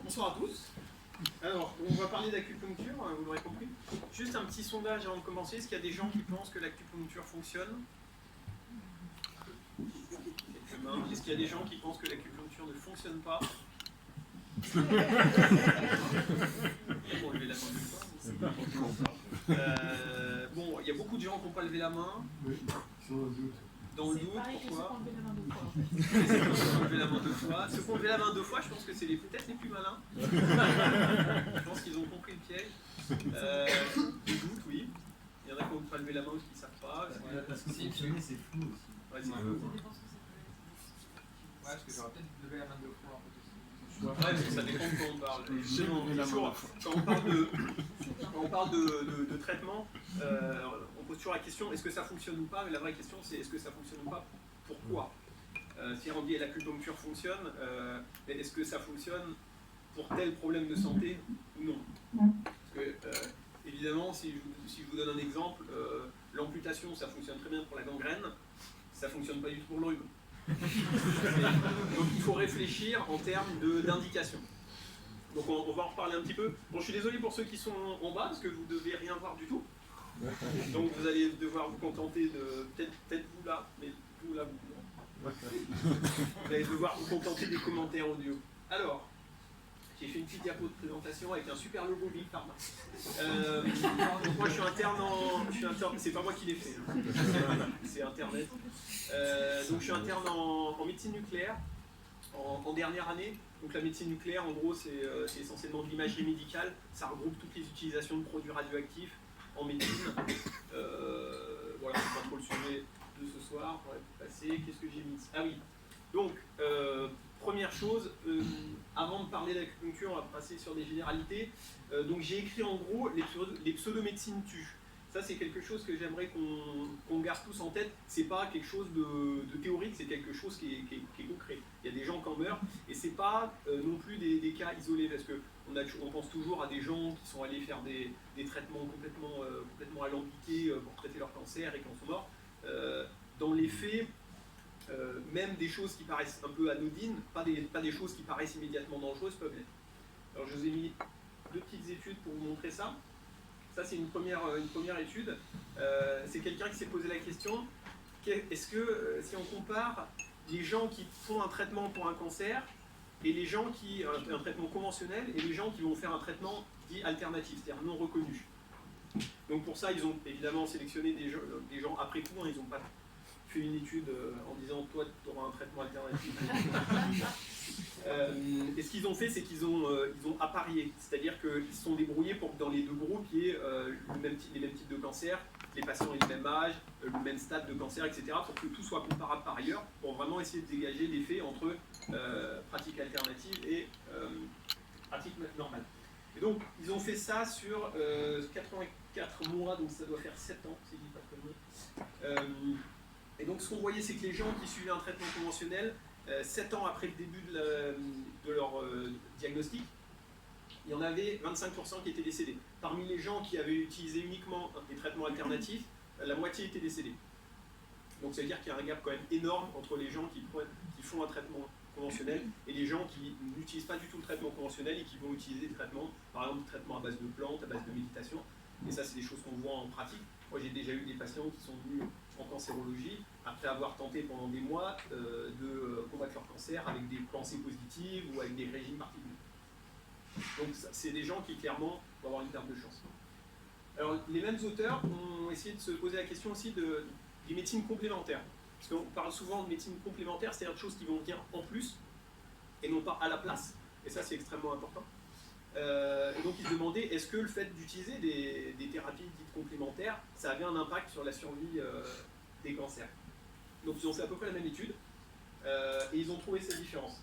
Bonsoir à tous. Alors, on va parler d'acupuncture, vous l'aurez compris. Juste un petit sondage avant de commencer. Est-ce qu'il y a des gens qui pensent que l'acupuncture fonctionne? Quelques mains. Est-ce qu'il y a des gens qui pensent que l'acupuncture ne fonctionne pas? Bon, lever la main deux fois. Bon, il y a beaucoup de gens qui n'ont pas levé la main. Oui, sur le doute. Dans le doute, pourquoi? Ceux qui ont levé la main deux fois. Lever la main deux fois. Ceux qui ont levé la main deux fois, je pense que c'est peut-être les plus malins. Je pense qu'ils ont compris le piège. Le doute, oui. Il y en a qui n'ont pas levé la main parce qu'ils ne savent pas. Parce que si fonctionner, c'est flou aussi. Ouais, c'est Ouais, fou. Parce que j'aurais peut-être levé la main deux fois. Ouais, parce que ça dépend de quoi on parle. J'ai levé la main Toujours, deux fois. quand on parle de traitement, on pose toujours la question est-ce que ça fonctionne ou pas, mais la vraie question c'est est-ce que ça fonctionne ou pas, pourquoi si on dit l'acupuncture fonctionne, mais est-ce que ça fonctionne pour tel problème de santé ou non? Parce que, évidemment, si je vous donne un exemple, l'amputation ça fonctionne très bien pour la gangrène, ça fonctionne pas du tout pour le rhume. Donc il faut réfléchir en termes d'indication. Donc on va en reparler un petit peu. Bon, je suis désolé pour ceux qui sont en bas, parce que vous ne devez rien voir du tout. Donc vous allez devoir vous contenter de... Peut-être vous là, mais vous là, vous. Vous allez devoir vous contenter des commentaires audio. Alors, j'ai fait une petite diapo de présentation avec un super logo Big Pharma. Donc moi je suis interne c'est pas moi qui l'ai fait, hein. C'est internet. Donc je suis interne en médecine nucléaire en dernière année. Donc la médecine nucléaire en gros c'est essentiellement de l'imagerie médicale, ça regroupe toutes les utilisations de produits radioactifs en médecine. Voilà, c'est pas trop le sujet de ce soir, on va passer. Qu'est-ce que j'ai mis? Ah oui, donc première chose, avant de parler d'acupuncture, on va passer sur des généralités. Donc j'ai écrit en gros les pseudomédecines tuent. Ça c'est quelque chose que j'aimerais qu'on garde tous en tête. C'est pas quelque chose de théorique, c'est quelque chose qui est concret. Il y a des gens qui en meurent et c'est pas non plus des cas isolés parce que on pense toujours à des gens qui sont allés faire des traitements complètement alambiqués pour traiter leur cancer et qui en sont morts. Dans les faits, même des choses qui paraissent un peu anodines, pas des choses qui paraissent immédiatement dangereuses peuvent l'être. Alors je vous ai mis deux petites études pour vous montrer ça. Ça c'est une première étude. C'est quelqu'un qui s'est posé la question, est-ce que si on compare les gens qui font un traitement pour un cancer et les gens qui un traitement conventionnel et les gens qui vont faire un traitement dit alternatif, c'est-à-dire non reconnu. Donc pour ça ils ont évidemment sélectionné des gens après coup, hein, ils n'ont pas fait une étude en disant toi tu auras un traitement alternatif. Et ce qu'ils ont fait, c'est qu'ils ont apparié, c'est-à-dire qu'ils se sont débrouillés pour que dans les deux groupes il y ait les mêmes types de cancer, les patients aient le même âge, le même stade de cancer, etc., pour que tout soit comparable par ailleurs, pour vraiment essayer de dégager l'effet entre pratique alternative et pratique normale. Et donc ils ont fait ça sur 84 mois, donc ça doit faire 7 ans, si je dis pas de conneries. Et donc ce qu'on voyait, c'est que les gens qui suivaient un traitement conventionnel, 7 ans après le début de leur diagnostic, il y en avait 25% qui étaient décédés. Parmi les gens qui avaient utilisé uniquement des traitements alternatifs, la moitié était décédée. Donc ça veut dire qu'il y a un gap quand même énorme entre les gens qui font un traitement conventionnel et les gens qui n'utilisent pas du tout le traitement conventionnel et qui vont utiliser des traitements, par exemple des traitements à base de plantes, à base de méditation. Et ça, c'est des choses qu'on voit en pratique. Moi, j'ai déjà eu des patients qui sont venus en cancérologie après avoir tenté pendant des mois de combattre leur cancer avec des pensées positives ou avec des régimes particuliers. Donc, c'est des gens qui, clairement, vont avoir une perte de chance. Alors, les mêmes auteurs ont essayé de se poser la question aussi des médecines complémentaires. Parce qu'on parle souvent de médecine complémentaire, c'est-à-dire de choses qui vont venir en plus et non pas à la place. Et ça, c'est extrêmement important. Et donc ils se demandaient est-ce que le fait d'utiliser des thérapies dites complémentaires, ça avait un impact sur la survie des cancers. Donc ils ont fait à peu près la même étude et ils ont trouvé cette différence.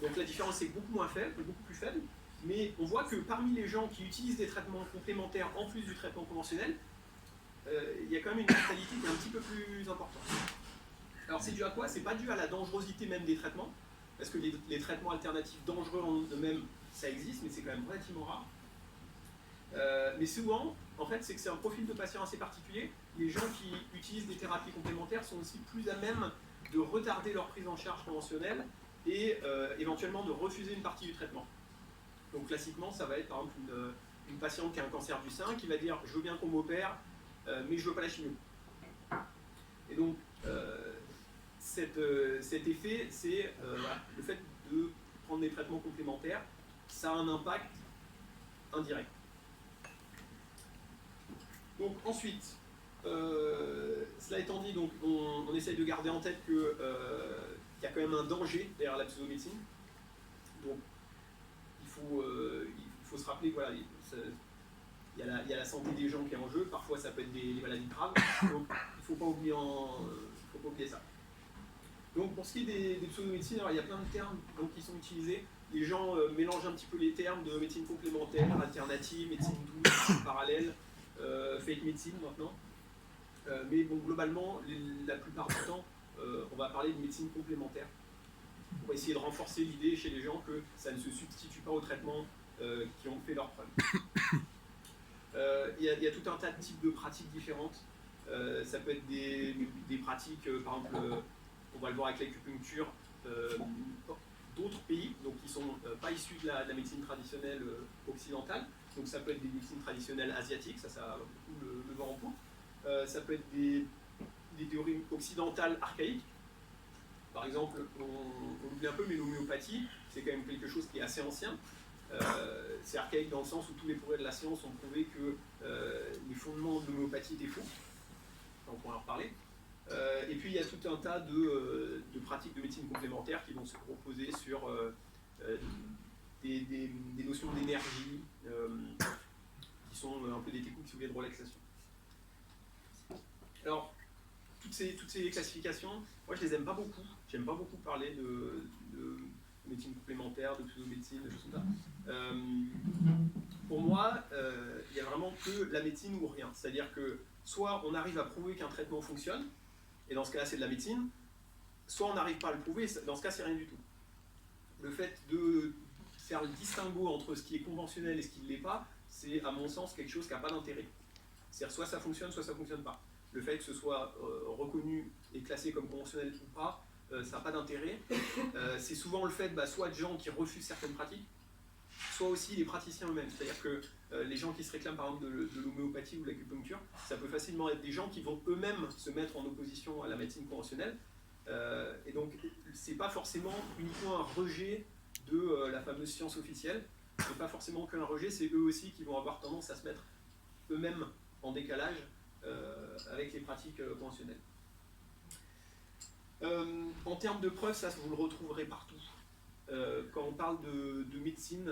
Donc la différence est beaucoup moins faible, beaucoup plus faible, mais on voit que parmi les gens qui utilisent des traitements complémentaires en plus du traitement conventionnel, il y a quand même une mortalité qui est un petit peu plus importante. Alors c'est dû à quoi? C'est pas dû à la dangerosité même des traitements, parce que les traitements alternatifs dangereux en eux-mêmes, ça existe, mais c'est quand même relativement rare. Mais souvent, en fait, c'est que c'est un profil de patient assez particulier. Les gens qui utilisent des thérapies complémentaires sont aussi plus à même de retarder leur prise en charge conventionnelle et éventuellement de refuser une partie du traitement. Donc classiquement, ça va être par exemple une patiente qui a un cancer du sein qui va dire « je veux bien qu'on m'opère, mais je veux pas la chimio ». Et donc, cet effet, c'est voilà, le fait de prendre des traitements complémentaires, ça a un impact indirect. Donc ensuite, cela étant dit, donc, on essaye de garder en tête qu'il y a quand même un danger derrière la pseudomédecine. Donc il faut se rappeler que voilà, il y a la santé des gens qui est en jeu, parfois ça peut être des maladies graves, donc il ne faut pas oublier ça. Donc pour ce qui est des pseudomédecines, il y a plein de termes donc, qui sont utilisés. Les gens mélangent un petit peu les termes de médecine complémentaire, alternative, médecine douce, médecine parallèle, fake médecine maintenant. Mais bon, globalement, la plupart du temps, on va parler de médecine complémentaire. On va essayer de renforcer l'idée chez les gens que ça ne se substitue pas aux traitements qui ont fait leurs preuves. Il y a tout un tas de types de pratiques différentes. Ça peut être des pratiques, par exemple, on va le voir avec l'acupuncture, d'autres pays, donc qui ne sont pas issus de la médecine traditionnelle occidentale. Donc ça peut être des médecines traditionnelles asiatiques, ça a beaucoup le vent en poupe. Ça peut être des théories occidentales archaïques. Par exemple, on oublie un peu, mais l'homéopathie, c'est quand même quelque chose qui est assez ancien. C'est archaïque dans le sens où tous les progrès de la science ont prouvé que les fondements de l'homéopathie étaient faux. On pourra en reparler. Et puis il y a tout un tas de pratiques de médecine complémentaire qui vont se reposer sur des notions d'énergie qui sont un peu des techniques de relaxation. Alors, toutes ces classifications, moi je les aime pas beaucoup. J'aime pas beaucoup parler de médecine complémentaire, de pseudomédecine, de choses comme ça. Pour moi, il n'y a vraiment que la médecine ou rien. C'est-à-dire que soit on arrive à prouver qu'un traitement fonctionne, et dans ce cas-là c'est de la médecine, soit on n'arrive pas à le prouver, dans ce cas c'est rien du tout. Le fait de faire le distinguo entre ce qui est conventionnel et ce qui ne l'est pas, c'est à mon sens quelque chose qui n'a pas d'intérêt. C'est-à-dire soit ça fonctionne, soit ça ne fonctionne pas. Le fait que ce soit reconnu et classé comme conventionnel ou pas, ça n'a pas d'intérêt. C'est souvent le fait soit de gens qui refusent certaines pratiques, soit aussi les praticiens eux-mêmes. C'est-à-dire que les gens qui se réclament par exemple de l'homéopathie ou de l'acupuncture, ça peut facilement être des gens qui vont eux-mêmes se mettre en opposition à la médecine conventionnelle. Et donc, c'est pas forcément uniquement un rejet de la fameuse science officielle, c'est pas forcément qu'un rejet, c'est eux aussi qui vont avoir tendance à se mettre eux-mêmes en décalage avec les pratiques conventionnelles. En termes de preuves, ça vous le retrouverez partout. Quand on parle de médecine,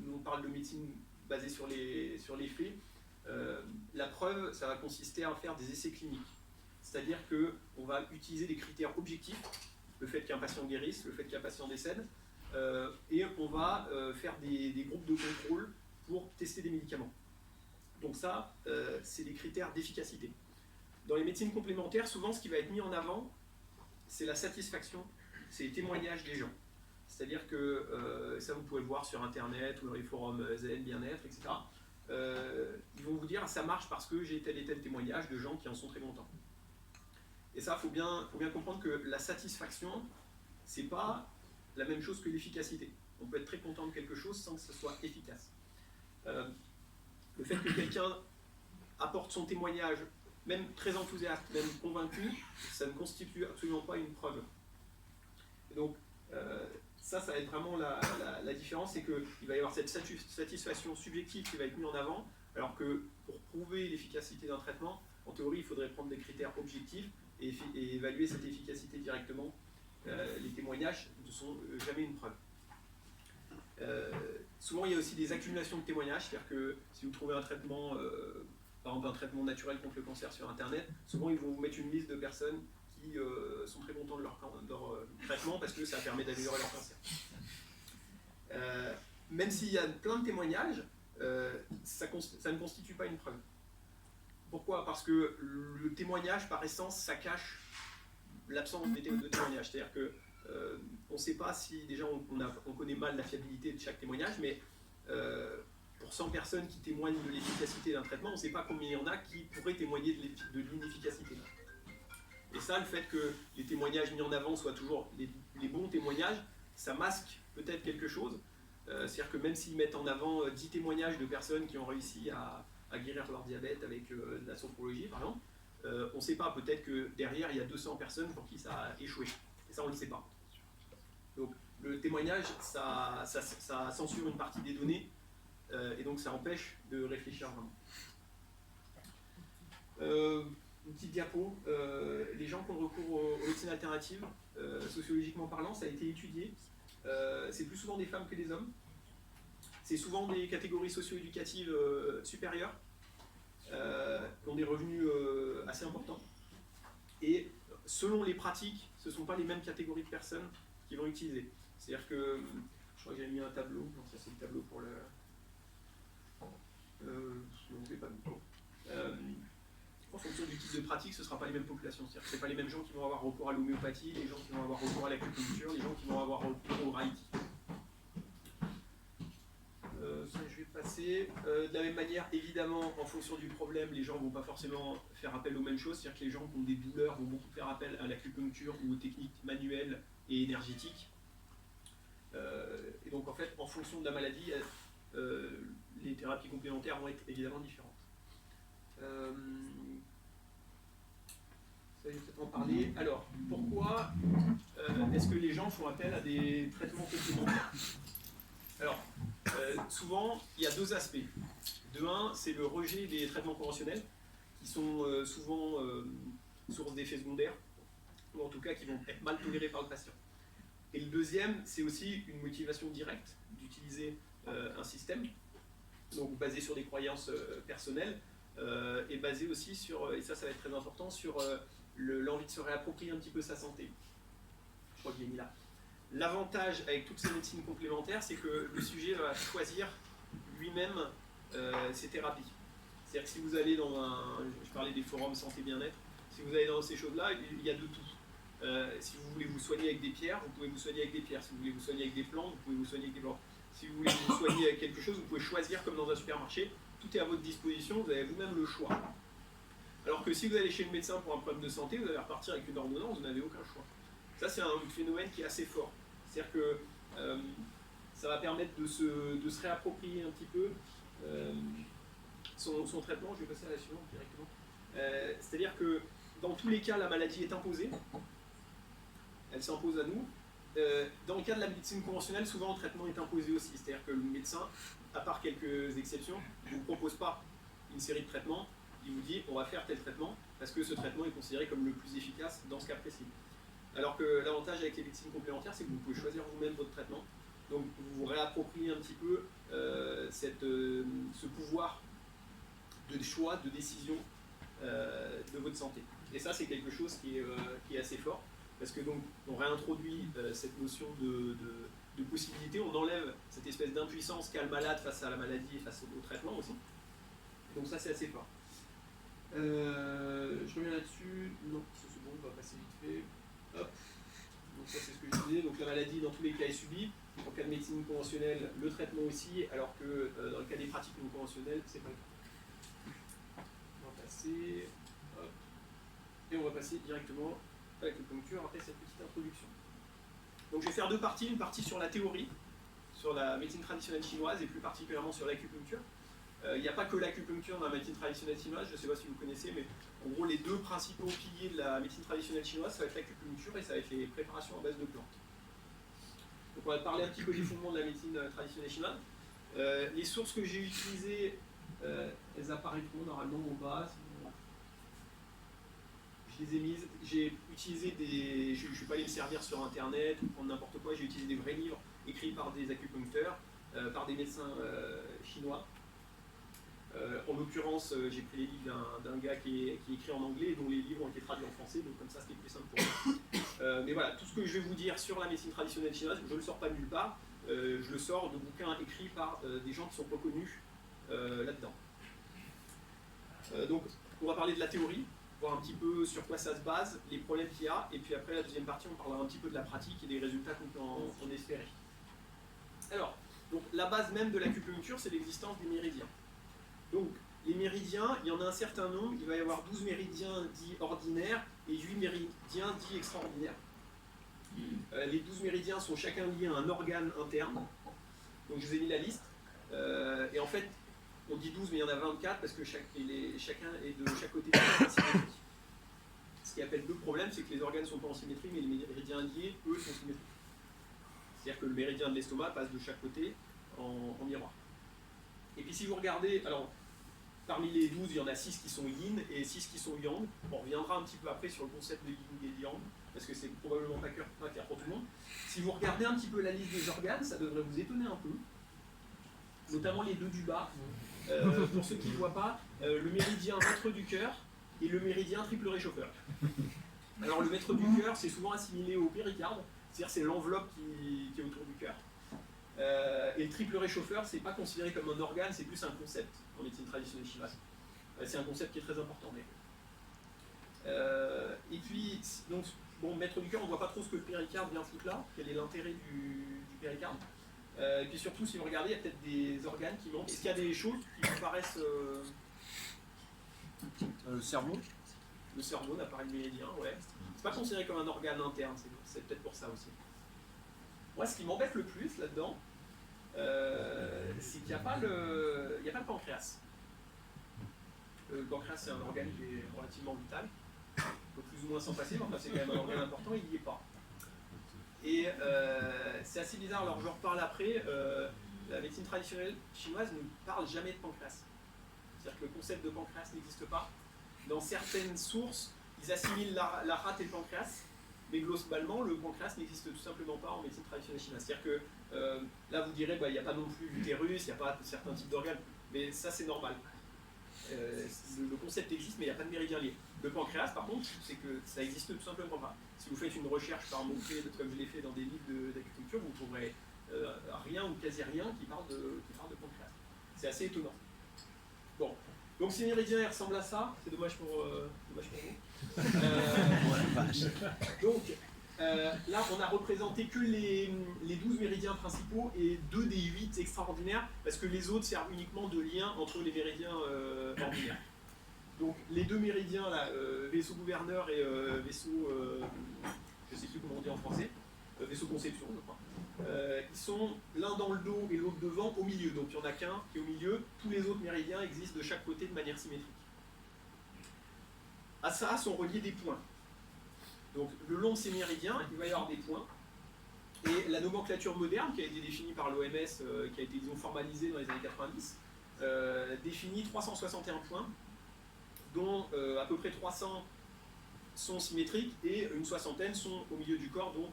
nous on parle de médecine basée sur les faits. La preuve, ça va consister à faire des essais cliniques. C'est-à-dire qu'on va utiliser des critères objectifs, le fait qu'un patient guérisse, le fait qu'un patient décède, et on va faire des groupes de contrôle pour tester des médicaments. Donc ça, c'est des critères d'efficacité. Dans les médecines complémentaires, souvent ce qui va être mis en avant, c'est la satisfaction, c'est les témoignages des gens. C'est-à-dire que ça vous pouvez le voir sur internet ou dans les forums Zen, bien-être, etc. Ils vont vous dire ça marche parce que j'ai tel et tel témoignage de gens qui en sont très contents. Et ça, il faut bien comprendre que la satisfaction, c'est pas la même chose que l'efficacité. On peut être très content de quelque chose sans que ce soit efficace. Le fait que quelqu'un apporte son témoignage, même très enthousiaste, même convaincu, ça ne constitue absolument pas une preuve. Et donc, ça va être vraiment la différence, c'est qu'il va y avoir cette satisfaction subjective qui va être mise en avant, alors que pour prouver l'efficacité d'un traitement, en théorie, il faudrait prendre des critères objectifs et évaluer cette efficacité directement. Les témoignages ne sont jamais une preuve. Souvent, il y a aussi des accumulations de témoignages, c'est-à-dire que si vous trouvez un traitement, par exemple un traitement naturel contre le cancer sur Internet, souvent ils vont vous mettre une liste de personnes qui sont très contents de leur traitement parce que ça permet d'améliorer leur cancer. Même s'il y a plein de témoignages, ça ne constitue pas une preuve. Pourquoi ? Parce que le témoignage, par essence, ça cache l'absence de témoignage. C'est-à-dire que on ne sait pas si, déjà on connaît mal la fiabilité de chaque témoignage, mais pour 100 personnes qui témoignent de l'efficacité d'un traitement, on ne sait pas combien il y en a qui pourraient témoigner de l'inefficacité. Et ça, le fait que les témoignages mis en avant soient toujours les bons témoignages, ça masque peut-être quelque chose, C'est-à-dire que même s'ils mettent en avant 10 témoignages de personnes qui ont réussi à guérir leur diabète avec de la sophrologie, par exemple, on ne sait pas, peut-être que derrière, il y a 200 personnes pour qui ça a échoué. Et ça, on ne le sait pas. Donc, le témoignage, ça censure une partie des données, et donc ça empêche de réfléchir vraiment. Une petite diapo. Les gens qui ont recours aux médecines alternatives, sociologiquement parlant, ça a été étudié. C'est plus souvent des femmes que des hommes. C'est souvent des catégories socio-éducatives supérieures, qui ont des revenus assez importants. Et selon les pratiques, ce ne sont pas les mêmes catégories de personnes qui vont utiliser. C'est-à-dire que, je crois que j'ai mis un tableau, non, ça c'est le tableau pour le... non, je vais pas beaucoup. En fonction du type de pratique, ce ne sera pas les mêmes populations. C'est-à-dire que ce pas les mêmes gens qui vont avoir recours à l'homéopathie, les gens qui vont avoir recours à l'acupuncture, les gens qui vont avoir recours au Reiki. Ça, je vais passer. De la même manière, évidemment, en fonction du problème, les gens ne vont pas forcément faire appel aux mêmes choses. C'est-à-dire que les gens qui ont des douleurs vont beaucoup faire appel à l'acupuncture ou aux techniques manuelles et énergétiques. Et donc, en fait, en fonction de la maladie, les thérapies complémentaires vont être évidemment différentes. Ça, je vais peut-être en parler. Alors, pourquoi est-ce que les gens font appel à des traitements complémentaires? Alors, souvent, il y a deux aspects. De un, c'est le rejet des traitements conventionnels, qui sont souvent source d'effets secondaires, ou en tout cas qui vont être mal tolérés par le patient. Et le deuxième, c'est aussi une motivation directe d'utiliser un système, donc basé sur des croyances personnelles, et basé aussi sur, et ça va être très important, sur l'envie de se réapproprier un petit peu sa santé. Je crois qu'il est mis là. L'avantage avec toutes ces médecines complémentaires, c'est que le sujet va choisir lui-même ses thérapies. C'est-à-dire que si vous allez dans je parlais des forums santé bien-être, si vous allez dans ces choses-là, il y a de tout. Si vous voulez vous soigner avec des pierres, vous pouvez vous soigner avec des pierres. Si vous voulez vous soigner avec des plantes, vous pouvez vous soigner avec des plantes. Si vous voulez vous soigner avec quelque chose, vous pouvez choisir comme dans un supermarché. Tout est à votre disposition, vous avez vous-même le choix. Alors que si vous allez chez le médecin pour un problème de santé, vous allez repartir avec une ordonnance, vous n'avez aucun choix. Ça, c'est un phénomène qui est assez fort. C'est-à-dire que ça va permettre de se réapproprier un petit peu son traitement. Je vais passer à la suivante directement. C'est-à-dire que dans tous les cas, la maladie est imposée. Elle s'impose à nous. Dans le cas de la médecine conventionnelle, souvent le traitement est imposé aussi. C'est-à-dire que le médecin, à part quelques exceptions, ne vous propose pas une série de traitements. Il vous dit on va faire tel traitement parce que ce traitement est considéré comme le plus efficace dans ce cas précis. Alors que l'avantage avec les médecines complémentaires, c'est que vous pouvez choisir vous-même votre traitement. Donc vous vous réappropriez un petit peu ce pouvoir de choix, de décision de votre santé. Et ça, c'est quelque chose qui est assez fort. Parce que donc on réintroduit cette notion de possibilité, on enlève cette espèce d'impuissance qu'a le malade face à la maladie et face au traitement aussi. Et donc ça c'est assez fort. Je reviens là-dessus. Non, c'est bon, on va passer vite fait. Hop. Donc ça c'est ce que je disais. Donc la maladie dans tous les cas est subie. En cas de médecine conventionnelle, le traitement aussi, alors que dans le cas des pratiques non conventionnelles, c'est pas le cas. On va passer. Hop. Et on va passer directement avec l'acupuncture après cette petite introduction. Donc je vais faire deux parties, une partie sur la théorie, sur la médecine traditionnelle chinoise et plus particulièrement sur l'acupuncture. Il n'y a pas que l'acupuncture dans la médecine traditionnelle chinoise, je ne sais pas si vous connaissez, mais en gros les deux principaux piliers de la médecine traditionnelle chinoise, ça va être l'acupuncture et ça va être les préparations à base de plantes. Donc on va parler un petit peu des fondements de la médecine traditionnelle chinoise. Les sources que j'ai utilisées, elles apparaîtront normalement au bas. Je les ai mises, j'ai utilisé des... Je ne vais pas aller me servir sur internet ou prendre n'importe quoi, j'ai utilisé des vrais livres écrits par des acupuncteurs, par des médecins chinois. En l'occurrence, j'ai pris les livres d'un gars qui est écrit en anglais et dont les livres ont été traduits en français, donc comme ça c'était plus simple pour moi. Mais voilà, tout ce que je vais vous dire sur la médecine traditionnelle chinoise, je ne le sors pas de nulle part, je le sors de bouquins écrits par des gens qui sont reconnus là-dedans. Donc on va parler de la théorie, voir un petit peu sur quoi ça se base, les problèmes qu'il y a, et puis après la deuxième partie on parlera un petit peu de la pratique et des résultats qu'on peut en espérer. Alors, donc, la base même de l'acupuncture, c'est l'existence des méridiens. Donc, les méridiens, il y en a un certain nombre, il va y avoir 12 méridiens dits ordinaires et 8 méridiens dits extraordinaires. Les 12 méridiens sont chacun liés à un organe interne. Donc je vous ai mis la liste. Et en fait, on dit 12, mais il y en a 24 parce que chacun est de chaque côté de la symétrique. Ce qui appelle deux problèmes, c'est que les organes ne sont pas en symétrie, mais les méridiens liés, eux, sont symétriques. C'est-à-dire que le méridien de l'estomac passe de chaque côté en miroir. Et puis si vous regardez, alors parmi les 12, il y en a 6 qui sont yin et 6 qui sont yang. On reviendra un petit peu après sur le concept de yin et de yang, parce que c'est probablement pas clair pour tout le monde. Si vous regardez un petit peu la liste des organes, ça devrait vous étonner un peu, notamment les deux du bas. Pour ceux qui ne voient pas, le méridien maître du cœur et le méridien triple réchauffeur. Alors le maître du cœur, c'est souvent assimilé au péricarde, c'est-à-dire c'est l'enveloppe qui est autour du cœur. Et le triple réchauffeur, c'est pas considéré comme un organe, c'est plus un concept en médecine traditionnelle chinoise. C'est un concept qui est très important. Et puis, donc, bon, maître du cœur, on ne voit pas trop ce que le péricarde vient foutre là, quel est l'intérêt du péricarde. Et puis surtout, si vous regardez, il y a peut-être des organes qui manquent. Est-ce qu'il y a des choses qui vous paraissent... Le cerveau. Le cerveau n'a pas le méridien, ouais. C'est pas considéré comme un organe interne, c'est peut-être pour ça aussi. Moi, ce qui m'embête le plus là-dedans, c'est qu'il n'y a pas le pancréas. Le pancréas, c'est un organe qui est relativement vital. On peut plus ou moins s'en passer, mais enfin, c'est quand même un organe important, il n'y est pas. Et c'est assez bizarre, alors je reparle après, la médecine traditionnelle chinoise ne parle jamais de pancréas. C'est-à-dire que le concept de pancréas n'existe pas. Dans certaines sources, ils assimilent la rate et le pancréas, mais globalement, le pancréas n'existe tout simplement pas en médecine traditionnelle chinoise. C'est-à-dire que là, vous direz, il n'y a pas non plus l'utérus, il n'y a pas certains types d'organes, mais ça, c'est normal. Le concept existe, mais il n'y a pas de méridien lié. Le pancréas, par contre, c'est que ça existe tout simplement pas. Si vous faites une recherche par mot-clé, comme je l'ai fait dans des livres d'agriculture, vous ne trouverez rien ou quasi rien qui parle de pancréas. C'est assez étonnant. Bon, donc ces méridiens ils ressemblent à ça, c'est dommage pour vous. Donc là, on a représenté que les 12 méridiens principaux et 2 des 8 extraordinaires, parce que les autres servent uniquement de lien entre les méridiens ordinaires. Donc les deux méridiens, là, vaisseau gouverneur et vaisseau, je ne sais plus comment on dit en français, vaisseau conception, je crois. Ils sont l'un dans le dos et l'autre devant au milieu. Donc il n'y en a qu'un qui est au milieu, tous les autres méridiens existent de chaque côté de manière symétrique. À ça sont reliés des points. Donc le long de ces méridiens, il va y avoir des points. Et la nomenclature moderne, qui a été définie par l'OMS, qui a été disons, formalisée dans les années 90, définit 361 points, dont à peu près 300 sont symétriques et une soixantaine sont au milieu du corps, dont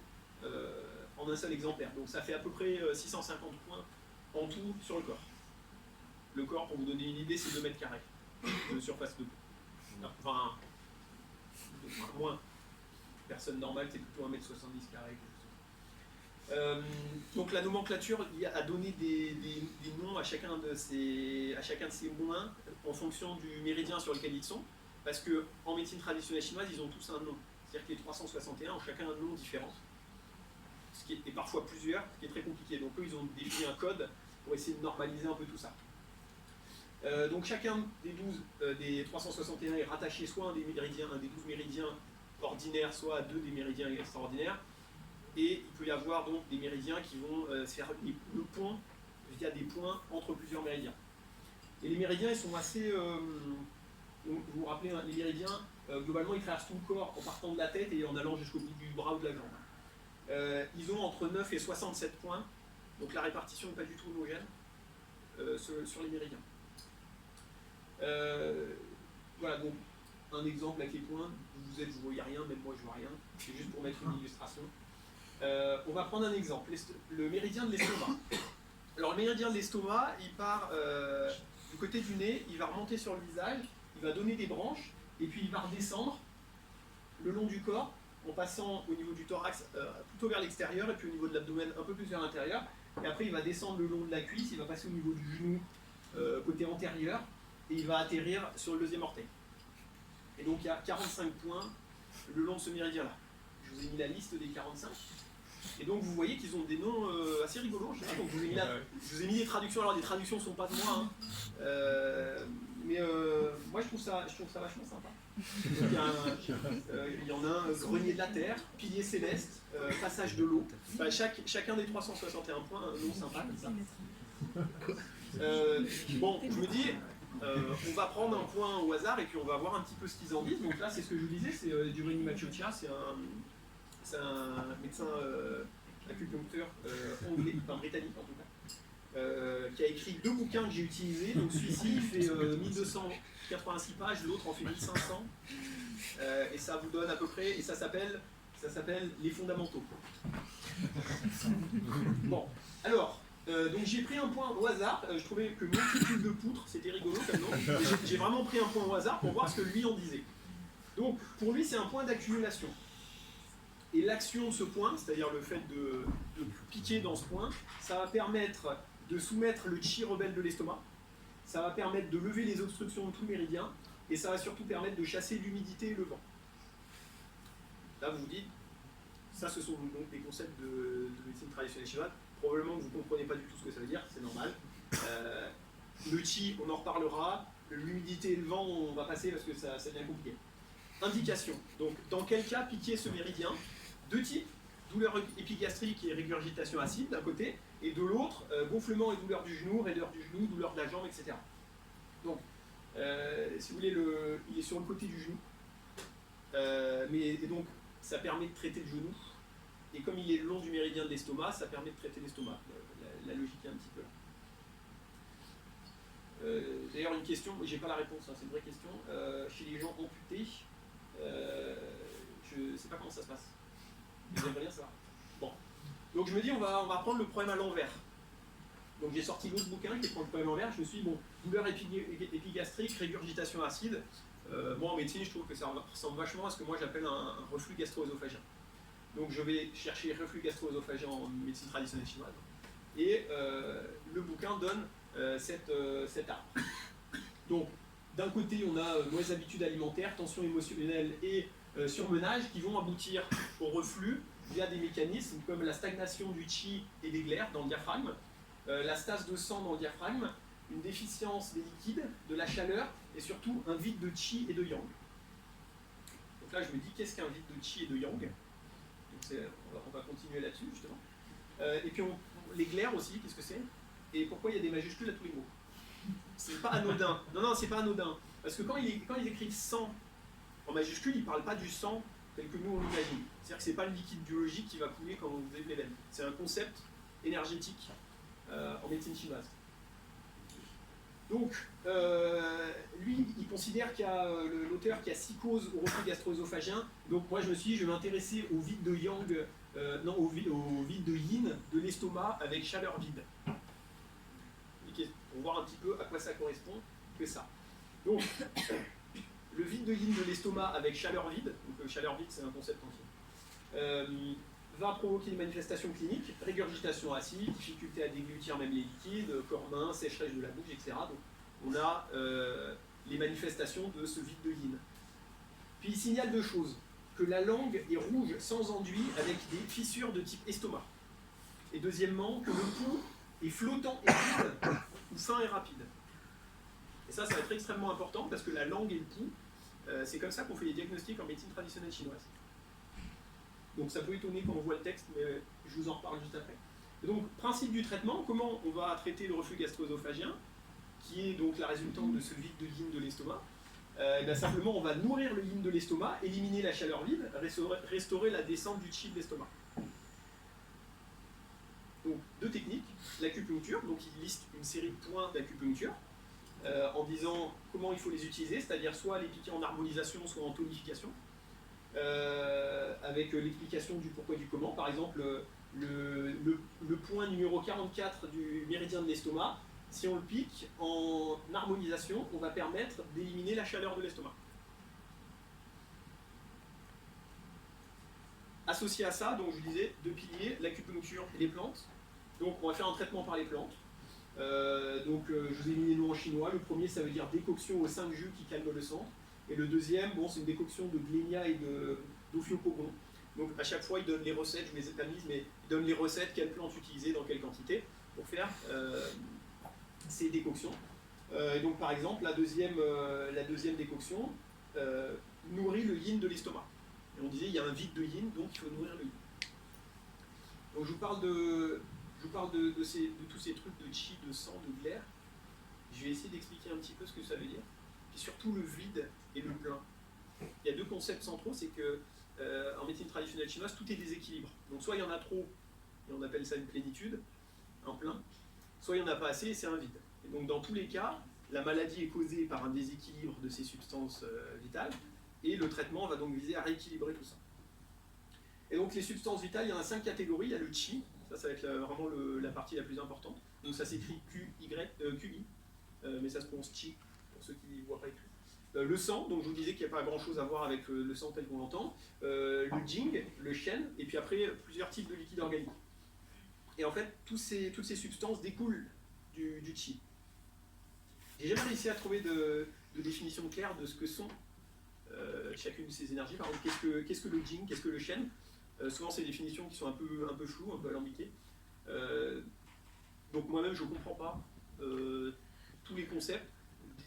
en un seul exemplaire. Donc ça fait à peu près 650 points en tout sur le corps. Le corps, pour vous donner une idée, c'est 2 mètres carrés de surface de peau. Enfin, moins. Personne normale, c'est plutôt 1m70 carré. Donc la nomenclature a donné des noms à chacun de ces points en fonction du méridien sur lequel ils sont, parce qu'en médecine traditionnelle chinoise, ils ont tous un nom. C'est-à-dire que les 361 ont chacun un nom différent, et parfois plusieurs, ce qui est très compliqué. Donc eux, ils ont défini un code pour essayer de normaliser un peu tout ça. Donc chacun des 361 est rattaché soit à un des 12 méridiens ordinaires, soit à 2 des méridiens extraordinaires. Et il peut y avoir donc des méridiens qui vont faire le pont via des points entre plusieurs méridiens. Et les méridiens, ils sont assez... vous vous rappelez, hein, les méridiens, globalement, ils traversent tout le corps en partant de la tête et en allant jusqu'au bout du bras ou de la jambe. Ils ont entre 9 et 67 points, donc la répartition n'est pas du tout homogène sur les méridiens. Voilà, donc un exemple avec les points, vous ne voyez rien, même moi je vois rien, c'est juste pour mettre une illustration. On va prendre un exemple, le méridien de l'estomac. Alors le méridien de l'estomac, il part du côté du nez, il va remonter sur le visage, il va donner des branches, et puis il va redescendre le long du corps, en passant au niveau du thorax plutôt vers l'extérieur, et puis au niveau de l'abdomen un peu plus vers l'intérieur, et après il va descendre le long de la cuisse, il va passer au niveau du genou côté antérieur, et il va atterrir sur le deuxième orteil. Et donc il y a 45 points le long de ce méridien-là. Je vous ai mis la liste des 45. Et donc vous voyez qu'ils ont des noms assez rigolos. Donc, je vous ai mis des traductions. Alors les traductions ne sont pas de moi, hein. Mais moi je trouve ça vachement sympa. Donc, il y en a un grenier de la terre, pilier céleste, passage de l'eau. Enfin, chacun des 361 points, un nom sympa comme ça. Bon, je me dis, on va prendre un point au hasard et puis on va voir un petit peu ce qu'ils en disent. Donc là, c'est ce que je vous disais, c'est Giovanni Maciocia, c'est un médecin acupuncteur anglais, enfin britannique en tout cas, qui a écrit 2 bouquins que j'ai utilisés. Donc celui-ci, il fait 1286 pages, l'autre en fait 1500. Et ça vous donne à peu près, et ça s'appelle Les fondamentaux. Bon, alors, donc j'ai pris un point au hasard. Je trouvais que multitude de poutres, c'était rigolo comme nom. J'ai vraiment pris un point au hasard pour voir ce que lui en disait. Donc, pour lui, c'est un point d'accumulation. Et l'action de ce point, c'est-à-dire le fait de piquer dans ce point, ça va permettre de soumettre le chi rebelle de l'estomac, ça va permettre de lever les obstructions de tout le méridien, et ça va surtout permettre de chasser l'humidité et le vent. Là, vous vous dites, ça, ce sont donc des concepts de médecine traditionnelle chinoise. Probablement que vous ne comprenez pas du tout ce que ça veut dire, c'est normal. Le chi, on en reparlera. L'humidité et le vent, on va passer parce que ça devient compliqué. Indication. Donc, dans quel cas piquer ce méridien? 2 types. Douleur épigastrique et régurgitation acide d'un côté, et de l'autre, gonflement et douleur du genou, raideur du genou, douleur de la jambe, etc. Donc, si vous voulez, il est sur le côté du genou. Et donc, ça permet de traiter le genou. Et comme il est le long du méridien de l'estomac, ça permet de traiter l'estomac. La logique est un petit peu là. D'ailleurs, une question, j'ai pas la réponse, hein, c'est une vraie question. Chez les gens amputés, je ne sais pas comment ça se passe. J'aimerais bien savoir. Bon. Donc je me dis, on va prendre le problème à l'envers. Donc j'ai sorti l'autre bouquin qui prend le problème à l'envers. Je me suis dit, bon, douleur épigastrique, régurgitation acide. Moi en médecine, je trouve que ça ressemble vachement à ce que moi j'appelle un reflux gastro-œsophagien. Donc je vais chercher reflux gastro-œsophagien en médecine traditionnelle chinoise. Et le bouquin donne cet arbre. Donc d'un côté, on a mauvaises habitudes alimentaires, tension émotionnelle et surmenage qui vont aboutir au reflux via des mécanismes comme la stagnation du chi et des glaires dans le diaphragme, la stase de sang dans le diaphragme, une déficience des liquides, de la chaleur et surtout un vide de chi et de yang. Donc là je me dis qu'est-ce qu'un vide de chi et de yang? Donc on va continuer là-dessus justement. Et puis les glaires aussi, qu'est-ce que c'est? Et pourquoi il y a des majuscules à tous les mots? C'est pas anodin. Non, c'est pas anodin. Parce que quand ils écrivent sang en majuscule, ils ne parlent pas du sang tel que nous on l'imagine. C'est-à-dire que ce n'est pas le liquide biologique qui va couler quand vous avez les veines. C'est un concept énergétique en médecine chinoise. Donc, lui, il considère qu'il y a l'auteur qui a 6 causes au reflux gastro-œsophagien. Donc moi, je me suis dit, je vais m'intéresser au vide de yang, au vide de yin de l'estomac avec chaleur vide. Pour voir un petit peu à quoi ça correspond que ça. Donc, le vide de yin de l'estomac avec chaleur vide, donc chaleur vide c'est un concept entier, va provoquer des manifestations cliniques, régurgitation acide, difficulté à déglutir même les liquides, corps main, sécheresse de la bouche, etc. Donc on a les manifestations de ce vide de yin. Puis il signale 2 choses, que la langue est rouge sans enduit avec des fissures de type estomac. Et deuxièmement, que le pouls est flottant et vide ou fin et rapide. Et ça va être extrêmement important parce que la langue et le pouls, c'est comme ça qu'on fait les diagnostics en médecine traditionnelle chinoise. Donc ça peut étonner quand on voit le texte, mais je vous en reparle juste après. Et donc, principe du traitement, comment on va traiter le reflux gastro-œsophagien, qui est donc la résultante de ce vide de yin de l'estomac. Simplement, on va nourrir le yin de l'estomac, éliminer la chaleur vide, restaurer la descente du chi de l'estomac. Donc, 2 techniques, l'acupuncture, donc il liste une série de points d'acupuncture, en disant comment il faut les utiliser, c'est-à-dire soit les piquer en harmonisation, soit en tonification, avec l'explication du pourquoi et du comment. Par exemple, le point numéro 44 du méridien de l'estomac, si on le pique en harmonisation, on va permettre d'éliminer la chaleur de l'estomac. Associé à ça, donc je vous disais, 2 piliers, l'acupuncture et les plantes. Donc on va faire un traitement par les plantes. Je vous ai mis les noms en chinois. Le premier, ça veut dire décoction aux 5 jus qui calme le sang. Et le deuxième, c'est une décoction de glénia et d'ophiopogon. Donc à chaque fois, il donne les recettes, je les étalise, mais il donne les recettes, quelles plantes utiliser, dans quelle quantité, pour faire ces décoctions. Donc par exemple, la deuxième décoction, nourrit le yin de l'estomac. Et on disait il y a un vide de yin, donc il faut nourrir le yin. Donc je vous parle de tous ces trucs de chi, de sang, de glaire. Je vais essayer d'expliquer un petit peu ce que ça veut dire. Et surtout le vide et le plein. Il y a deux concepts centraux, c'est que en médecine traditionnelle chinoise, tout est déséquilibre. Donc soit il y en a trop, et on appelle ça une plénitude, un plein, soit il n'y en a pas assez et c'est un vide. Et donc dans tous les cas, la maladie est causée par un déséquilibre de ces substances vitales, et le traitement va donc viser à rééquilibrer tout ça. Et donc les substances vitales, il y en a 5 catégories. Il y a le qi, ça va être vraiment la partie la plus importante. Donc ça s'écrit QI, mais ça se prononce qi, pour ceux qui ne voient pas écrit. Le sang, donc je vous disais qu'il n'y a pas grand chose à voir avec le sang tel qu'on l'entend. Le jing, le shen, et puis après plusieurs types de liquides organiques. Et en fait, toutes ces substances découlent du qi. J'ai jamais réussi à trouver de définition claire de ce que sont chacune de ces énergies. Par exemple, qu'est-ce que le jing, qu'est-ce que le shen? Souvent, c'est des définitions qui sont un peu floues, un peu alambiquées. Donc moi-même, je ne comprends pas tous les concepts.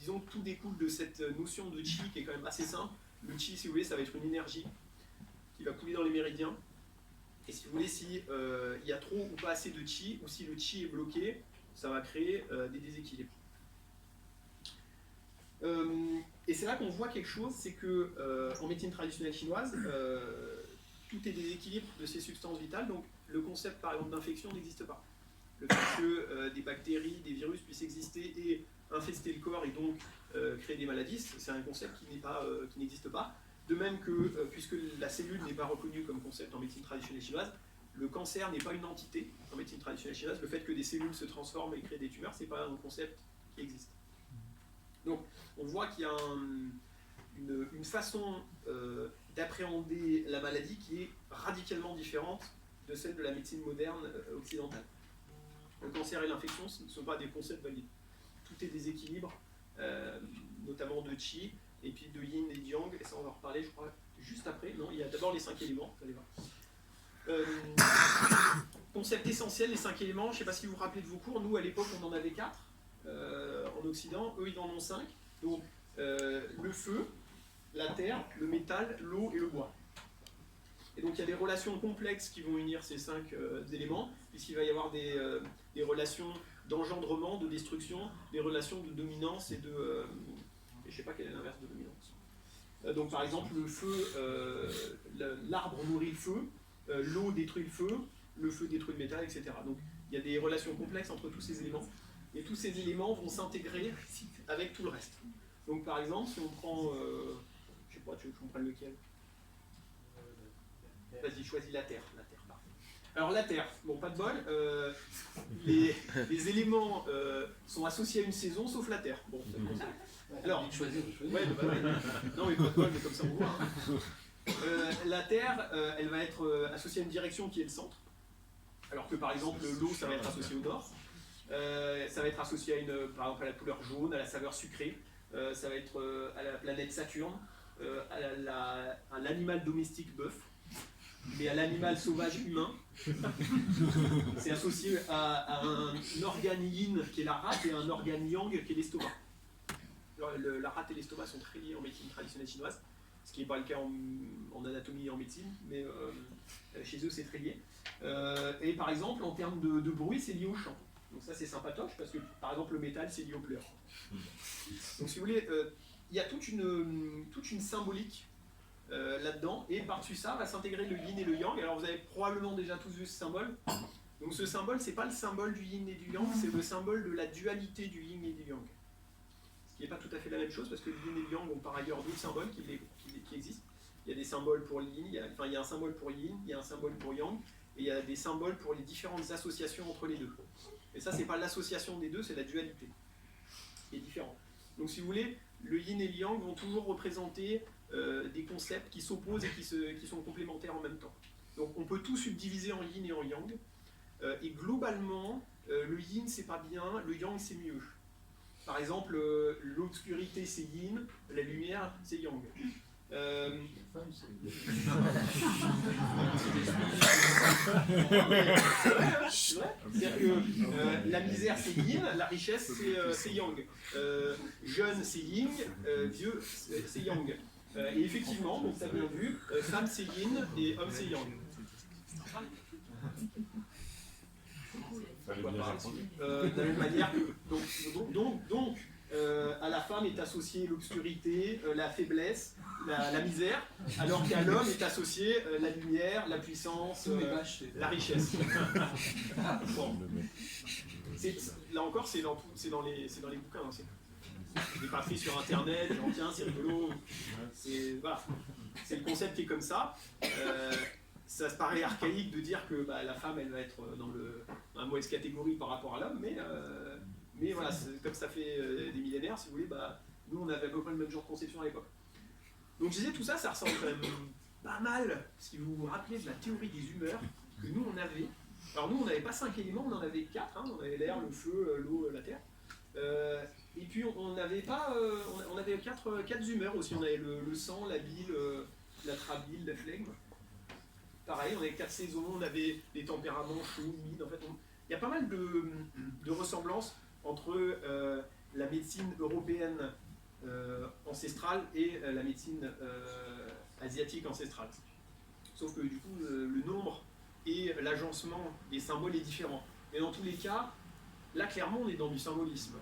Disons que tout découle de cette notion de chi qui est quand même assez simple. Le chi, si vous voulez, ça va être une énergie qui va couler dans les méridiens. Et si vous voulez, si y a trop ou pas assez de chi, ou si le chi est bloqué, ça va créer des déséquilibres. Et c'est là qu'on voit quelque chose, c'est que en médecine traditionnelle chinoise, tout est déséquilibre de ces substances vitales. Donc le concept, par exemple, d'infection n'existe pas. Le fait que des bactéries, des virus puissent exister et infester le corps et donc créer des maladies, c'est un concept qui n'existe pas. De même que, puisque la cellule n'est pas reconnue comme concept en médecine traditionnelle chinoise, le cancer n'est pas une entité en médecine traditionnelle chinoise. Le fait que des cellules se transforment et créent des tumeurs, ce n'est pas un concept qui existe. Donc, on voit qu'il y a une façon d'appréhender la maladie qui est radicalement différente de celle de la médecine moderne occidentale. Le cancer et l'infection, ce ne sont pas des concepts valides. Tout est déséquilibre, notamment de qi, et puis de yin et de yang, et ça on va en reparler, je crois, juste après. Non, il y a d'abord les 5 éléments, vous allez voir. Concept essentiel, les 5 éléments, je ne sais pas si vous vous rappelez de vos cours, nous à l'époque on en avait 4 en Occident, eux ils en ont 5. Donc le feu, la terre, le métal, l'eau et le bois. Et donc il y a des relations complexes qui vont unir ces 5 éléments, puisqu'il va y avoir des relations d'engendrement, de destruction, des relations de dominance et de... je ne sais pas quel est l'inverse de dominance. Donc par exemple, le feu, l'arbre nourrit le feu, l'eau détruit le feu détruit le métal, etc. Donc il y a des relations complexes entre tous ces éléments, et tous ces éléments vont s'intégrer avec tout le reste. Donc par exemple, si on prend, je sais pas, tu veux que je prenne lequel? Vas-y, choisis la terre, parfait. Alors la terre, bon pas de bol, les éléments sont associés à une saison sauf la terre. Bon, alors, ouais, non mais pas de bol, mais comme ça on voit. Hein. La terre, elle va être associée à une direction qui est le centre, alors que par exemple l'eau, ça va être associé au nord. Ça va être associé à par exemple à la couleur jaune, à la saveur sucrée. Ça va être à la planète Saturne, à l'animal domestique bœuf. Mais à l'animal sauvage humain, c'est associé à un organe yin qui est la rate et un organe yang qui est l'estomac. La rate et l'estomac sont très liés en médecine traditionnelle chinoise, ce qui n'est pas le cas en anatomie et en médecine, mais chez eux c'est très lié. Et par exemple, en termes de bruit, c'est lié au chant. Donc ça c'est sympatoche parce que par exemple le métal c'est lié aux pleurs. Donc si vous voulez, il y a toute une symbolique là-dedans, et par-dessus ça va s'intégrer le yin et le yang. Alors vous avez probablement déjà tous vu ce symbole. Donc ce symbole, c'est pas le symbole du yin et du yang, c'est le symbole de la dualité du yin et du yang. Ce qui n'est pas tout à fait la même chose, parce que le yin et le yang ont par ailleurs d'autres symboles qui existent. Il y a des symboles pour le yin, il y a un symbole pour yin, il y a un symbole pour yang, et il y a des symboles pour les différentes associations entre les deux. Et ça, c'est pas l'association des deux, c'est la dualité, qui est différente. Donc si vous voulez, le yin et le yang vont toujours représenter des concepts qui s'opposent et qui sont complémentaires en même temps. Donc on peut tout subdiviser en yin et en yang, et globalement, le yin c'est pas bien, le yang c'est mieux. Par exemple, l'obscurité c'est yin, la lumière c'est yang. C'est vrai. C'est-à-dire que la misère c'est yin, la richesse c'est yang. Jeune c'est yin, vieux c'est yang. Et effectivement, donc tu as bien vu, femme c'est yin et homme c'est yang. De la même manière, à la femme est associée l'obscurité, la faiblesse, la misère, alors qu'à l'homme est associée la lumière, la puissance, la richesse. Bon. Là encore, c'est dans les bouquins. Hein, je l'ai pas pris sur internet, genre tiens, c'est rigolo. Voilà. C'est le concept qui est comme ça. Ça se paraît archaïque de dire que la femme elle va être dans la mauvaise catégorie par rapport à l'homme, mais voilà, comme ça fait des millénaires, si vous voulez, nous on avait à peu près le même genre de conception à l'époque. Donc je disais, tout ça, ça ressemble quand même pas mal, si vous vous rappelez de la théorie des humeurs que nous on avait. Alors nous on n'avait pas 5 éléments, on en avait 4, hein, on avait l'air, le feu, l'eau, la terre. Et puis on n'avait pas, on avait 4 humeurs aussi, on avait le sang, la bile, la trabile, la flegme. Pareil, on avait 4 saisons, on avait des tempéraments chauds, humides. En fait, il y a pas mal de ressemblances entre la médecine européenne ancestrale et la médecine asiatique ancestrale. Sauf que du coup, le nombre et l'agencement des symboles est différent. Mais dans tous les cas, là, clairement, on est dans du symbolisme.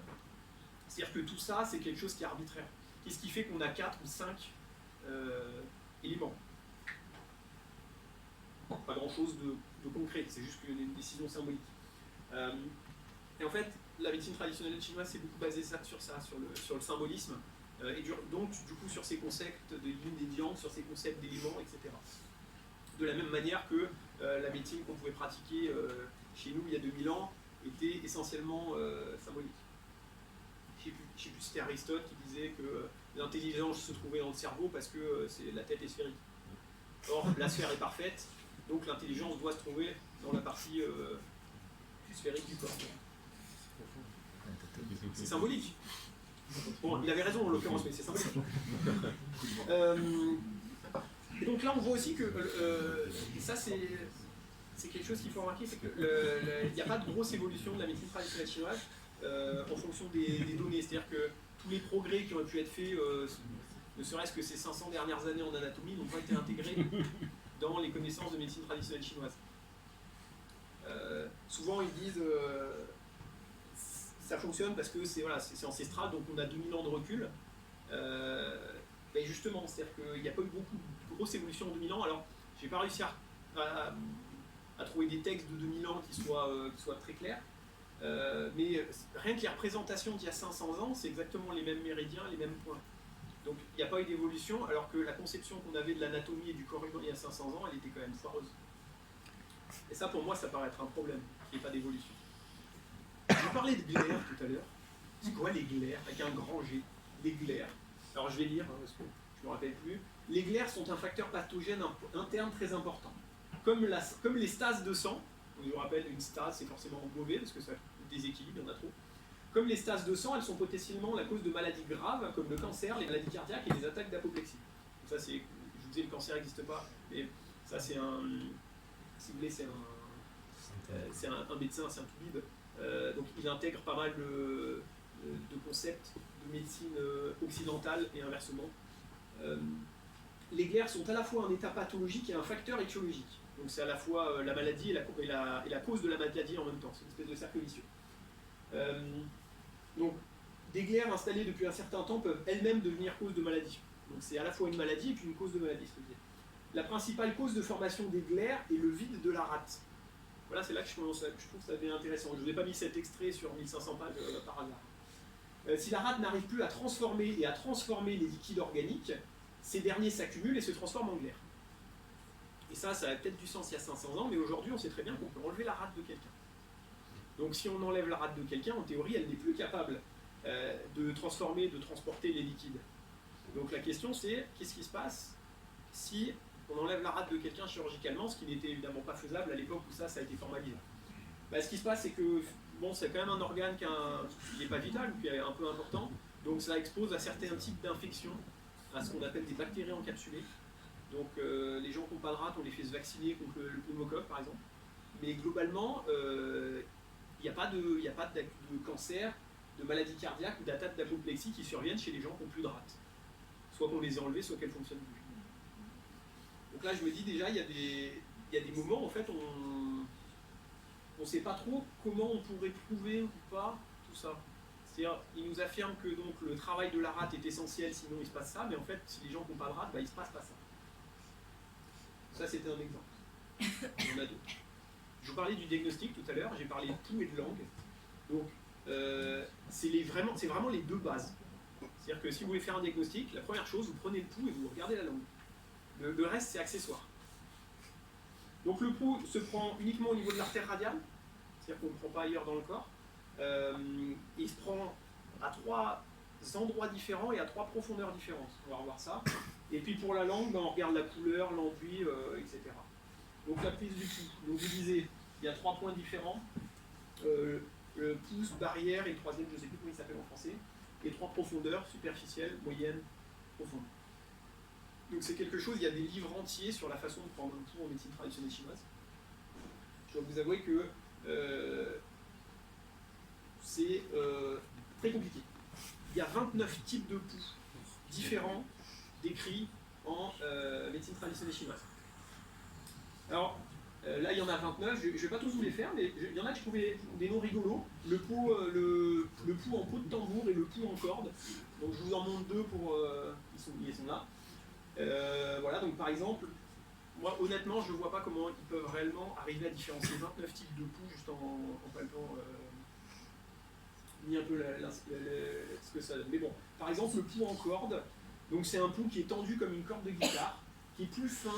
C'est-à-dire que tout ça, c'est quelque chose qui est arbitraire. Qu'est-ce qui fait qu'on a 4 ou 5 éléments ? Pas grand-chose de concret, c'est juste une décision symbolique. Et en fait, la médecine traditionnelle chinoise s'est beaucoup basée sur le symbolisme, et donc du coup sur ces concepts de yin et de yang, sur ces concepts d'éléments, etc. De la même manière que la médecine qu'on pouvait pratiquer chez nous il y a 2000 ans était essentiellement symbolique. Je ne sais plus si c'était Aristote qui disait que l'intelligence se trouvait dans le cerveau parce que la tête est sphérique. Or, la sphère est parfaite, donc l'intelligence doit se trouver dans la partie sphérique du corps. C'est symbolique. Bon, il avait raison en l'occurrence, mais c'est symbolique. Et donc là, on voit aussi que ça, c'est quelque chose qu'il faut remarquer, c'est qu'il n'y a pas de grosse évolution de la médecine traditionnelle chinoise en fonction des données. C'est-à-dire que tous les progrès qui auraient pu être faits, ne serait-ce que ces 500 dernières années en anatomie, n'ont pas été intégrés dans les connaissances de médecine traditionnelle chinoise. Souvent, ils disent ça fonctionne parce que c'est ancestral, donc on a 2000 ans de recul. Ben justement, c'est-à-dire qu'il n'y a pas eu beaucoup de grosses évolutions en 2000 ans. Alors, j'ai pas réussi à trouver des textes de 2000 ans qui soient très clairs. Mais rien que les représentations d'il y a 500 ans, c'est exactement les mêmes méridiens, les mêmes points. Donc il n'y a pas eu d'évolution, alors que la conception qu'on avait de l'anatomie et du corps humain il y a 500 ans, elle était quand même foireuse. Et ça, pour moi, ça paraît être un problème, qu'il n'y ait pas d'évolution. Je parlais de glaire tout à l'heure. C'est quoi les glaires? Avec un grand G. Les glaires. Alors je vais lire, parce que je ne me rappelle plus. Les glaires sont un facteur pathogène interne très important. Comme les stases de sang, je vous rappelle, une stase, c'est forcément mauvais, parce que ça déséquilibre, il y en a trop. Comme les stases de sang, elles sont potentiellement la cause de maladies graves, comme le cancer, les maladies cardiaques et les attaques d'apoplexie. Ça, je vous disais, le cancer n'existe pas, mais ça, c'est si vous voulez, c'est un médecin, c'est un toubib. Donc, il intègre pas mal de concepts de médecine occidentale et inversement. Les glaires sont à la fois un état pathologique et un facteur étiologique. Donc, c'est à la fois la maladie et la cause de la maladie en même temps. C'est une espèce de cercle vicieux. Donc, des glaires installées depuis un certain temps peuvent elles-mêmes devenir cause de maladie. Donc, c'est à la fois une maladie et puis une cause de maladie. La principale cause de formation des glaires est le vide de la rate. Voilà, c'est là que je trouve que ça devient intéressant. Je ne vous ai pas mis cet extrait sur 1500 pages par hasard. Si la rate n'arrive plus à transformer les liquides organiques, ces derniers s'accumulent et se transforment en glaire. Et ça avait peut-être du sens il y a 500 ans, mais aujourd'hui, on sait très bien qu'on peut enlever la rate de quelqu'un. Donc si on enlève la rate de quelqu'un, en théorie, elle n'est plus capable de transformer, de transporter les liquides. Donc la question c'est, qu'est-ce qui se passe si on enlève la rate de quelqu'un chirurgicalement, ce qui n'était évidemment pas faisable à l'époque où ça a été formalisé. Ce qui se passe, c'est que c'est quand même un organe qui n'est pas vital, qui est un peu important, donc ça expose à certains types d'infections, à ce qu'on appelle des bactéries encapsulées. Donc les gens qui n'ont pas de rate, on les fait se vacciner contre le pneumocoque par exemple. Mais globalement, il n'y a pas de cancer, de maladie cardiaque ou d'attaque d'apoplexie qui surviennent chez les gens qui n'ont plus de rate. soit qu'on les ait enlevées, soit qu'elles fonctionnent plus. Donc là, je me dis déjà, il y a des moments, en fait, on ne sait pas trop comment on pourrait prouver ou pas tout ça. C'est-à-dire, il nous affirme que donc, le travail de la rate est essentiel, sinon il se passe ça, mais en fait, si les gens n'ont pas de rate, bah, il ne se passe pas ça. Ça, c'était un exemple. Il y en a d'autres. Je vous parlais du diagnostic tout à l'heure, j'ai parlé de pouls et de langue. Donc, c'est vraiment les deux bases. C'est-à-dire que si vous voulez faire un diagnostic, la première chose, vous prenez le pouls et vous regardez la langue. Le reste, c'est accessoire. Donc le pouls se prend uniquement au niveau de l'artère radiale, c'est-à-dire qu'on ne le prend pas ailleurs dans le corps. Il se prend à 3 endroits différents et à 3 profondeurs différentes. On va revoir ça. Et puis pour la langue, ben, on regarde la couleur, l'enduit, etc. Donc la prise du pouls. Donc vous disiez, il y a 3 points différents. Le pouce, barrière et le troisième, je ne sais plus comment il s'appelle en français. Et 3 profondeurs, superficielle, moyenne, profonde. Donc c'est quelque chose, il y a des livres entiers sur la façon de prendre un pouls en médecine traditionnelle chinoise. Je dois vous avouer que c'est très compliqué. Il y a 29 types de pouls différents décrits en médecine traditionnelle chinoise. Alors, là, il y en a 29, je ne vais pas tous vous les faire, mais il y en a que je trouvais des noms rigolos. Le pouls en peau de tambour et le pouls en corde. Donc je vous en montre 2 pour... ils sont là. Voilà, donc par exemple, moi honnêtement, je ne vois pas comment ils peuvent réellement arriver à différencier 29 types de pouls juste en palpant ni un peu ce que ça donne. Mais bon, par exemple, le pouls en corde, donc c'est un pouls qui est tendu comme une corde de guitare, qui est plus fin,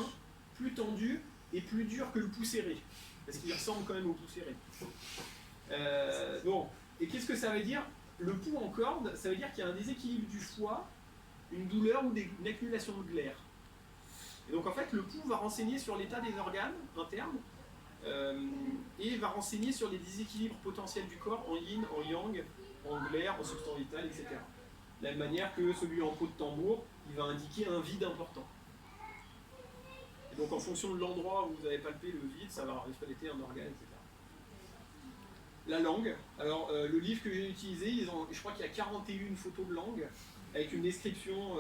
plus tendu et plus dur que le pouls serré, parce qu'il ressemble quand même au pouls serré. Bon, et qu'est-ce que ça veut dire? Le pouls en corde, ça veut dire qu'il y a un déséquilibre du foie, une douleur ou une accumulation de glaire. Et donc en fait, le pouls va renseigner sur l'état des organes internes et va renseigner sur les déséquilibres potentiels du corps en yin, en yang, en glaire, en substance vitale, etc. De la même manière que celui en peau de tambour, il va indiquer un vide important. Et donc en fonction de l'endroit où vous avez palpé le vide, ça va refléter un organe, etc. La langue, alors le livre que j'ai utilisé, je crois qu'il y a 41 photos de langue, avec une description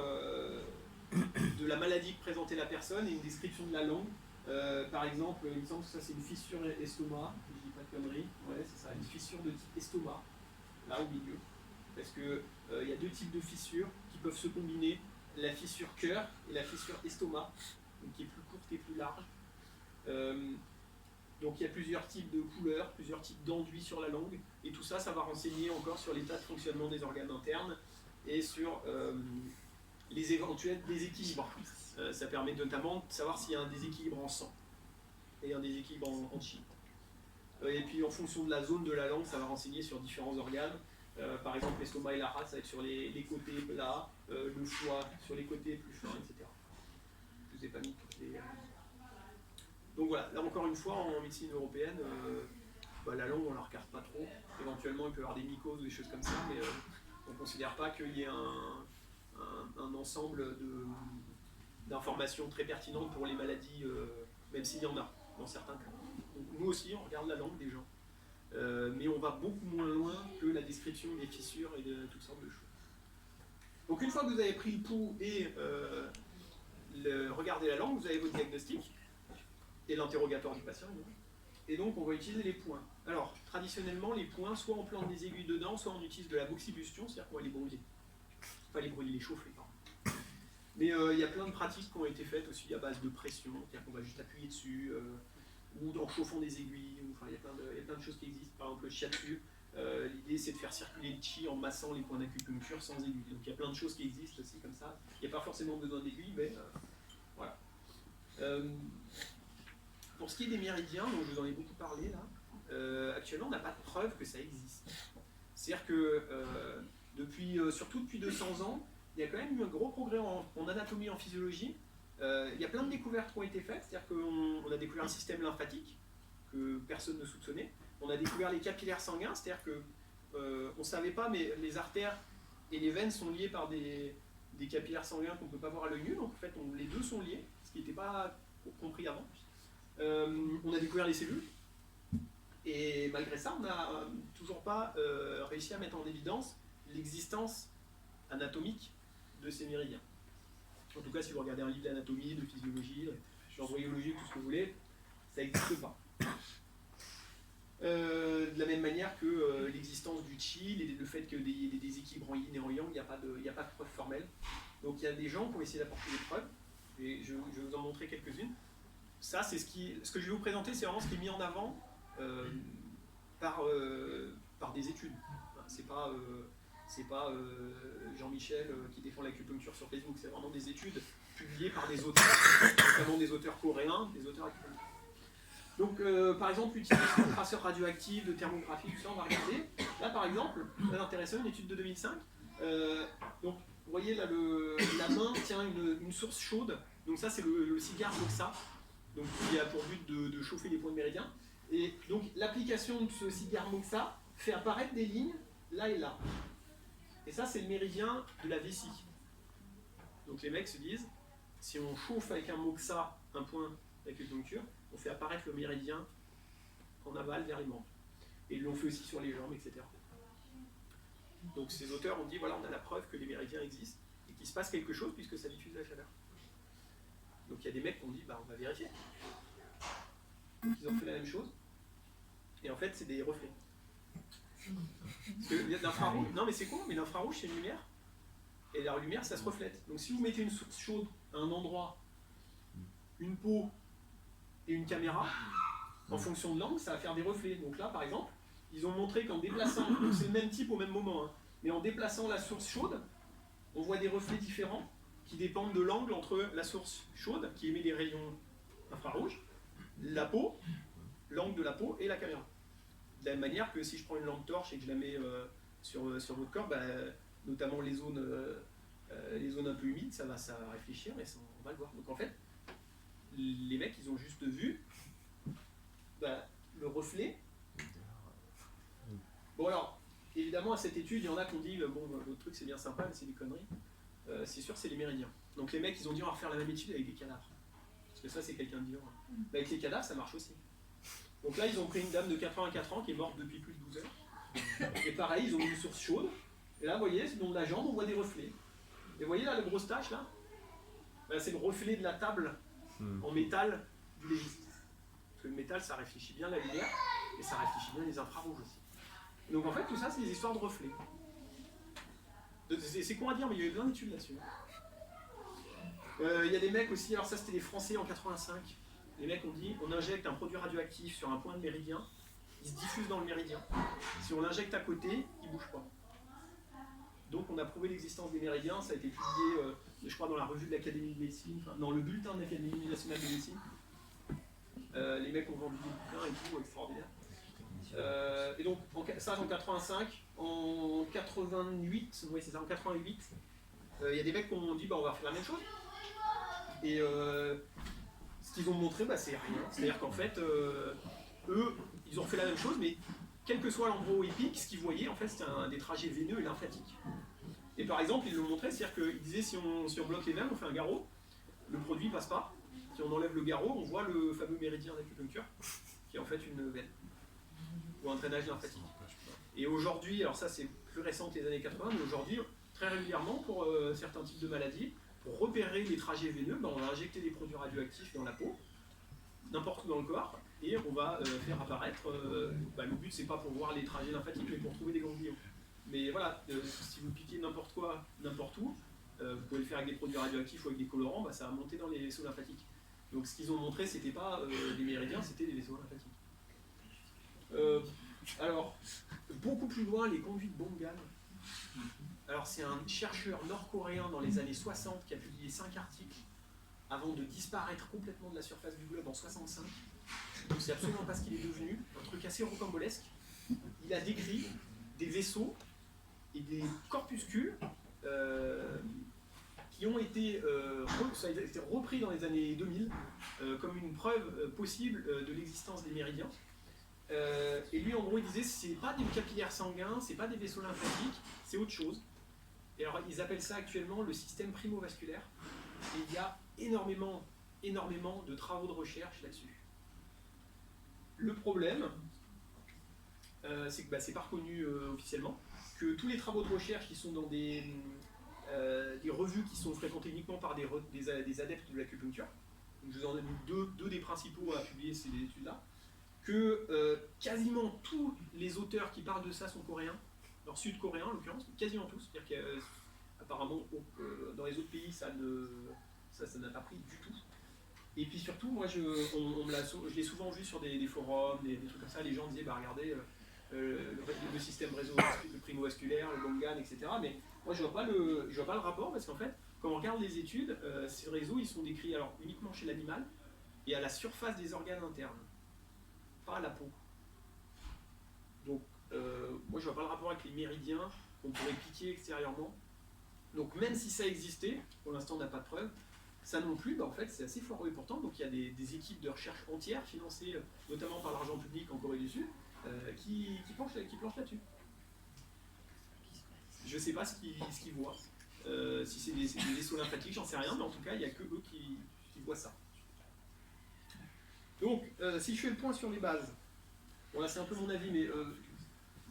de la maladie que présentait la personne et une description de la langue. Par exemple, il me semble que ça c'est une fissure estomac, je dis pas de conneries, ouais c'est ça, une fissure de type estomac, là au milieu. Parce que il y a 2 types de fissures qui peuvent se combiner, la fissure cœur et la fissure estomac, donc qui est plus courte et plus large. Donc il y a plusieurs types de couleurs, plusieurs types d'enduits sur la langue, et tout ça, ça va renseigner encore sur l'état de fonctionnement des organes internes et sur les éventuels déséquilibres. Ça permet notamment de savoir s'il y a un déséquilibre en sang et un déséquilibre en chi. Et puis en fonction de la zone de la langue, ça va renseigner sur différents organes. Par exemple, l'estomac et la rate, ça va être sur les côtés plats, le foie sur les côtés plus fins, etc. Je vous ai pas mis toutes les... Donc voilà, là encore une fois, en médecine européenne, la langue, on ne la regarde pas trop. Éventuellement, il peut y avoir des mycoses ou des choses comme ça, mais on ne considère pas qu'il y ait un ensemble d'informations très pertinentes pour les maladies, même s'il y en a, dans certains cas. Donc, nous aussi, on regarde la langue des gens. Mais on va beaucoup moins loin que la description des fissures et de toutes sortes de choses. Donc une fois que vous avez pris le pouls et regardé la langue, vous avez votre diagnostic et l'interrogatoire du patient. Et donc on va utiliser les points. Alors traditionnellement les points, soit on plante des aiguilles dedans, soit on utilise de la buxibustion, c'est-à-dire qu'on va les brûler. Pas les brûler, les chauffer, pardon. Mais il y a plein de pratiques qui ont été faites aussi à base de pression, c'est-à-dire qu'on va juste appuyer dessus, ou en chauffant des aiguilles, enfin, il y a plein de choses qui existent. Par exemple le shiatsu, l'idée c'est de faire circuler le chi en massant les points d'acupuncture sans aiguille. Donc il y a plein de choses qui existent aussi comme ça. Il n'y a pas forcément besoin d'aiguille, mais voilà. Pour ce qui est des méridiens, dont je vous en ai beaucoup parlé là, actuellement on n'a pas de preuve que ça existe. C'est-à-dire que surtout depuis 200 ans, il y a quand même eu un gros progrès en anatomie et en physiologie. Il y a plein de découvertes qui ont été faites, c'est-à-dire qu'on a découvert un système lymphatique que personne ne soupçonnait. On a découvert les capillaires sanguins, c'est-à-dire qu'on ne savait pas, mais les artères et les veines sont liées par des capillaires sanguins qu'on ne peut pas voir à l'œil nu, donc en fait les deux sont liés, ce qui n'était pas compris avant. On a découvert les cellules, et malgré ça, on n'a toujours pas réussi à mettre en évidence l'existence anatomique de ces méridiens. En tout cas, si vous regardez un livre d'anatomie, de physiologie, d'embryologie, tout ce que vous voulez, ça n'existe pas. De la même manière que l'existence du chi, le fait qu'il y ait des déséquilibres en yin et en yang, il n'y a pas de preuve formelle. Donc il y a des gens qui ont essayé d'apporter des preuves, et je vais vous en montrer quelques-unes. Ça, c'est ce que je vais vous présenter, c'est vraiment ce qui est mis en avant par des études. C'est pas Jean-Michel qui défend l'acupuncture sur Facebook, c'est vraiment des études publiées par des auteurs, notamment des auteurs coréens, des auteurs acupuncteurs. Donc, par exemple, l'utilisation de traceurs radioactifs, de thermographie, tout ça, on va regarder. Là, par exemple, très intéressant, une étude de 2005. Donc, vous voyez là, la main tient une source chaude. Donc ça, c'est le cigare Moxa, donc qui a pour but de chauffer les points de méridien. Et donc, l'application de ce cigare Moxa fait apparaître des lignes là et là. Et ça, c'est le méridien de la vessie. Donc les mecs se disent, si on chauffe avec un Moxa un point d'acupuncture, on fait apparaître le méridien en aval vers les membres. Et ils l'ont fait aussi sur les jambes, etc. Donc ces auteurs ont dit, voilà, on a la preuve que les méridiens existent et qu'il se passe quelque chose puisque ça diffuse la chaleur. Donc il y a des mecs qui ont dit, bah, on va vérifier. Donc ils ont fait la même chose. Et en fait, c'est des reflets. Parce que l'infrarouge, non mais c'est con, mais l'infrarouge c'est une lumière. Et la lumière, ça se reflète. Donc si vous mettez une source chaude à un endroit, une peau et une caméra, en fonction de l'angle, ça va faire des reflets. Donc là, par exemple, ils ont montré qu'en déplaçant, donc c'est le même type au même moment, hein, mais en déplaçant la source chaude, on voit des reflets différents qui dépendent de l'angle entre la source chaude, qui émet des rayons infrarouges, la peau, l'angle de la peau et la caméra. De la même manière que si je prends une lampe torche et que je la mets sur votre corps, bah, notamment les zones un peu humides, ça va réfléchir et on va le voir. Donc en fait, les mecs, ils ont juste vu le reflet. Bon alors, évidemment à cette étude, il y en a qui ont dit, bon, votre truc c'est bien sympa, mais c'est des conneries. C'est sûr, c'est les méridiens. Donc les mecs, ils ont dit, on va refaire la même étude avec des cadavres. Parce que ça, c'est quelqu'un de vivant. Bah, avec les cadavres, ça marche aussi. Donc là, ils ont pris une dame de 84 ans qui est morte depuis plus de 12 heures. Et pareil, ils ont mis une source chaude. Et là, vous voyez, le long de la jambe, on voit des reflets. Et vous voyez là, le gros tache, là, bah, c'est le reflet de la table en métal du légiste. Parce que le métal, ça réfléchit bien la lumière, et ça réfléchit bien les infrarouges aussi. Donc en fait, tout ça, c'est des histoires de reflets. C'est con à dire, mais il y a eu plein d'études là-dessus. Il y a des mecs aussi, alors ça c'était des Français en 85. Les mecs ont dit, on injecte un produit radioactif sur un point de méridien, il se diffuse dans le méridien. Si on l'injecte à côté, il ne bouge pas. Donc on a prouvé l'existence des méridiens, ça a été publié, je crois, dans la revue de l'Académie de médecine, enfin, dans le bulletin de l'Académie nationale de médecine. Les mecs ont vendu des bouquins et tout, extraordinaire. Et donc, ça en 85, en 88, oui c'est ça, en 88, il y a des mecs qui ont dit, bah, on va faire la même chose. Et ce qu'ils ont montré, bah, c'est rien. C'est-à-dire qu'en fait, eux, ils ont fait la même chose, mais quel que soit l'endroit où ils piquent, ce qu'ils voyaient, en fait, c'était des trajets veineux et lymphatiques. Et par exemple, ils l'ont montré, c'est-à-dire qu'ils disaient, si on bloque les veines, on fait un garrot, le produit passe pas. Si on enlève le garrot, on voit le fameux méridien d'acupuncture, qui est en fait une veine, ou un drainage lymphatique. Et aujourd'hui, alors ça c'est plus récent que les années 80, mais aujourd'hui, très régulièrement, pour certains types de maladies, pour repérer les trajets veineux, ben, on va injecter des produits radioactifs dans la peau, n'importe où dans le corps, et on va faire apparaître, le but c'est pas pour voir les trajets lymphatiques, mais pour trouver des ganglions. Mais voilà, si vous piquez n'importe quoi, n'importe où, vous pouvez le faire avec des produits radioactifs ou avec des colorants, bah, ça va monter dans les vaisseaux lymphatiques. Donc ce qu'ils ont montré, c'était pas des méridiens, c'était des vaisseaux lymphatiques. Alors, beaucoup plus loin, les conduits de Bongan. Alors c'est un chercheur nord-coréen dans les années 60 qui a publié 5 articles avant de disparaître complètement de la surface du globe en 65. Donc c'est absolument pas ce qu'il est devenu, un truc assez rocambolesque. Il a décrit des vaisseaux et des corpuscules qui ont été, ça a été repris dans les années 2000 comme une preuve possible de l'existence des méridiens. Et lui, en gros, il disait c'est pas des capillaires sanguins, c'est pas des vaisseaux lymphatiques, c'est autre chose. Et alors, ils appellent ça actuellement le système primo-vasculaire. Et il y a énormément de travaux de recherche là-dessus. Le problème, c'est que c'est pas reconnu officiellement, que tous les travaux de recherche qui sont dans des des revues qui sont fréquentées uniquement par des adeptes de l'acupuncture. Donc, je vous en ai mis deux des principaux à publier ces études-là. Que quasiment tous les auteurs qui parlent de ça sont coréens, alors sud-coréens en l'occurrence, quasiment tous. C'est-à-dire qu'apparemment, dans les autres pays, ça n'a pas pris du tout. Et puis surtout, moi, je l'ai souvent vu sur des forums, des trucs comme ça, les gens disaient, bah regardez, le système réseau primo-vasculaire, le Gongan, etc. Mais moi, je vois pas le rapport, parce qu'en fait, quand on regarde les études, ces réseaux, ils sont décrits alors, uniquement chez l'animal et à la surface des organes internes, pas à la peau. Donc, moi, je vois pas le rapport avec les méridiens qu'on pourrait piquer extérieurement. Donc, même si ça existait, pour l'instant, on n'a pas de preuves, ça non plus, bah en fait, c'est assez foireux. Et pourtant, donc, il y a des équipes de recherche entières financées notamment par l'argent public en Corée du Sud qui planchent là-dessus. Je ne sais pas ce qu'ils voient. Si c'est des vaisseaux lymphatiques, j'en sais rien, mais en tout cas, il n'y a que eux qui voient ça. Donc, si je fais le point sur les bases, bon là c'est un peu mon avis, mais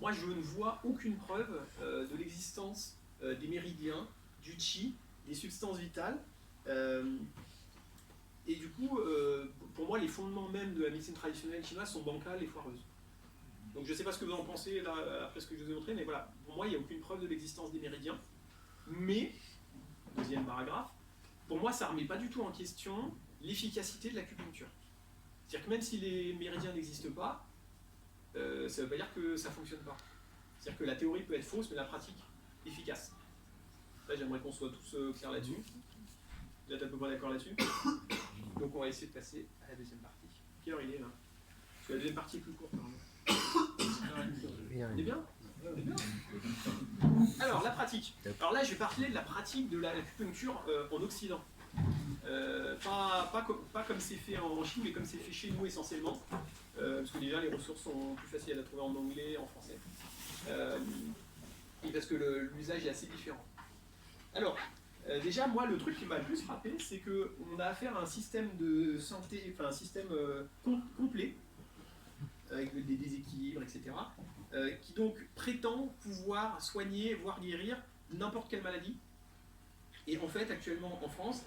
moi je ne vois aucune preuve de l'existence des méridiens, du chi, des substances vitales. Et du coup, pour moi, les fondements même de la médecine traditionnelle chinoise sont bancales et foireuses. Donc je ne sais pas ce que vous en pensez là, après ce que je vous ai montré, mais voilà, pour moi, il n'y a aucune preuve de l'existence des méridiens. Mais, deuxième paragraphe, pour moi, ça ne remet pas du tout en question l'efficacité de l'acupuncture. C'est-à-dire que même si les méridiens n'existent pas, ça ne veut pas dire que ça ne fonctionne pas. C'est-à-dire que la théorie peut être fausse, mais la pratique efficace. Là, j'aimerais qu'on soit tous clairs là-dessus. Vous êtes à peu près d'accord là-dessus? Donc on va essayer de passer à la deuxième partie. Quelle heure il est là? Parce que la deuxième partie est plus courte. On est bien? On est bien. Alors, la pratique. Alors là, je vais parler de la pratique de l'acupuncture en Occident. Pas comme c'est fait en Chine, mais comme c'est fait chez nous essentiellement. Parce que déjà, les ressources sont plus faciles à trouver en anglais, en français. Et parce que l'usage est assez différent. Alors, déjà, moi, le truc qui m'a le plus frappé, c'est qu'on a affaire à un système de santé, enfin un système complet, avec des déséquilibres, etc., qui donc prétend pouvoir soigner, voire guérir n'importe quelle maladie. Et en fait, actuellement en France,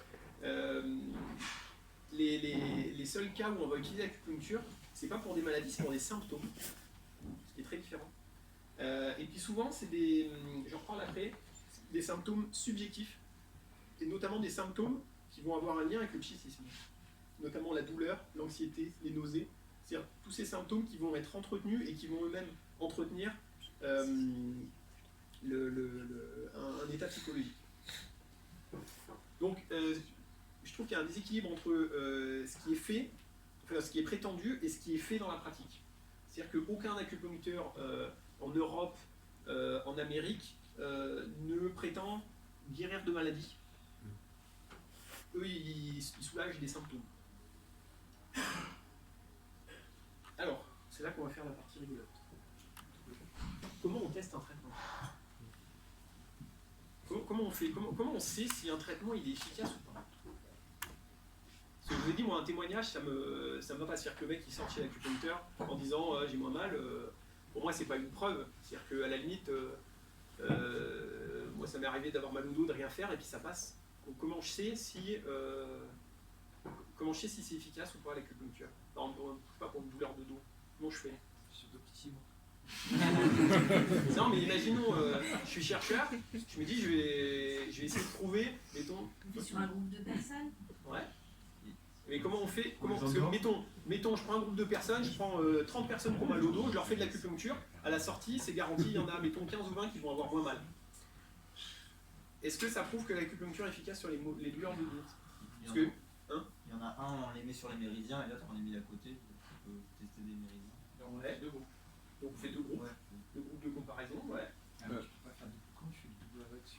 les seuls cas où on va utiliser l'acupuncture, c'est pas pour des maladies, c'est pour des symptômes, ce qui est très différent. Et puis souvent, c'est j'en reparle après, des symptômes subjectifs, et notamment des symptômes qui vont avoir un lien avec le psychisme, notamment la douleur, l'anxiété, les nausées, c'est-à-dire tous ces symptômes qui vont être entretenus et qui vont eux-mêmes entretenir un état psychologique. Donc, je trouve qu'il y a un déséquilibre entre ce qui est fait, enfin, ce qui est prétendu et ce qui est fait dans la pratique. C'est-à-dire qu'aucun acupuncteur en Europe, en Amérique, ne prétend guérir de maladies. Eux, ils soulagent des symptômes. Alors, c'est là qu'on va faire la partie rigolote. Comment on teste un traitement? Comment on sait si un traitement il est efficace ou pas? Parce que je vous ai dit, moi, un témoignage, ça me va pas se faire que le mec qui sort chez l'acupuncteur en disant j'ai moins mal. Pour moi, c'est pas une preuve. C'est-à-dire qu'à la limite, moi, ça m'est arrivé d'avoir mal au dos, de rien faire, et puis ça passe. Donc, comment je sais si c'est efficace ou pas l'acupuncture? Par exemple, pas pour une douleur de dos. Comment je fais? Non, mais imaginons, je suis chercheur, je me dis, je vais essayer de trouver, mettons. Sur un groupe de personnes? Ouais. Mais comment on fait? Parce que, mettons, je prends un groupe de personnes, je prends 30 personnes qui ont mal au dos, je leur fais de l'acupuncture. À la sortie, c'est garanti, il y en a, mettons, 15 ou 20 qui vont avoir moins mal. Est-ce que ça prouve que l'acupuncture est efficace sur les douleurs de dos? Parce que, hein? Il y en a un, on les met sur les méridiens, et l'autre, on les met à côté. On peut tester des méridiens. Ouais, deux groupes. Donc on fait deux groupes. Ouais. Deux groupes de comparaison, ouais. Ouais.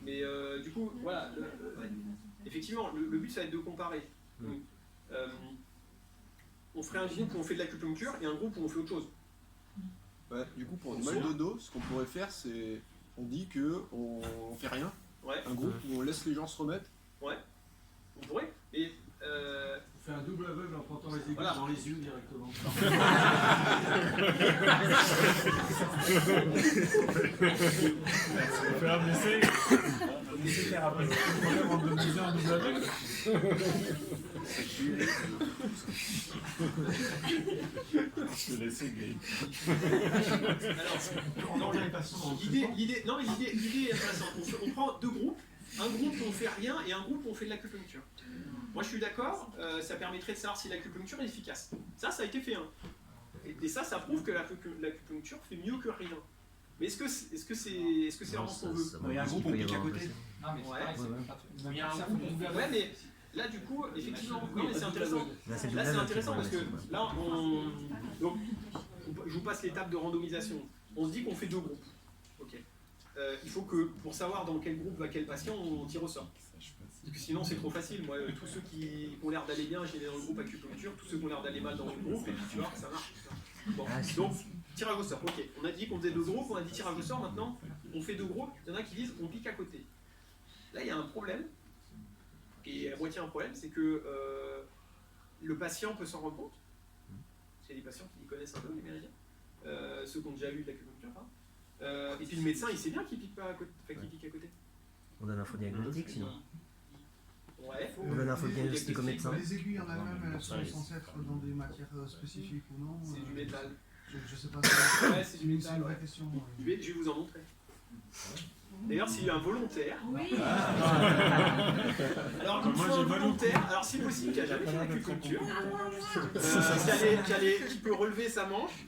Mais du coup, voilà, effectivement, le but ça va être de comparer. Donc, on ferait un groupe où on fait de l'acupuncture et un groupe où on fait autre chose. Ouais, du coup, pour le mal de dos, ce qu'on pourrait faire, c'est on dit qu'on fait rien. Ouais. Un groupe où on laisse les gens se remettre. Ouais. On pourrait. Et On fait un double aveugle en plantant les aiguilles Voilà. dans les yeux directement. Faire un essai. c'est clair après. On donne déjà un double aveugle. Je te laisse gay. Alors, non, l'idée est intéressante. On prend deux groupes. Un groupe où on fait rien et un groupe où on fait de l'acupuncture. Moi je suis d'accord, ça permettrait de savoir si l'acupuncture est efficace. Ça a été fait. Hein. Et ça prouve que l'acupuncture fait mieux que rien. Mais est-ce que c'est vraiment ce qu'on veut? Il y a un groupe on pique à côté. Non, mais c'est pareil, c'est pas Il y a un groupe, ouais, mais là du coup, effectivement, non, mais c'est intéressant. Là c'est intéressant parce que là, donc, je vous passe l'étape de randomisation. On se dit qu'on fait deux groupes. Ok. Il faut que, pour savoir dans quel groupe va quel patient, on tire au sort. Parce que sinon c'est trop facile. Moi, tous ceux qui ont l'air d'aller bien, je les mets dans le groupe acupuncture. Tous ceux qui ont l'air d'aller mal dans le groupe, et puis tu vois, ça marche. Bon. Donc, tirage au sort. Ok. On a dit qu'on faisait deux groupes, on a dit tirage au sort. Maintenant, on fait deux groupes. Il y en a qui disent on pique à côté. Là, il y a un problème. Et à moitié un problème, c'est que le patient peut s'en rendre compte. Il y a des patients qui connaissent un peu les méridiens. Ceux qui ont déjà eu de l'acupuncture. Et puis le médecin, il sait bien qu'il pique pas à côté. Enfin, qu'il pique à côté. On donne un faux diagnostic sinon. Ouais. On donne un faux diagnostic au médecin. Les aiguilles en elles-mêmes, elles sont censées être dans des matières spécifiques ou non? C'est du métal. Je sais pas. Ouais, c'est du C'est métal. une vraie Ouais. question. Je vais vous en montrer. D'ailleurs, s'il y a un volontaire. Oui. Alors, il faut un volontaire. Alors, si possible, qui a jamais fait l'acupuncture, qui peut relever sa manche.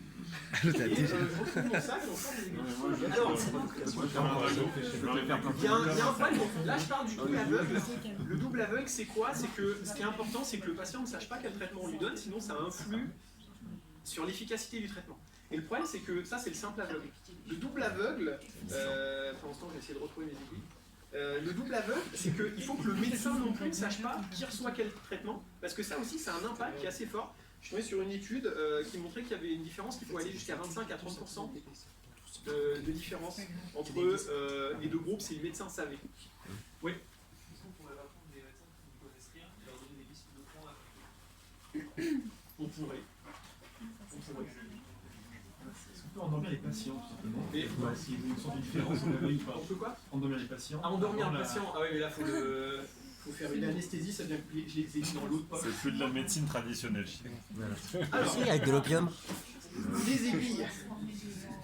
Et je retrouve mon sac, on sort des aiguilles. Alors, il y a un problème. Là, je parle du double aveugle. Le double aveugle, c'est quoi? C'est que ce qui est important, c'est que le patient ne sache pas quel traitement on lui donne, sinon ça influe sur l'efficacité du traitement. Et le problème, c'est que ça, c'est le simple aveugle. Le double aveugle, pour l'instant, j'ai essayé de retrouver mes aiguilles. Le double aveugle, c'est qu'il faut que le médecin non plus ne sache pas qui reçoit quel traitement, parce que ça aussi, c'est un impact qui est assez fort. Je suis tombé sur une étude qui montrait qu'il y avait une différence qui pouvait aller jusqu'à 25 à 30% de différence entre les deux groupes si le médecin savait. Oui. On pourrait. Est-ce qu'on peut endormir les patients tout simplement? Et s'ils ont une sorte de différence, on avait pas. On peut quoi? Endormir les patients. Ah, endormir un patient. Ah oui, mais là, faut faire une anesthésie, ça devient je les ai mis dans l'autre poche. C'est plus de la médecine traditionnelle chez nous. Alors, Si, avec de l'opium. les aiguilles.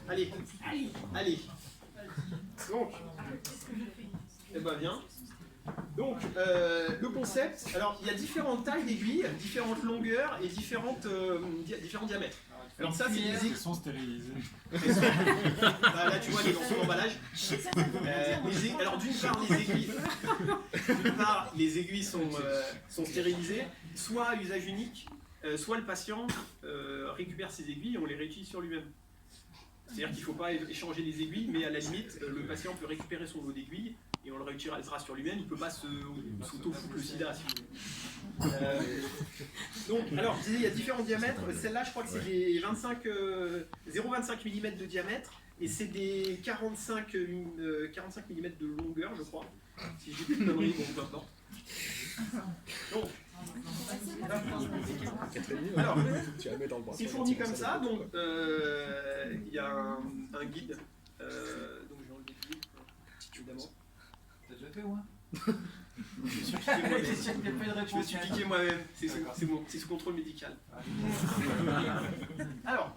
Allez. Donc, eh ben bien. Donc, le concept, alors il y a différentes tailles d'aiguilles, différentes longueurs et différents diamètres. Alors ça, c'est des aiguilles. Ils sont stérilisés. Là, tu vois, elle est dans son emballage. Alors d'une part, les aiguilles sont stérilisées, soit à usage unique, soit le patient récupère ses aiguilles et on les réutilise sur lui-même. C'est-à-dire qu'il ne faut pas échanger les aiguilles, mais à la limite, le patient peut récupérer son lot d'aiguilles et on le réutilisera sur lui-même. Il ne peut pas s'auto-foutre le sida, si vous voulez. Donc, alors, je disais, il y a différents diamètres. Celle-là, je crois que c'est des 0,25 mm de diamètre et c'est des 45 mm de longueur, je crois. Si j'ai plus de conneries, bon, peu importe. Donc, alors, c'est fourni comme ça, donc il y a un guide. Donc je vais enlever le guide, évidemment. T'as déjà fait ou hein? Je me suis piqué moi-même, c'est sous contrôle médical. Alors,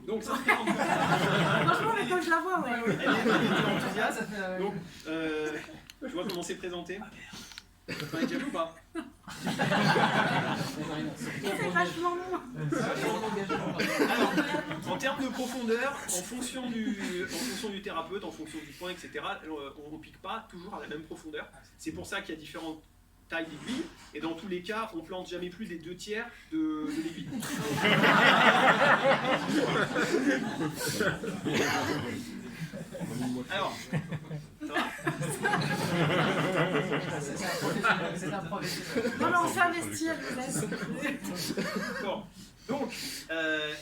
donc ça fait Franchement, mais quand je la vois, ouais. elle est enthousiaste. Donc, tu vois comment c'est présenté? T'en as déjà vu ou pas? C'est vachement long. Alors, en termes de profondeur, en fonction du thérapeute, en fonction du point, etc., on ne pique pas toujours à la même profondeur. C'est pour ça qu'il y a différentes tailles d'aiguilles, et dans tous les cas, on plante jamais plus des 2/3 de l'aiguille. Alors, ça va? C'est un professionnel. Non, mais on s'est investi, vous êtes. Bon, donc,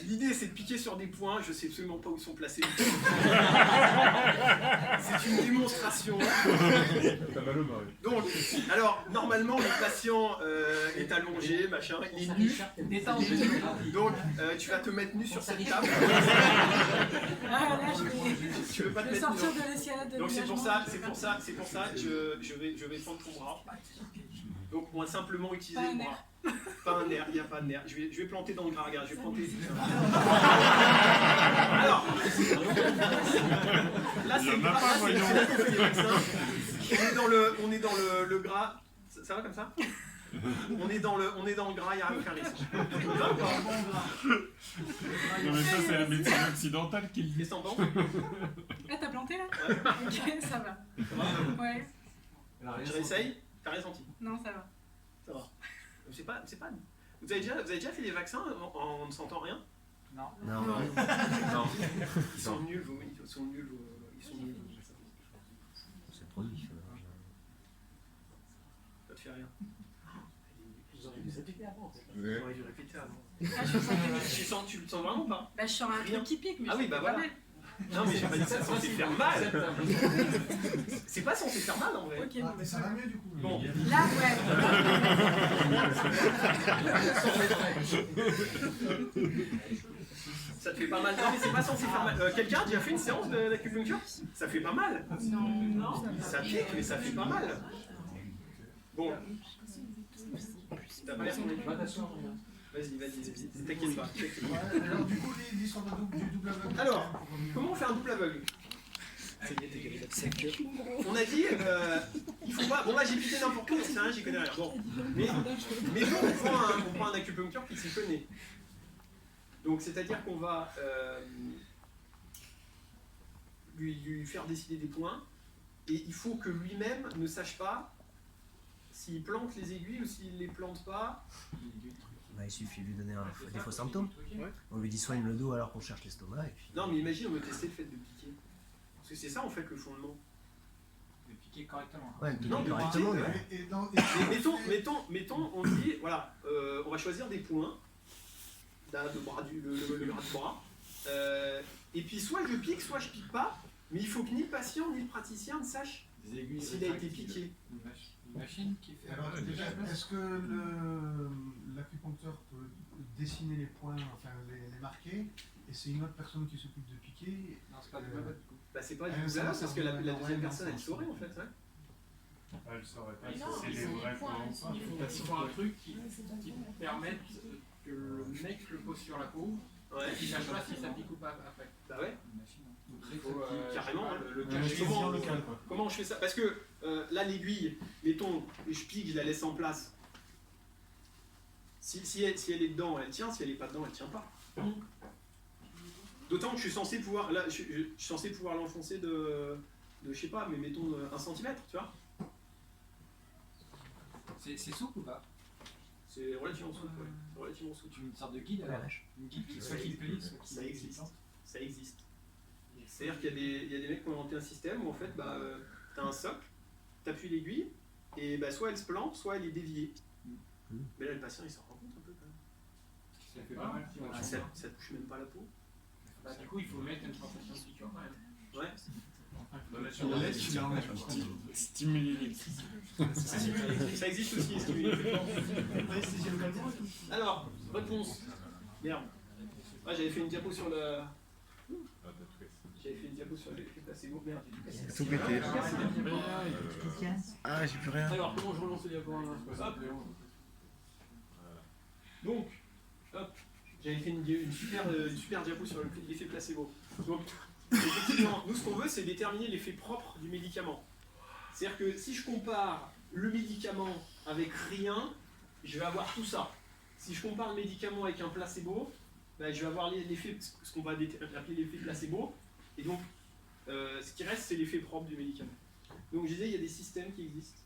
l'idée c'est de piquer sur des points, je sais absolument pas où sont placés les points. C'est une démonstration. T'as mal au bras, oui. Donc, alors, normalement, le patient est allongé, machin, il est nu. Donc, tu vas te mettre nu sur cette table. Ah là, je Tu veux pas te vais mettre sortir nu. de l'escalade de Donc c'est pour l'engagement. ça, je vais prendre ton bras. Donc on va simplement utiliser Pas un le bras. Pas un nerf, il n'y a pas de nerf. Je vais planter dans le bras, regarde, je vais planter. Alors, là c'est le gras, là, c'est là qu'on fait les vaccins. On est dans le gras. Ça va comme ça? On est dans le gras, il n'y a aucun risque. Non mais ça c'est la médecine occidentale qui le dit. Qu'est-ce que t'en penses? Ah, t'as planté là? Ouais. Ok, ça va. Ouais. Je réessaye? T'as rien senti? Non, ça va. Ça va. C'est pas. Vous avez déjà fait les vaccins en ne sentant rien? Non. Non. Ils sont nuls, ils sont nuls. C'est le produit. Ça te fait rien. Vous auriez dû répéter avant en fait. Ouais. Vous auriez dû répéter avant. Ah, je sens Tu le sens vraiment pas? Bah, je sens un truc qui pique, mais Ah oui, c'est bah pas voilà. mal. Non mais j'ai pas dit ça censé faire mal. C'est pas censé faire mal en vrai. Ok, Ah, mais ça va mieux du coup. Bon. là, Ça te fait pas mal. Non mais c'est pas censé faire mal. Quelqu'un a déjà fait une séance d'acupuncture? Ça fait pas mal. Non. Ça pique mais ça fait pas mal. Bon. T'as pas l'air son équipe. Vas-y, t'inquiète pas. Alors du coup, l'histoire du double aveugle. Alors, comment on fait un double aveugle? On a dit, il faut pas. Bon là j'ai piqué n'importe où, c'est rien, j'y connais rien. Bon, mais on prend un acupuncteur qui s'y connaît. Donc c'est-à-dire qu'on va lui faire décider des points, et il faut que lui-même ne sache pas s'il plante les aiguilles ou s'il les plante pas. Bah, il suffit de lui donner des faux symptômes. Ouais. On lui dit soigne le dos alors qu'on cherche l'estomac. Et puis... Non mais imagine on veut tester le fait de piquer. Parce que c'est ça en fait le fondement. De piquer correctement. Ouais, de Non, mais correctement. Et dans- Mettons, on dit, voilà, on va choisir des points, là, le bras du bras, et puis soit je pique, soit je pique pas, mais il faut que ni le patient ni le praticien ne sache Des aiguilles s'il a été piqué. Une machine qui fait. Alors déjà, est-ce que l'acupuncteur peut dessiner les points, enfin les marquer, et c'est une autre personne qui s'occupe de piquer? Non, c'est pas du baba du coup. Bah c'est pas du Ah, tout ça, là, ça parce que la va, deuxième ouais, personne elle non, saurait en fait. Ouais. Ah, elle saurait pas Mais si non, c'est les c'est vrais les points, points ou pas. il faut- Parce qu'il faut un truc qui permette que le mec le pose sur la peau Ouais. et qu'il sache pas si ça pique ou pas après. Bah ouais, Une machine. Donc, il faut carrément le Anesthésiant local, quoi. Comment je fais ça? Parce que là l'aiguille, mettons, je pique, je la laisse en place. Si elle est dedans, elle tient, si elle est pas dedans, elle tient pas. D'autant que je suis censé pouvoir, là, je suis censé pouvoir l'enfoncer de je sais pas, mais mettons 1 centimètre, tu vois. C'est souple ou pas? C'est relativement souple, ouais. C'est relativement souple. Une sorte de guide alors? Une guide qui soit qui plie, soit qui. Ça existe. Ça existe. C'est-à-dire qu'il y a des mecs qui ont inventé un système où en fait, bah, t'as un socle, t'appuies l'aiguille, et bah, soit elle se plante, soit elle est déviée. Mais là, le patient, il s'en rend compte un peu quand même. Ça fait pas mal. Ah, ça touche même pas la peau. Bah, du coup, il faut mettre une sensation de piqûre quand même. Ouais. Tu la laisses, tu la remets. Stimuler. Ça existe aussi, stimuler. Alors, réponse. Merde. Ah, j'avais fait une diapo sur le. J'avais fait une diapo sur l'effet placebo. Merde, j'ai tout cassé. Ah, j'ai plus rien. Alors, comment je relance le diapo? Hop. Donc, hop, j'avais fait une super diapo sur l'effet placebo. Donc, effectivement, nous ce qu'on veut, c'est déterminer l'effet propre du médicament. C'est-à-dire que si je compare le médicament avec rien, je vais avoir tout ça. Si je compare le médicament avec un placebo, ben, je vais avoir l'effet, ce qu'on va appeler l'effet placebo. Et donc, ce qui reste, c'est l'effet propre du médicament. Donc, je disais, il y a des systèmes qui existent.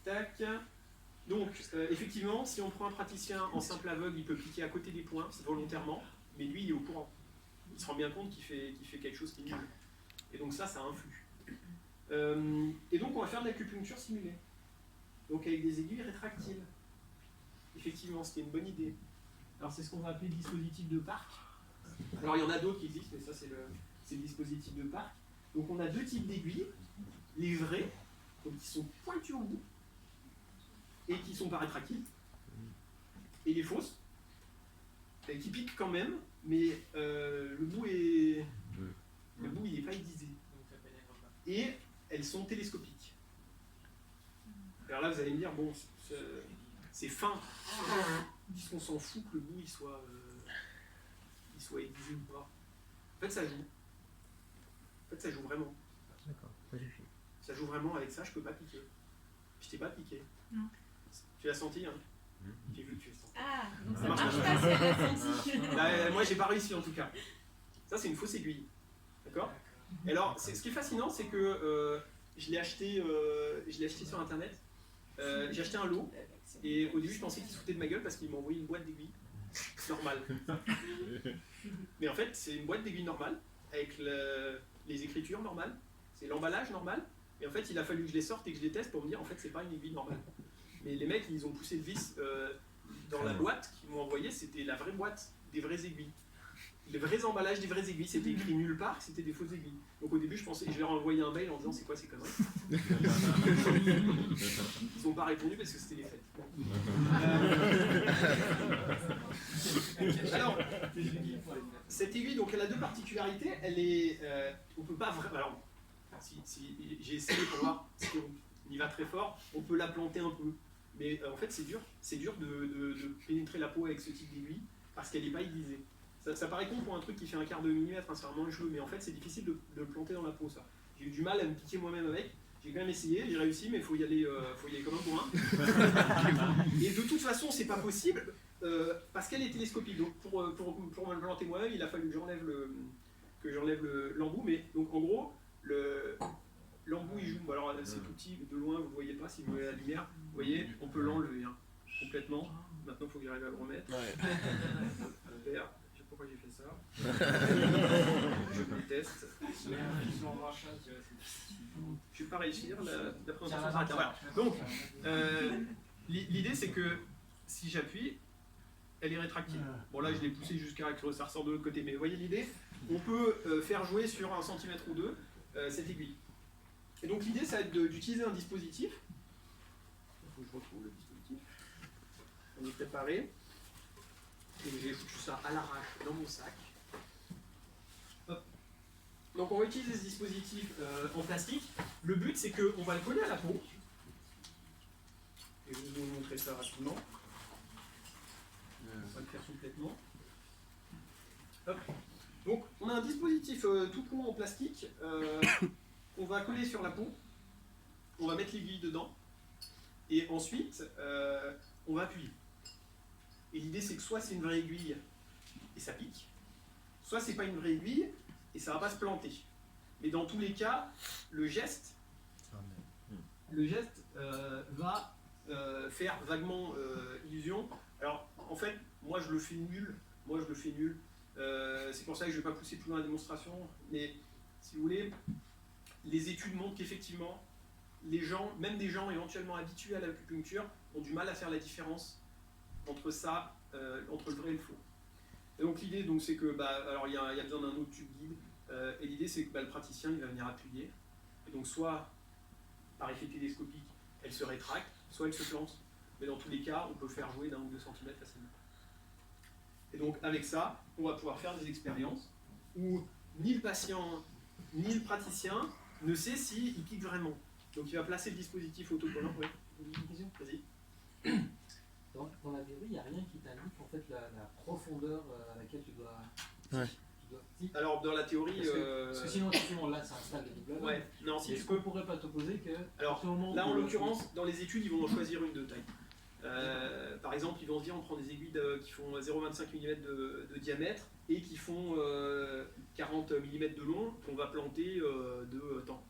Tac. Donc, effectivement, si on prend un praticien en simple aveugle, il peut piquer à côté des points, volontairement, mais lui, il est au courant. Il se rend bien compte qu'il fait quelque chose qui est nul. Et donc ça influe. Et donc, on va faire de l'acupuncture simulée. Donc, avec des aiguilles rétractiles. Effectivement, c'était une bonne idée. Alors c'est ce qu'on va appeler le dispositif de parc. Alors il y en a d'autres qui existent, mais ça c'est le dispositif de parc. Donc on a deux types d'aiguilles, les vraies, donc qui sont pointues au bout, et qui sont pas rétractiles, et les fausses, qui piquent quand même, mais le bout il n'est pas aiguisé. Et elles sont télescopiques. Alors là vous allez me dire, bon, c'est fin, puisqu'on s'en fout que le bout il soit aiguisé ou pas. En fait ça joue. Ça joue vraiment. D'accord, ça suffit. Ça joue vraiment, avec ça je peux pas piquer. Je t'ai pas piqué. Non. Tu l'as senti, hein? J'ai vu que tu l'as senti. Ah, donc ça Ça marche marche pas. pas si elle a senti. Bah, moi j'ai pas réussi en tout cas. Ça c'est une fausse aiguille. D'accord? Et alors ce qui est fascinant c'est que je l'ai acheté sur internet. J'ai acheté un lot et au début je pensais qu'il se foutait de ma gueule parce qu'il m'a envoyé une boîte d'aiguilles normale. Mais en fait c'est une boîte d'aiguilles normale avec les écritures normales, c'est l'emballage normal, et en fait il a fallu que je les sorte et que je les teste pour me dire en fait c'est pas une aiguille normale. Mais les mecs ils ont poussé le vis dans la boîte qu'ils m'ont envoyé, c'était la vraie boîte des vraies aiguilles. Les vrais emballages des vraies aiguilles, c'était écrit nulle part, c'était des fausses aiguilles. Donc au début je pensais, je leur ai envoyé un mail en disant c'est quoi ces conneries. Ils n'ont pas répondu parce que c'était les fêtes. Alors, cette aiguille, donc elle a deux particularités. Elle est, on peut pas vraiment. Alors, si j'ai essayé pour voir si on y va très fort, on peut la planter un peu. Mais en fait, c'est dur de pénétrer la peau avec ce type d'aiguille parce qu'elle n'est pas aiguisée. Ça paraît con pour un truc qui fait un quart de millimètre, hein, c'est vraiment jeu, mais en fait, c'est difficile de le planter dans la peau, ça. J'ai eu du mal à me piquer moi-même avec. J'ai quand même essayé, j'ai réussi, mais il faut y aller comme un bourrin. Et de toute façon, c'est pas possible parce qu'elle est télescopique. Donc pour me le planter moi-même, il a fallu que j'enlève l'embout. Mais donc en gros, l'embout il joue. Alors c'est tout petit, de loin, vous ne voyez pas si vous voyez la lumière. Vous voyez, on peut l'enlever hein, complètement. Maintenant, il faut que j'arrive à le remettre. Super. Je sais pas pourquoi j'ai fait ça. Je le teste. Je vais pas réussir la présentation s'arrête. Voilà. Donc, l'idée c'est que si j'appuie, elle est rétractile. Bon là je l'ai poussé jusqu'à ce que ça ressort de l'autre côté, mais vous voyez l'idée, on peut faire jouer sur 1 cm ou 2 cette aiguille. Et donc l'idée ça va être d'utiliser un dispositif. Il faut que je retrouve le dispositif. On est préparé. Et j'ai foutu ça à l'arrache dans mon sac. Hop. Donc on va utiliser ce dispositif en plastique. Le but c'est qu'on va le coller à la peau. Et je vais vous montrer ça rapidement. On va le faire complètement. Hop. Donc on a un dispositif tout rond en plastique qu'on va coller sur la peau. On va mettre l'aiguille dedans. Et ensuite on va appuyer. Et l'idée c'est que soit c'est une vraie aiguille et ça pique, soit c'est pas une vraie aiguille et ça va pas se planter. Mais dans tous les cas, le geste va faire vaguement illusion. Alors en fait, moi je le fais nul. C'est pour ça que je vais pas pousser plus loin la démonstration. Mais si vous voulez, les études montrent qu'effectivement, les gens, même des gens éventuellement habitués à l'acupuncture, ont du mal à faire la différence entre ça, entre le vrai et le faux. Et donc l'idée donc c'est que alors il y a besoin d'un autre tube guide et l'idée c'est que le praticien il va venir appuyer et donc soit par effet télescopique elle se rétracte, soit elle se plante. Mais dans tous les cas on peut faire jouer d'1 ou 2 cm facilement. Et donc avec ça on va pouvoir faire des expériences où ni le patient ni le praticien ne sait s'il pique vraiment. Donc il va placer le dispositif autocollant. Oui. Vas-y. Dans la théorie, il n'y a rien qui t'indique en fait la profondeur à laquelle tu dois. Ouais. Alors dans la théorie. Parce que sinon, effectivement, là, c'est un stade de double. Ouais. Non, si tu Est-ce peux. qu'on pourrait pas t'opposer que. Alors là, en l'occurrence, dans les études, ils vont en choisir une de taille. Par exemple, ils vont se dire on prend des aiguilles qui font 0,25 mm de diamètre et qui font 40 mm de long qu'on va planter de temps.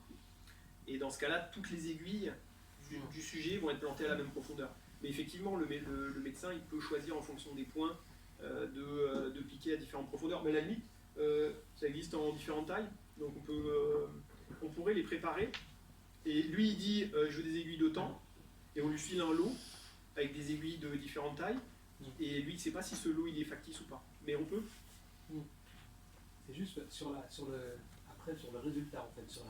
Et dans ce cas-là, toutes les aiguilles du sujet vont être plantées à la même profondeur. Mais effectivement, le médecin il peut choisir en fonction des points de piquer à différentes profondeurs. Mais à la limite, ça existe en différentes tailles. Donc on pourrait les préparer. Et lui, il dit je veux des aiguilles de temps. Et on lui file un lot avec des aiguilles de différentes tailles. Et lui, il ne sait pas si ce lot il est factice ou pas. Mais on peut. C'est juste sur le résultat, en fait, sur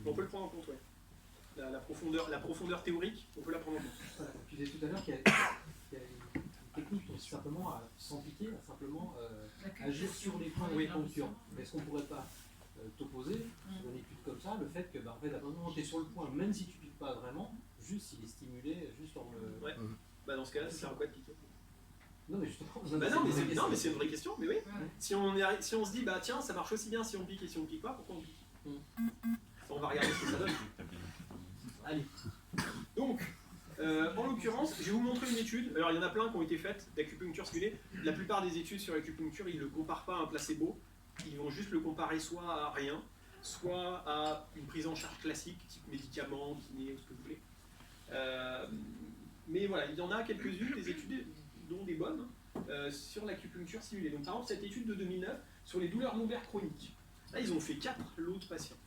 On peut le prendre en compte, ouais. La profondeur théorique, on peut la prendre en compte. Voilà, tu disais tout à l'heure qu'il y a une technique pour simplement, sans piquer, simplement agir sur les points d'acupuncture. Mais est-ce qu'on ne pourrait pas t'opposer, sur une étude comme ça, le fait que, en fait, à un moment, tu es sur le point, même si tu ne piques pas vraiment, juste il est stimulé, juste en le... Ouais. Bah dans ce cas-là, ça sert à quoi de piquer? Non, mais justement... mais c'est une vraie question, mais oui. Si on se dit, bah tiens, ça marche aussi bien si on pique et si on ne pique pas, pourquoi on pique? On va regarder ce que ça donne. Allez. Donc, en l'occurrence, je vais vous montrer une étude. Alors, il y en a plein qui ont été faites d'acupuncture simulée. La plupart des études sur l'acupuncture, ils ne le comparent pas à un placebo. Ils vont juste le comparer soit à rien, soit à une prise en charge classique, type médicaments, kiné, ou ce que vous voulez. Mais voilà, il y en a quelques-unes, des études, dont des bonnes, sur l'acupuncture simulée. Donc, par exemple, cette étude de 2009 sur les douleurs lombaires chroniques. Là, ils ont fait 4 lots de patients.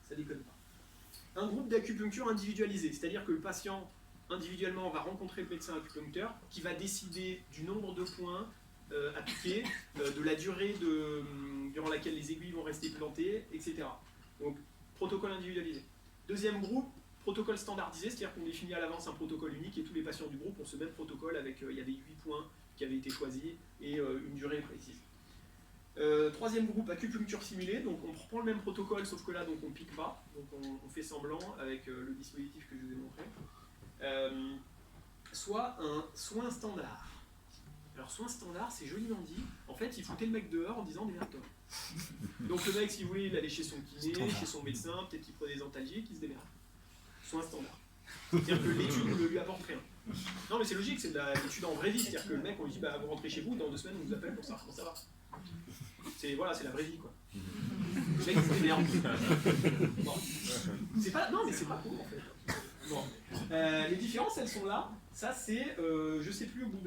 Ça déconne pas. Un groupe d'acupuncture individualisé, c'est-à-dire que le patient, individuellement, va rencontrer le médecin acupuncteur qui va décider du nombre de points à piquer, de la durée durant laquelle les aiguilles vont rester plantées, etc. Donc, protocole individualisé. Deuxième groupe, protocole standardisé, c'est-à-dire qu'on définit à l'avance un protocole unique et tous les patients du groupe ont ce même protocole avec, il y avait 8 points qui avaient été choisis et une durée précise. Troisième groupe, acupuncture simulée, donc on reprend le même protocole sauf que là donc on pique pas, donc on fait semblant avec le dispositif que je vous ai montré. Soit un soin standard. Alors soin standard c'est joliment dit, en fait il foutait le mec dehors en disant démerde-toi. Donc le mec si vous voulez il allait chez son kiné, chez son médecin, peut-être qu'il prenait des antalgiques, il se démerde. Soin standard. C'est-à-dire que l'étude ne lui apporte rien. Non mais c'est logique, c'est de l'étude en vraie vie, c'est-à-dire que le mec on lui dit bah vous rentrez chez vous, dans 2 semaines on vous appelle pour savoir comment ça va. C'est la vraie vie quoi. Le mec il se démerde. Bon. C'est pas, non mais c'est pas cool en fait. Bon. Les différences elles sont là. Ça c'est, je sais plus au bout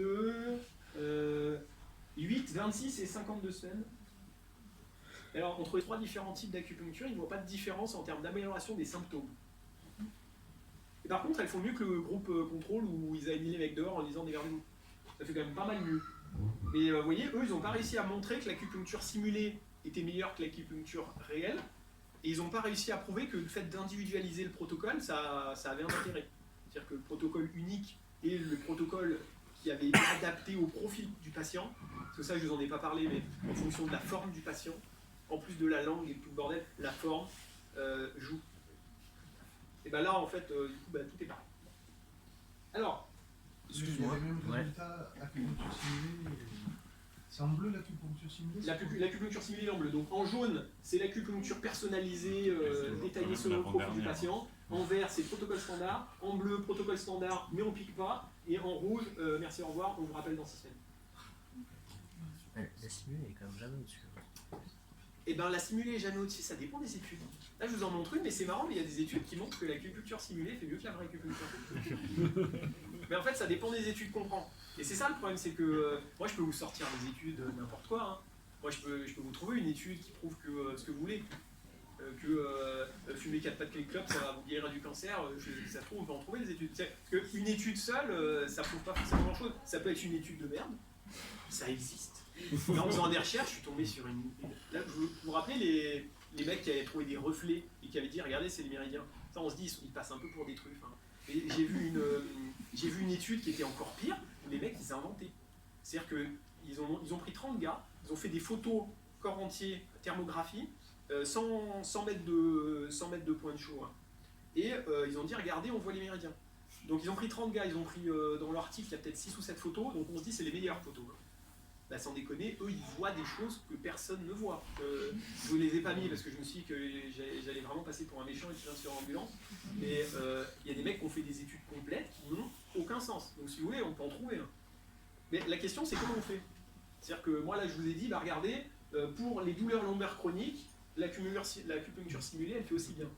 de 8, 26 et 52 semaines. Alors entre les 3 différents types d'acupuncture, ils ne voient pas de différence en termes d'amélioration des symptômes. Et par contre elles font mieux que le groupe contrôle où ils avaient mis les mecs dehors en disant démerdez-vous. Ça fait quand même pas mal mieux. Mais vous voyez, eux, ils n'ont pas réussi à montrer que l'acupuncture simulée était meilleure que l'acupuncture réelle, et ils n'ont pas réussi à prouver que le fait d'individualiser le protocole, ça avait un intérêt. C'est-à-dire que le protocole unique et le protocole qui avait été adapté au profil du patient, parce que ça, je ne vous en ai pas parlé, mais en fonction de la forme du patient, en plus de la langue et tout le bordel, la forme joue. Et bien là, en fait, du coup, tout est pareil. Alors, excuse-moi. Il y a même résultat acupuncture simulée. C'est en bleu l'acupuncture simulée? L'acupuncture simulée en bleu. Donc en jaune, c'est l'acupuncture personnalisée, détaillée selon le profil du patient. En vert, c'est protocole standard. En bleu, protocole standard, mais on pique pas. Et en rouge, merci, au revoir, on vous rappelle dans 6 semaines. La simulée est quand même jamais au-dessus. Et bien la simulée est jamais au-dessus, ça dépend des études. Là je vous en montre une, mais c'est marrant, mais il y a des études qui montrent que l'acupuncture simulée fait mieux que la vraie acupuncture. Mais en fait ça dépend des études qu'on prend. Et c'est ça le problème, c'est que moi je peux vous sortir des études n'importe quoi. Hein. Moi je peux vous trouver une étude qui prouve que ce que vous voulez, fumer 4 pattes de clope ça va vous guérir du cancer, ça se trouve on peut en trouver des études. Parce qu'une étude seule, ça prouve pas forcément grand chose. Ça peut être une étude de merde, ça existe. Mais en faisant des recherches, je suis tombé sur une... Là, vous vous rappelez les mecs qui avaient trouvé des reflets et qui avaient dit regardez c'est les méridiens. Ça on se dit ils passent un peu pour des truffes. Hein. Et j'ai vu une étude qui était encore pire, où les mecs ils inventaient. C'est-à-dire qu'ils ont pris 30 gars, ils ont fait des photos corps entier, thermographie, 100 mètres de point de chaud. Hein. Et ils ont dit regardez on voit les méridiens. Donc ils ont pris 30 gars, ils ont pris dans leur article il y a peut-être 6 ou 7 photos, donc on se dit c'est les meilleures photos. Hein. Bah, sans déconner, eux ils voient des choses que personne ne voit. Je ne les ai pas mis parce que je me suis dit que j'allais vraiment passer pour un méchant et tirer sur ambulance. Mais il y a des mecs qui ont fait des études complètes qui n'ont aucun sens. Donc si vous voulez, on peut en trouver un. Mais la question c'est comment on fait. C'est-à-dire que moi là je vous ai dit, bah, regardez, pour les douleurs lombaires chroniques, l'acupuncture simulée elle fait aussi bien.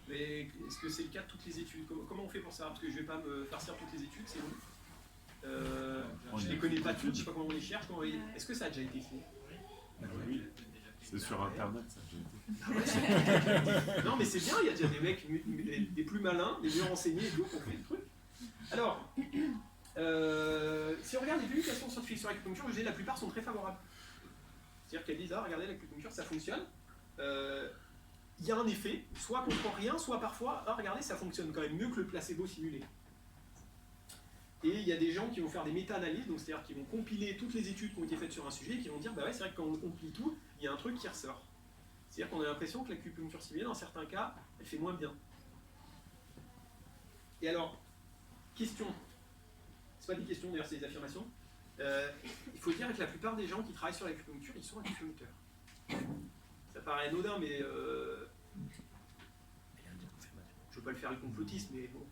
Mais est-ce que c'est le cas de toutes les études? Comment on fait pour ça? Parce que je ne vais pas me farcir toutes les études, c'est bon. Je les connais pas toutes, je sais pas comment on les cherche. Est-ce que ça a déjà été fait? Oui, c'est sur internet ça a déjà été. Non mais c'est bien, il y a déjà des mecs des plus malins, des mieux renseignés et tout, qui ont fait le truc. Alors, Si on regarde les publications scientifiques sur l'acupuncture, je dis la plupart sont très favorables. C'est-à-dire qu'elles disent, ah, regardez, l'acupuncture, ça fonctionne. Il y a un effet, soit qu'on ne comprend rien, soit parfois, ah, regardez, ça fonctionne quand même mieux que le placebo simulé. Et il y a des gens qui vont faire des méta-analyses, donc c'est-à-dire qu'ils vont compiler toutes les études qui ont été faites sur un sujet et qui vont dire, bah ouais, c'est vrai que quand on compile tout, il y a un truc qui ressort. C'est-à-dire qu'on a l'impression que l'acupuncture ciblée, dans certains cas, elle fait moins bien. Et alors, question, c'est pas des questions d'ailleurs, c'est des affirmations. Il faut dire que la plupart des gens qui travaillent sur l'acupuncture, ils sont acupuncteurs. Ça paraît anodin, mais je veux pas le faire le complotiste, mais bon,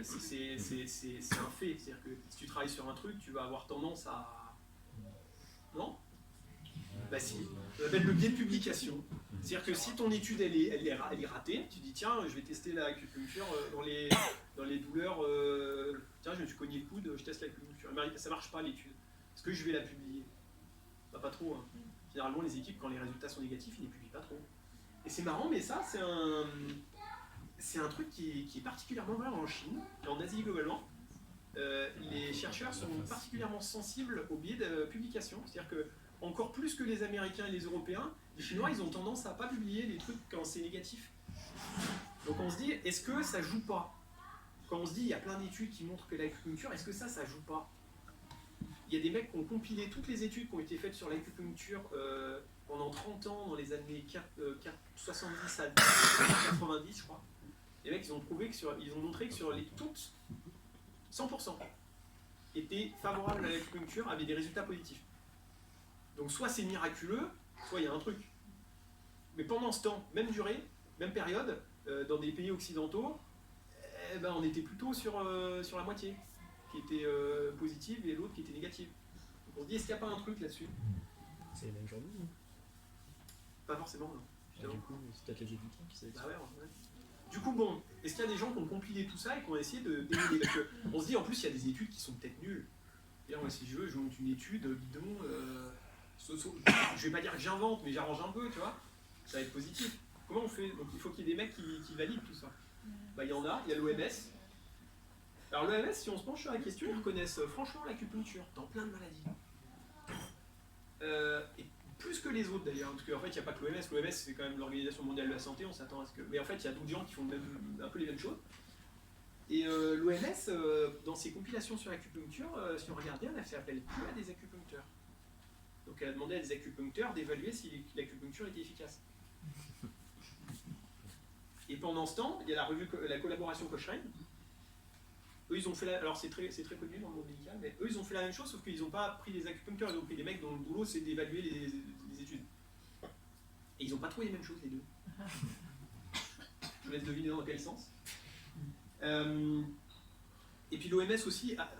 c'est un fait. C'est-à-dire que si tu travailles sur un truc, tu vas avoir tendance à... Non? Bah si, ça s'appelle le biais de publication. C'est-à-dire que si ton étude elle est ratée, tu dis tiens, je vais tester l'acupuncture dans les douleurs, tiens, je me suis cogné le coude, je teste l'acupuncture. Ça marche pas l'étude. Est-ce que je vais la publier? Bah, pas trop. Hein. Généralement, les équipes, quand les résultats sont négatifs, ils ne les publient pas trop. Et c'est marrant, mais ça, c'est un truc qui est particulièrement vrai en Chine et en Asie globalement. Les chercheurs sont particulièrement sensibles au biais de publication. C'est-à-dire que encore plus que les Américains et les Européens, les Chinois, ils ont tendance à ne pas publier les trucs quand c'est négatif. Donc on se dit, est-ce que ça joue pas? Quand on se dit, il y a plein d'études qui montrent que l'acupuncture, est-ce que ça joue pas? Il y a des mecs qui ont compilé toutes les études qui ont été faites sur l'acupuncture pendant 30 ans, dans les années 70 à 90, je crois. Les mecs, ils ont montré que sur les toutes, 100% étaient favorables à l'acupuncture, avaient des résultats positifs. Donc soit c'est miraculeux, soit il y a un truc. Mais pendant ce temps, même durée, même période, dans des pays occidentaux, eh ben, on était plutôt sur la moitié, qui était positive et l'autre qui était négative. Donc on se dit, est-ce qu'il n'y a pas un truc là-dessus? C'est les mêmes journaux? Pas forcément, non. Du coup, c'est peut-être les étudiants qui savent. Bah ouais, ouais. Du coup, bon, est-ce qu'il y a des gens qui ont compilé tout ça et qui ont essayé de démêler? Parce qu'on se dit, en plus, il y a des études qui sont peut-être nulles. D'ailleurs, moi, si je veux, je monte une étude bidon. Je vais pas dire que j'invente, mais j'arrange un peu, tu vois. Ça va être positif. Comment on fait? Donc il faut qu'il y ait des mecs qui valident tout ça. Bah il y en a, il y a l'OMS. Alors l'OMS, si on se penche sur la question, ils reconnaissent franchement l'acupuncture dans plein de maladies. Et plus que les autres d'ailleurs, parce qu'en fait il n'y a pas que l'OMS. L'OMS c'est quand même l'Organisation mondiale de la santé, on s'attend à ce que... Mais en fait il y a d'autres gens qui font un peu les mêmes choses. Et l'OMS, dans ses compilations sur l'acupuncture, si on regarde bien, elle s'appelle que à des acupuncteurs. Donc elle a demandé à des acupuncteurs d'évaluer si l'acupuncture était efficace. Et pendant ce temps, il y a la collaboration Cochrane. Eux, ils ont fait alors c'est très connu dans le monde médical, mais eux, ils ont fait la même chose, sauf qu'ils n'ont pas pris des acupuncteurs, ils ont pris des mecs dont le boulot, c'est d'évaluer les études. Et ils n'ont pas trouvé les mêmes choses, les deux. Je vous laisse deviner dans quel sens. Et puis l'OMS aussi a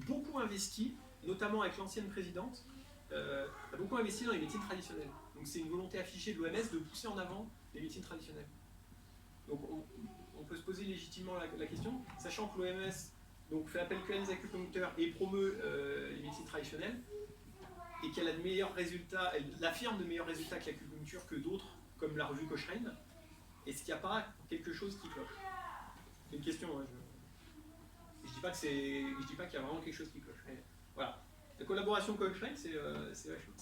beaucoup investi, notamment avec l'ancienne présidente, a beaucoup investi dans les médecines traditionnelles. Donc c'est une volonté affichée de l'OMS de pousser en avant les médecines traditionnelles. Donc on peut se poser légitimement la question, sachant que l'OMS fait appel que à des acupuncteurs et promeut les médecines traditionnelles, et qu'elle a de meilleurs résultats, elle affirme de meilleurs résultats que l'acupuncture que d'autres, comme la revue Cochrane. Est-ce qu'il n'y a pas quelque chose qui cloche? C'est une question, hein, je dis pas qu'il y a vraiment quelque chose qui cloche. Mais voilà. La collaboration Cochrane, c'est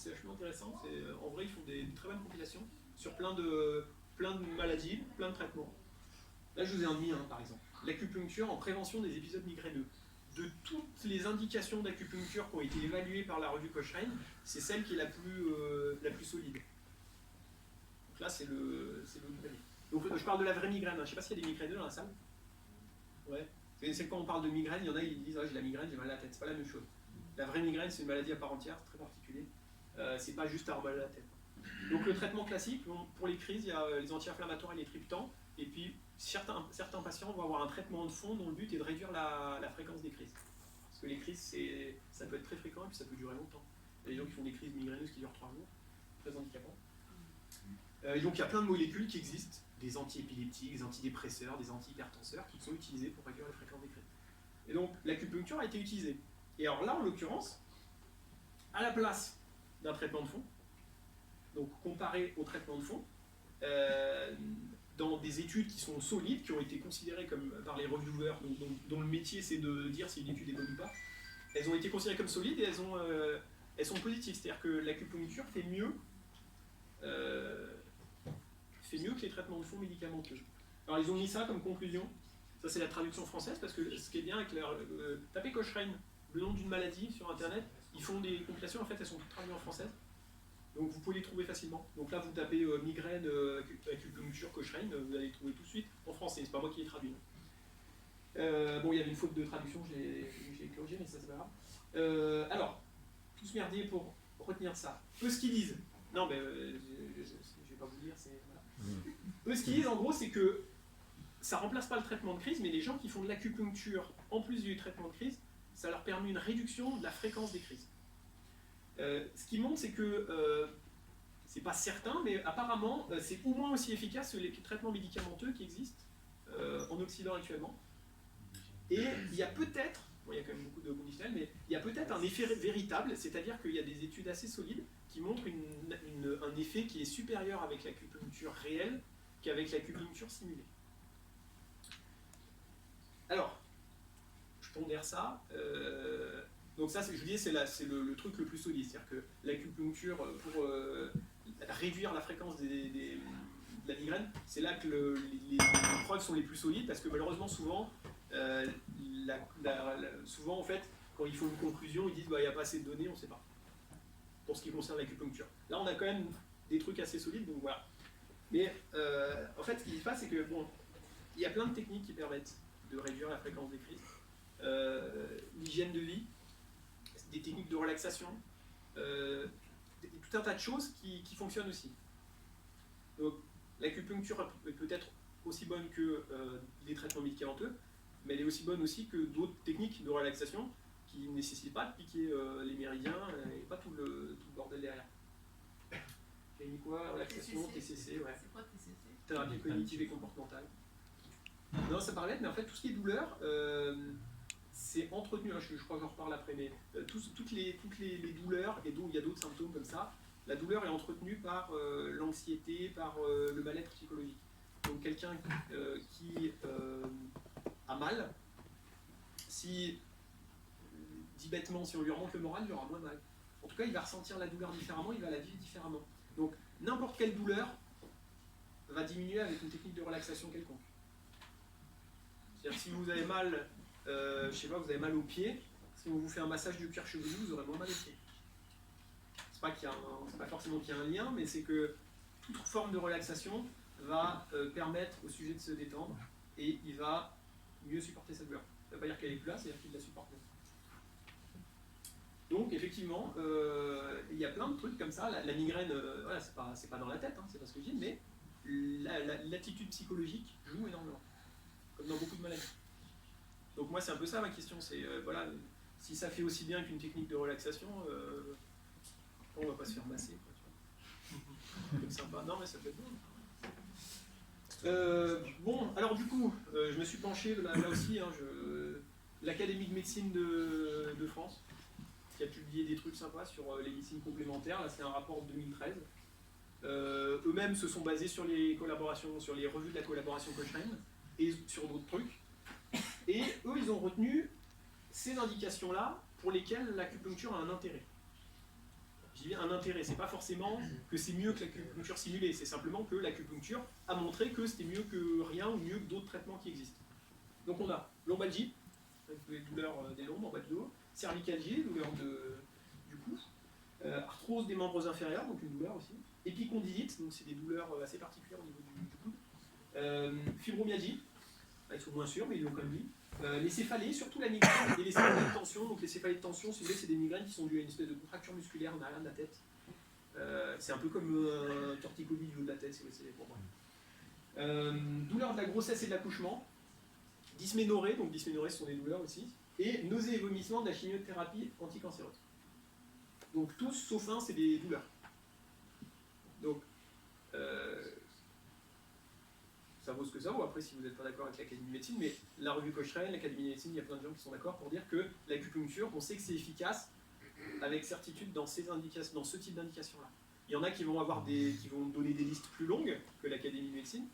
vachement intéressant. En vrai, ils font des très bonnes compilations sur plein de maladies, plein de traitements. Là, je vous ai un mis par exemple. L'acupuncture en prévention des épisodes migraineux. De toutes les indications d'acupuncture qui ont été évaluées par la revue Cochrane, c'est celle qui est la plus solide. Donc là, c'est le Donc je parle de la vraie migraine. Je ne sais pas s'il y a des migraineux dans la salle. Ouais. C'est quand on parle de migraine, il y en a qui disent j'ai la migraine, j'ai mal à la tête. C'est pas la même chose. La vraie migraine, c'est une maladie à part entière, très particulier. C'est pas juste avoir mal à la tête. Donc le traitement classique, pour les crises, il y a les anti-inflammatoires et les triptans. Et puis certains patients vont avoir un traitement de fond dont le but est de réduire la fréquence des crises. Parce que les crises, ça peut être très fréquent et puis ça peut durer longtemps. Il y a des gens qui font des crises migraineuses qui durent 3 jours, très handicapants. Et donc il y a plein de molécules qui existent, des antiépileptiques, des antidépresseurs, des antihypertenseurs qui sont utilisés pour réduire la fréquence des crises. Et donc l'acupuncture a été utilisée. Et alors là, en l'occurrence, à la place d'un traitement de fond, donc comparé au traitement de fond, dans des études qui sont solides, qui ont été considérées comme par les reviewers, dont le métier c'est de dire si une étude est bonne ou pas. Elles ont été considérées comme solides et elles sont positives, c'est-à-dire que l'acupuncture fait mieux que les traitements de fond médicamenteux. Alors ils ont mis ça comme conclusion, ça c'est la traduction française, parce que ce qui est bien avec tapez Cochrane, le nom d'une maladie sur internet, ils font des compilations, en fait elles sont toutes traduites en français, donc vous pouvez les trouver facilement. Donc là vous tapez migraine, acupuncture, Cochrane, vous allez les trouver tout de suite en français, c'est pas moi qui les traduis. Bon, il y avait une faute de traduction, je l'ai corrigé, mais ça c'est pas grave. Alors, tout ce merdier pour retenir ça. Eux ce qu'ils disent, non mais je vais pas vous dire, c'est... Voilà. Eux ce qu'ils disent en gros c'est que ça remplace pas le traitement de crise, mais les gens qui font de l'acupuncture en plus du traitement de crise, ça leur permet une réduction de la fréquence des crises. Ce qui montre c'est que, c'est pas certain, mais apparemment c'est au moins aussi efficace que les traitements médicamenteux qui existent en Occident actuellement. Et il y a peut-être, bon, il y a quand même beaucoup de conditionnels, mais il y a peut-être un effet véritable, c'est-à-dire qu'il y a des études assez solides qui montrent un effet qui est supérieur avec l'acupuncture réelle qu'avec l'acupuncture simulée. Alors, je pondère ça. Donc ça, je vous dis, c'est le truc le plus solide, c'est-à-dire que l'acupuncture, pour réduire la fréquence de la migraine, c'est là que les preuves sont les plus solides, parce que malheureusement, souvent, souvent en fait, quand il faut une conclusion, ils disent bah, il n'y a pas assez de données, on ne sait pas. Pour ce qui concerne l'acupuncture. Là, on a quand même des trucs assez solides, donc voilà. Mais en fait, ce qui se passe, c'est que bon, il y a plein de techniques qui permettent de réduire la fréquence des crises. L'hygiène de vie, des techniques de relaxation, tout un tas de choses qui fonctionnent aussi. Donc, l'acupuncture peut être aussi bonne que les traitements médicamenteux, mais elle est aussi bonne aussi que d'autres techniques de relaxation qui ne nécessitent pas de piquer les méridiens et pas tout le bordel derrière. J'ai mis quoi? Relaxation, TCC, ouais. C'est quoi TCC? Thérapie cognitive et comportementale. Non, ça paraît bête, mais en fait, tout ce qui est douleur, c'est entretenu. Je crois que j'en reparle après, mais toutes les douleurs, et il y a d'autres symptômes comme ça, la douleur est entretenue par l'anxiété, par le mal-être psychologique. Donc, quelqu'un qui a mal, si dit bêtement, si on lui remonte le moral, il aura moins mal. En tout cas, il va ressentir la douleur différemment, il va la vivre différemment. Donc, n'importe quelle douleur va diminuer avec une technique de relaxation quelconque. C'est-à-dire si vous avez mal, je sais pas, vous avez mal aux pieds, si on vous fait un massage du cuir chevelu, vous aurez moins mal aux pieds. C'est pas forcément qu'il y a un lien, mais c'est que toute forme de relaxation va permettre au sujet de se détendre et il va mieux supporter sa douleur. Ça ne veut pas dire qu'elle est plus là, c'est-à-dire qu'il la supporte. Donc effectivement, il y a plein de trucs comme ça. La migraine, voilà, c'est pas dans la tête, hein, c'est pas ce que je dis, mais l'attitude psychologique joue énormément, comme dans beaucoup de maladies. Donc moi c'est un peu ça ma question, c'est voilà, si ça fait aussi bien qu'une technique de relaxation, on va pas se faire masser, quoi, tu vois. C'est sympa. Non mais ça peut être bon. Bon, alors du coup, je me suis penché là aussi, hein, l'Académie de médecine de France, qui a publié des trucs sympas sur les médecines complémentaires. Là, c'est un rapport de 2013. Eux-mêmes se sont basés sur les collaborations, sur les revues de la collaboration Cochrane et sur d'autres trucs. Et eux, ils ont retenu ces indications-là pour lesquelles l'acupuncture a un intérêt. Je dis un intérêt, c'est pas forcément que c'est mieux que l'acupuncture simulée, c'est simplement que l'acupuncture a montré que c'était mieux que rien ou mieux que d'autres traitements qui existent. Donc on a lombalgie, les douleurs des lombes en bas du dos, cervicalgie, douleur du cou, arthrose des membres inférieurs, donc une douleur aussi, épicondylite, donc c'est des douleurs assez particulières au niveau du coude, fibromyalgie, ils sont moins sûrs mais ils l'ont quand même dit, les céphalées, surtout la migraine et les céphalées de tension. Donc les céphalées de tension, si vous voulez, c'est des migraines qui sont dues à une espèce de contracture musculaire en arrière de la tête. C'est un peu comme un torticolis du haut de la tête, si vous voulez, pour moi. Douleur de la grossesse et de l'accouchement, dysménorrhée, donc dysménorrhée ce sont des douleurs aussi, et nausées et vomissements de la chimiothérapie anticancéreuse. Donc tous, sauf un, c'est des douleurs. Donc, ça vaut ce que ça vaut, après si vous n'êtes pas d'accord avec l'Académie de médecine, mais la revue Cochrane, l'Académie de médecine, il y a plein de gens qui sont d'accord pour dire que l'acupuncture, on sait que c'est efficace avec certitude dans ce type d'indication-là. Il y en a qui vont donner des listes plus longues que l'Académie de médecine,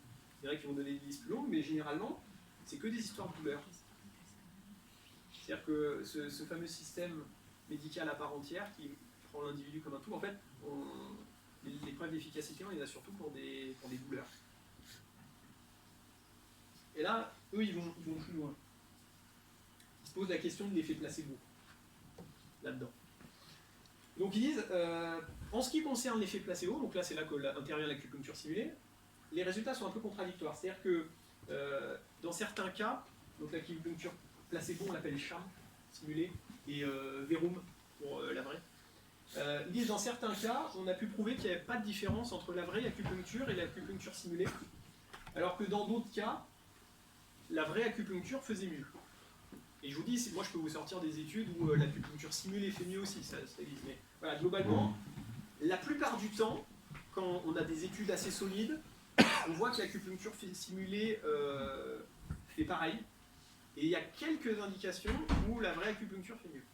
Il y en a qui vont donner des listes plus longues, mais généralement, c'est que des histoires de douleur. C'est-à-dire que ce fameux système médical à part entière qui prend l'individu comme un tout, en fait, les preuves d'efficacité, on les a surtout pour des douleurs. Et là, eux, ils vont plus loin. Ils se posent la question de l'effet placebo, là-dedans. Donc ils disent, en ce qui concerne l'effet placebo, donc là c'est là qu'intervient l'acupuncture simulée, les résultats sont un peu contradictoires. C'est-à-dire que dans certains cas, donc l'acupuncture placebo, on l'appelle sham, simulé, et verum pour la vraie. Ils disent dans certains cas, on a pu prouver qu'il n'y avait pas de différence entre la vraie acupuncture et l'acupuncture simulée, alors que dans d'autres cas, la vraie acupuncture faisait mieux. Et je vous dis, moi je peux vous sortir des études où l'acupuncture simulée fait mieux aussi, ça existe. Mais voilà, globalement, la plupart du temps, quand on a des études assez solides, on voit que l'acupuncture simulée fait pareil. Et il y a quelques indications où la vraie acupuncture fait mieux.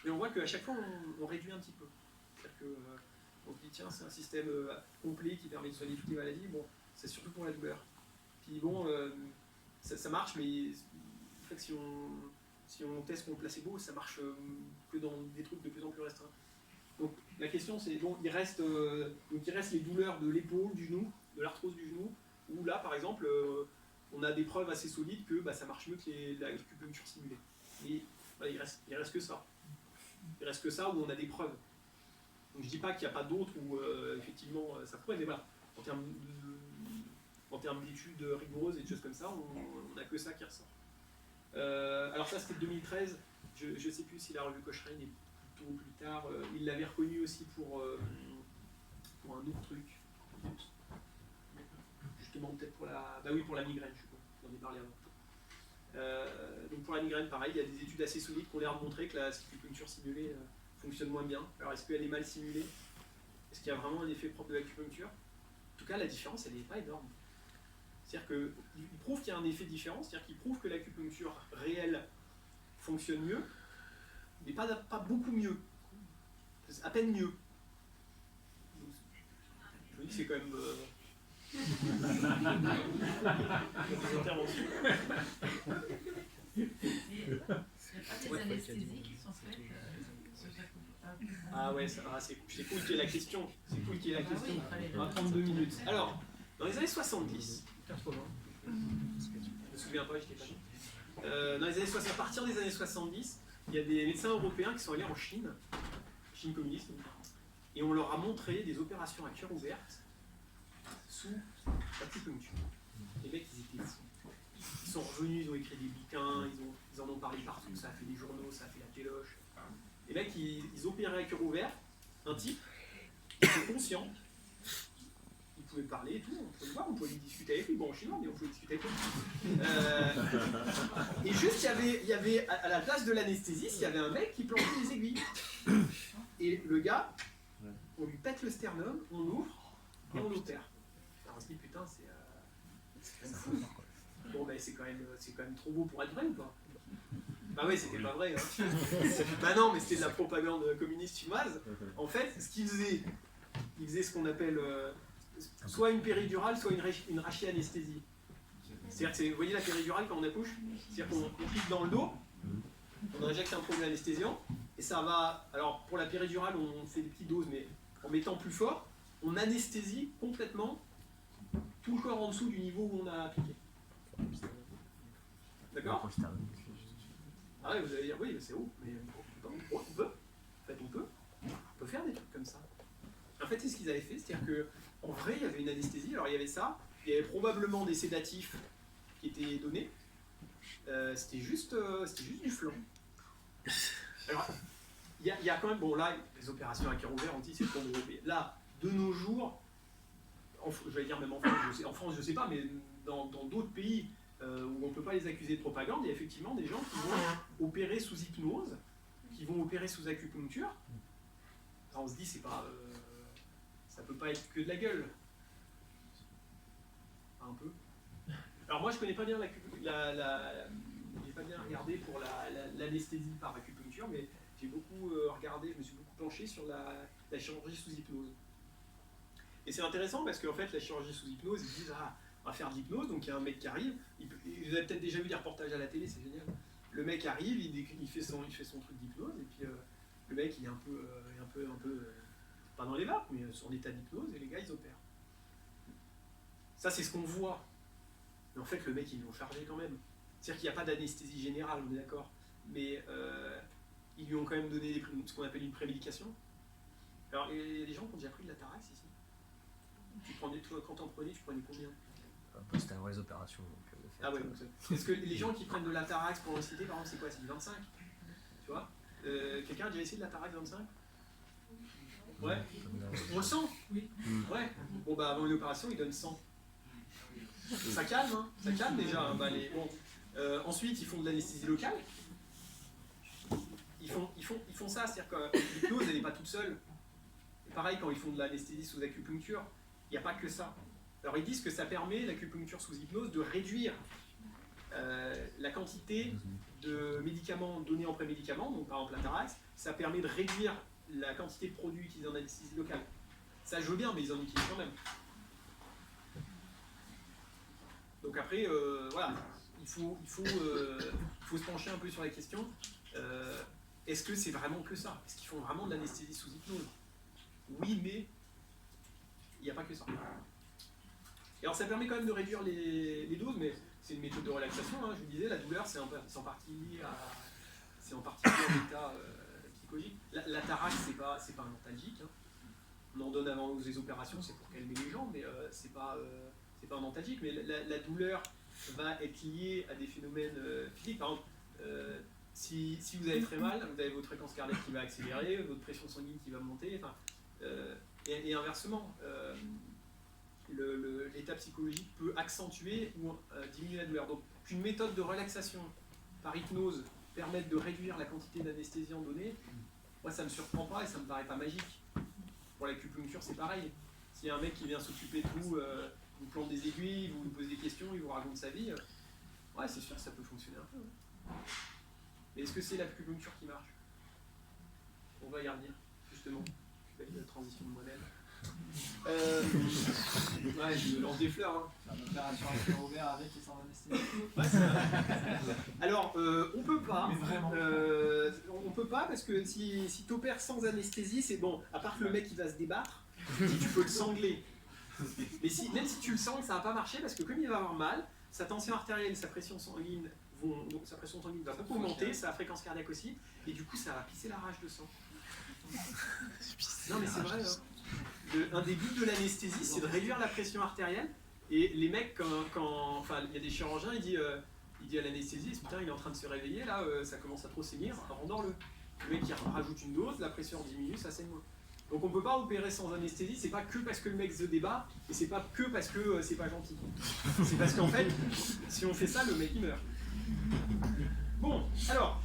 Mais on voit qu'à chaque fois, on réduit un petit peu. C'est-à-dire qu'on se dit, tiens, c'est un système complet qui permet de soigner toutes les maladies. Bon, c'est surtout pour la douleur. Puis bon, ça marche, mais en fait, si on teste contre le placebo, ça marche que dans des trucs de plus en plus restreints. Donc la question, c'est, bon, il reste les douleurs de l'épaule, du genou, de l'arthrose du genou, où là, par exemple, on a des preuves assez solides que ça marche mieux que l'acupuncture simulée. Et voilà, il reste que ça. Il reste que ça où on a des preuves. Donc je dis pas qu'il n'y a pas d'autres où effectivement ça pourrait, mais voilà, en termes d'études rigoureuses et de choses comme ça, on n'a que ça qui ressort. Alors ça c'était 2013, je ne sais plus si la revue Cochrane est plutôt plus tard, il l'avait reconnu aussi pour un autre truc. Justement peut-être pour pour la migraine, je crois, j'en ai parlé avant. Donc pour la migraine, pareil, il y a des études assez solides qui ont l'air de montrer que l'acupuncture simulée fonctionne moins bien. Alors est-ce qu'elle est mal simulée? Est-ce qu'il y a vraiment un effet propre de l'acupuncture? En tout cas, la différence, elle n'est pas énorme. C'est-à-dire qu'il prouve qu'il y a un effet différent, c'est-à-dire qu'il prouve que l'acupuncture réelle fonctionne mieux, mais pas beaucoup mieux. À peine mieux. Je me dis que c'est quand même... des interventions. Il n'y a pas des anesthésies qui sont faites Ah ouais, c'est cool qu'il y ait la question. C'est cool qu'il y ait la question. On va 32 minutes. Alors, dans les années 70, 80, je me souviens pas, j'étais pas né. Dans les années 60, à partir des années 70, il y a des médecins européens qui sont allés en Chine communiste, et on leur a montré des opérations à cœur ouverte sous acupuncture. Les mecs, ils étaient fous. Ils sont revenus, ils ont écrit des bouquins, ils en ont parlé partout, ça a fait des journaux, ça a fait la téloche. Les mecs, ils opéraient à cœur ouvert, un type, il était conscient, il pouvait parler et tout, on pouvait le voir, on pouvait discuter avec lui, bon en chinois, mais on pouvait discuter avec lui. Et juste, il y avait à la place de l'anesthésiste, il y avait un mec qui plantait des aiguilles. Et le gars, on lui pète le sternum, on ouvre, et on l'opère. Alors on se dit, putain, c'est quand même fou. Bon, ben c'est quand même trop beau pour être vrai ou pas? Bah oui, c'était pas vrai. Hein. Bah non, mais c'était de la propagande communiste chinoise. En fait, ce qu'il faisait, il faisait ce qu'on appelle soit une péridurale, soit une rachianesthésie. C'est-à-dire que vous voyez la péridurale quand on accouche? C'est-à-dire qu'on clique dans le dos, on injecte un produit anesthésiant, et ça va... Alors pour la péridurale, on fait des petites doses, mais en mettant plus fort, on anesthésie complètement tout le corps en dessous du niveau où on a appliqué. D'accord? Ah oui, vous allez dire, oui, c'est haut, mais on peut. En fait, on peut faire des trucs comme ça. En fait, c'est ce qu'ils avaient fait, c'est-à-dire qu'en vrai, il y avait une anesthésie, alors il y avait ça, il y avait probablement des sédatifs qui étaient donnés, c'était juste du flan. Alors, il y a quand même, bon là, les opérations à cœur ouvert, on dit c'est trop gros, mais là, de nos jours, je vais dire même en France, je sais pas, mais dans d'autres pays, où on ne peut pas les accuser de propagande, il y a effectivement des gens qui vont opérer sous hypnose, qui vont opérer sous acupuncture. Alors on se dit, c'est pas, ça peut pas être que de la gueule. Un peu. Alors moi je connais pas bien j'ai pas bien regardé pour l'anesthésie par acupuncture, mais j'ai beaucoup regardé, je me suis beaucoup penché sur la chirurgie sous hypnose. Et c'est intéressant parce qu'en fait la chirurgie sous hypnose, ils disent on va faire de l'hypnose, donc il y a un mec qui arrive, vous avez peut-être déjà vu des reportages à la télé, c'est génial. Le mec arrive, il fait son truc d'hypnose, et puis le mec il est un peu pas dans les vapes, mais en état d'hypnose, et les gars ils opèrent. Ça c'est ce qu'on voit. Mais en fait le mec ils l'ont chargé quand même. C'est-à-dire qu'il n'y a pas d'anesthésie générale, on est d'accord, mais ils lui ont quand même donné ce qu'on appelle une prémédication. Alors il y a des gens qui ont déjà pris de la Tarax ici. Quand t'en prenais, tu prenais combien? C'était vraies opérations. Donc, ah ouais, donc est-ce que les gens qui prennent de la Tarax pour l'anxiété, par exemple, c'est quoi? C'est du 25? Tu vois? Quelqu'un a déjà essayé de la Tarax 25? Ouais. On le sent? Oui. Ouais. Bon bah avant une opération, ils donnent 100. Ça calme, hein? Ça calme déjà. Hein. Bah, bon. Ensuite, ils font de l'anesthésie locale. Ils font ça, c'est-à-dire que l'hypnose, elle n'est pas toute seule. Et pareil, quand ils font de l'anesthésie sous acupuncture, il n'y a pas que ça. Alors ils disent que ça permet, l'acupuncture sous hypnose, de réduire la quantité de médicaments donnés en pré-médicaments, donc par exemple la Tarax, ça permet de réduire la quantité de produits utilisés en anesthésie locale. Ça je veux bien, mais ils en utilisent quand même. Donc après, voilà, il faut se pencher un peu sur la question. Est-ce que c'est vraiment que ça? Est-ce qu'ils font vraiment de l'anesthésie sous hypnose? Oui, mais il n'y a pas que ça. Et alors ça permet quand même de réduire les doses, mais c'est une méthode de relaxation, hein. Je vous disais, la douleur c'est en partie lié à l'état psychologique. La Tarax c'est pas un antalgique, hein. On en donne avant les opérations, c'est pour calmer les gens, mais c'est pas un antalgique, mais la douleur va être liée à des phénomènes physiques. Par exemple, si vous avez très mal, vous avez votre fréquence cardiaque qui va accélérer, votre pression sanguine qui va monter, enfin, et inversement. L'état psychologique peut accentuer ou diminuer la douleur. Donc qu'une méthode de relaxation par hypnose permette de réduire la quantité d'anesthésiants donnés, moi ça ne me surprend pas et ça ne me paraît pas magique. Pour l'acupuncture c'est pareil. S'il y a un mec qui vient s'occuper de vous, vous plante des aiguilles, vous pose des questions, il vous raconte sa vie, ouais c'est sûr que ça peut fonctionner un peu. Ouais. Mais est-ce que c'est l'acupuncture qui marche? On va y revenir, justement. Je fais la transition de moi-même. Ouais, je lance des fleurs. Hein. C'est une opération à cœur ouvert avec et sans anesthésie. Ouais, alors, on peut pas. Mais vraiment. On peut pas parce que si tu opères sans anesthésie, c'est bon. À part que le mec il va se débattre, tu peux le sangler. Mais même si tu le sangles, ça va pas marcher parce que comme il va avoir mal, sa tension artérielle, sa pression sanguine va beaucoup augmenter, sa fréquence cardiaque aussi, et du coup ça va pisser la rage de sang. Non mais c'est vrai. Hein. Un des buts de l'anesthésie, c'est de réduire la pression artérielle. Et les mecs, enfin, il y a des chirurgiens, il dit à l'anesthésiste, putain, il est en train de se réveiller, là, ça commence à trop saigner, rendors-le. Le mec, il rajoute une dose, la pression diminue, ça saigne moins. Donc on peut pas opérer sans anesthésie, c'est pas que parce que le mec se débat, et c'est pas que parce que c'est pas gentil. C'est parce qu'en fait, si on fait ça, le mec il meurt. Bon, alors,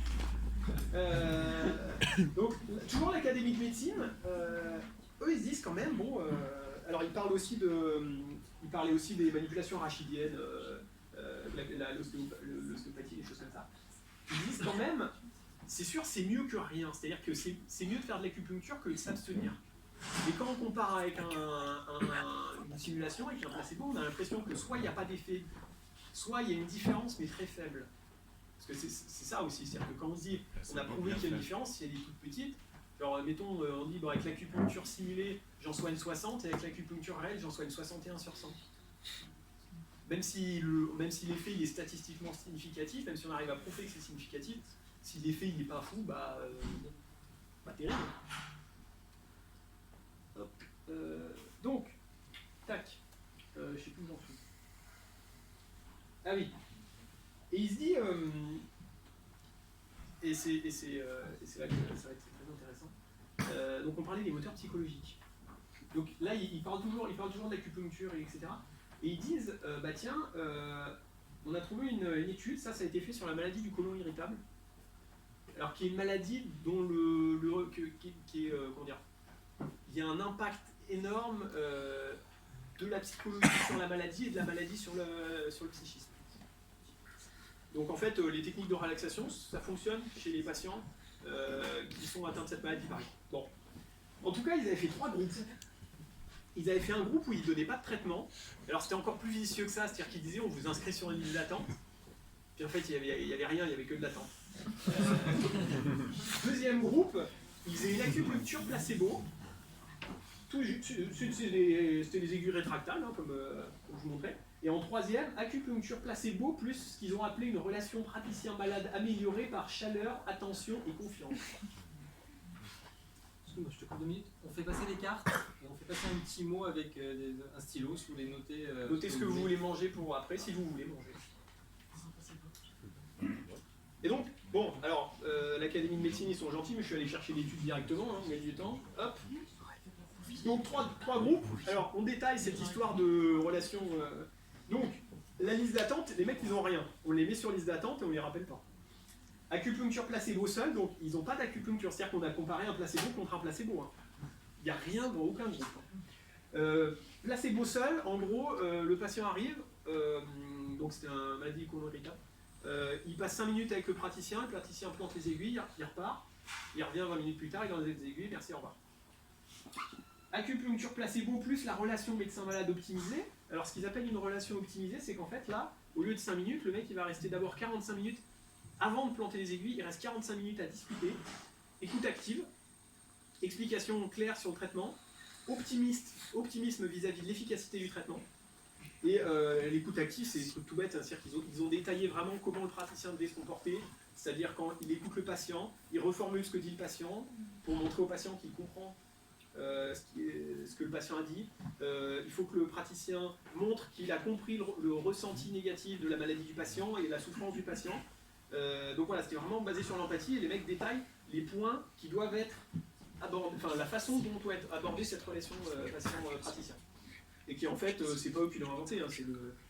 donc toujours l'Académie de médecine, eux ils se disent quand même, bon, alors ils parlaient aussi des manipulations rachidiennes, l'ostéopathie, des choses comme ça. Ils disent quand même, c'est sûr, c'est mieux que rien, c'est-à-dire que c'est mieux de faire de l'acupuncture que de s'abstenir. Mais quand on compare avec une simulation, avec un placebo, on a l'impression que soit il n'y a pas d'effet, soit il y a une différence mais très faible. Parce que c'est ça aussi, c'est-à-dire que quand on se dit, on a prouvé qu'il y a une différence, si elle est toute petite, genre mettons, on dit bon, avec l'acupuncture simulée, j'en soigne 60, et avec l'acupuncture réelle, j'en soigne 61 sur 100. Même si l'effet il est statistiquement significatif, même si on arrive à prouver que c'est significatif, si l'effet il n'est pas fou, bah pas terrible. Hop. Donc, tac, je sais plus où j'en suis. Ah oui. Et il se dit, et c'est là que ça va être très intéressant. Donc on parlait des moteurs psychologiques. Donc là, ils parlent toujours de l'acupuncture, etc. Et ils disent, bah tiens, on a trouvé une étude, ça a été fait sur la maladie du côlon irritable. Alors qui est une maladie dont comment dire, il y a un impact énorme de la psychologie sur la maladie et de la maladie sur le psychisme. Donc en fait, les techniques de relaxation, ça fonctionne chez les patients qui sont atteints de cette maladie par exemple. Bon. En tout cas, ils avaient fait 3 groupes. ils avaient fait un groupe où ils ne donnaient pas de traitement. Alors c'était encore plus vicieux que ça, c'est-à-dire qu'ils disaient on vous inscrit sur une liste d'attente. Puis en fait il n'y avait rien, il n'y avait que de l'attente. Deuxième groupe, ils faisaient une acupuncture placebo. C'était les aiguilles rétractables, hein, comme je vous montrais. Et en troisième, acupuncture placebo plus ce qu'ils ont appelé une relation praticien-malade améliorée par chaleur, attention et confiance. Excuse-moi, je te coupe 2 minutes. On fait passer les cartes et on fait passer un petit mot avec un stylo si vous voulez noter. Notez ce que vous voulez manger pour après, si vous voulez manger. Et donc, bon, alors, l'Académie de médecine, ils sont gentils, mais je suis allé chercher l'étude directement, hein, on gagne du temps. Hop. Donc, trois groupes. Alors, on détaille cette histoire de relation. Donc, la liste d'attente, les mecs, ils n'ont rien. On les met sur liste d'attente et on les rappelle pas. Acupuncture placebo seul, donc ils n'ont pas d'acupuncture. C'est-à-dire qu'on a comparé un placebo contre un placebo. Hein. Il n'y a rien dans aucun groupe. Placebo seul, en gros, le patient arrive, donc c'était un maladie colorectale. Il passe 5 minutes avec le praticien plante les aiguilles, il repart, il revient 20 minutes plus tard, il enlève les aiguilles, merci, au revoir. Acupuncture placebo plus la relation médecin-malade optimisée. Alors ce qu'ils appellent une relation optimisée, c'est qu'en fait là, au lieu de 5 minutes, le mec il va rester d'abord 45 minutes avant de planter les aiguilles, il reste 45 minutes à discuter, écoute active, explication claire sur le traitement, optimisme vis-à-vis de l'efficacité du traitement. Et l'écoute active, c'est des trucs tout bêtes, c'est-à-dire qu'ils ont détaillé vraiment comment le praticien devait se comporter, c'est-à-dire quand il écoute le patient, il reformule ce que dit le patient, pour montrer au patient qu'il comprend ce que le patient a dit. Il faut que le praticien montre qu'il a compris le ressenti négatif de la maladie du patient et la souffrance du patient. Donc voilà, c'était vraiment basé sur l'empathie, et les mecs détaillent les points qui doivent être abordés, enfin la façon dont doit être abordée cette relation patient-praticien. Et qui en fait, c'est pas eux qui l'ont inventé, hein,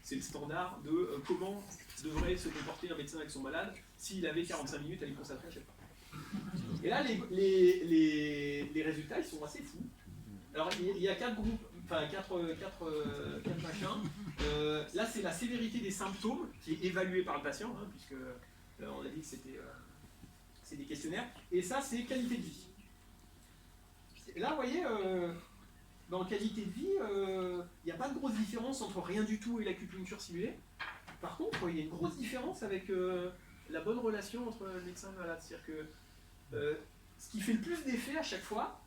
c'est le standard de comment devrait se comporter un médecin avec son malade s'il avait 45 minutes à les consacrer à chaque fois. Et là, les résultats, ils sont assez fous. Alors, il y a 4 groupes, enfin 4 machins. Là, c'est la sévérité des symptômes qui est évaluée par le patient, hein, puisque on a dit que c'est des questionnaires. Et ça, c'est qualité de vie. Et là, vous voyez... dans qualité de vie, il n'y a pas de grosse différence entre rien du tout et l'acupuncture simulée. Par contre, il y a une grosse différence avec la bonne relation entre le médecin et le malade. C'est-à-dire que ce qui fait le plus d'effet à chaque fois,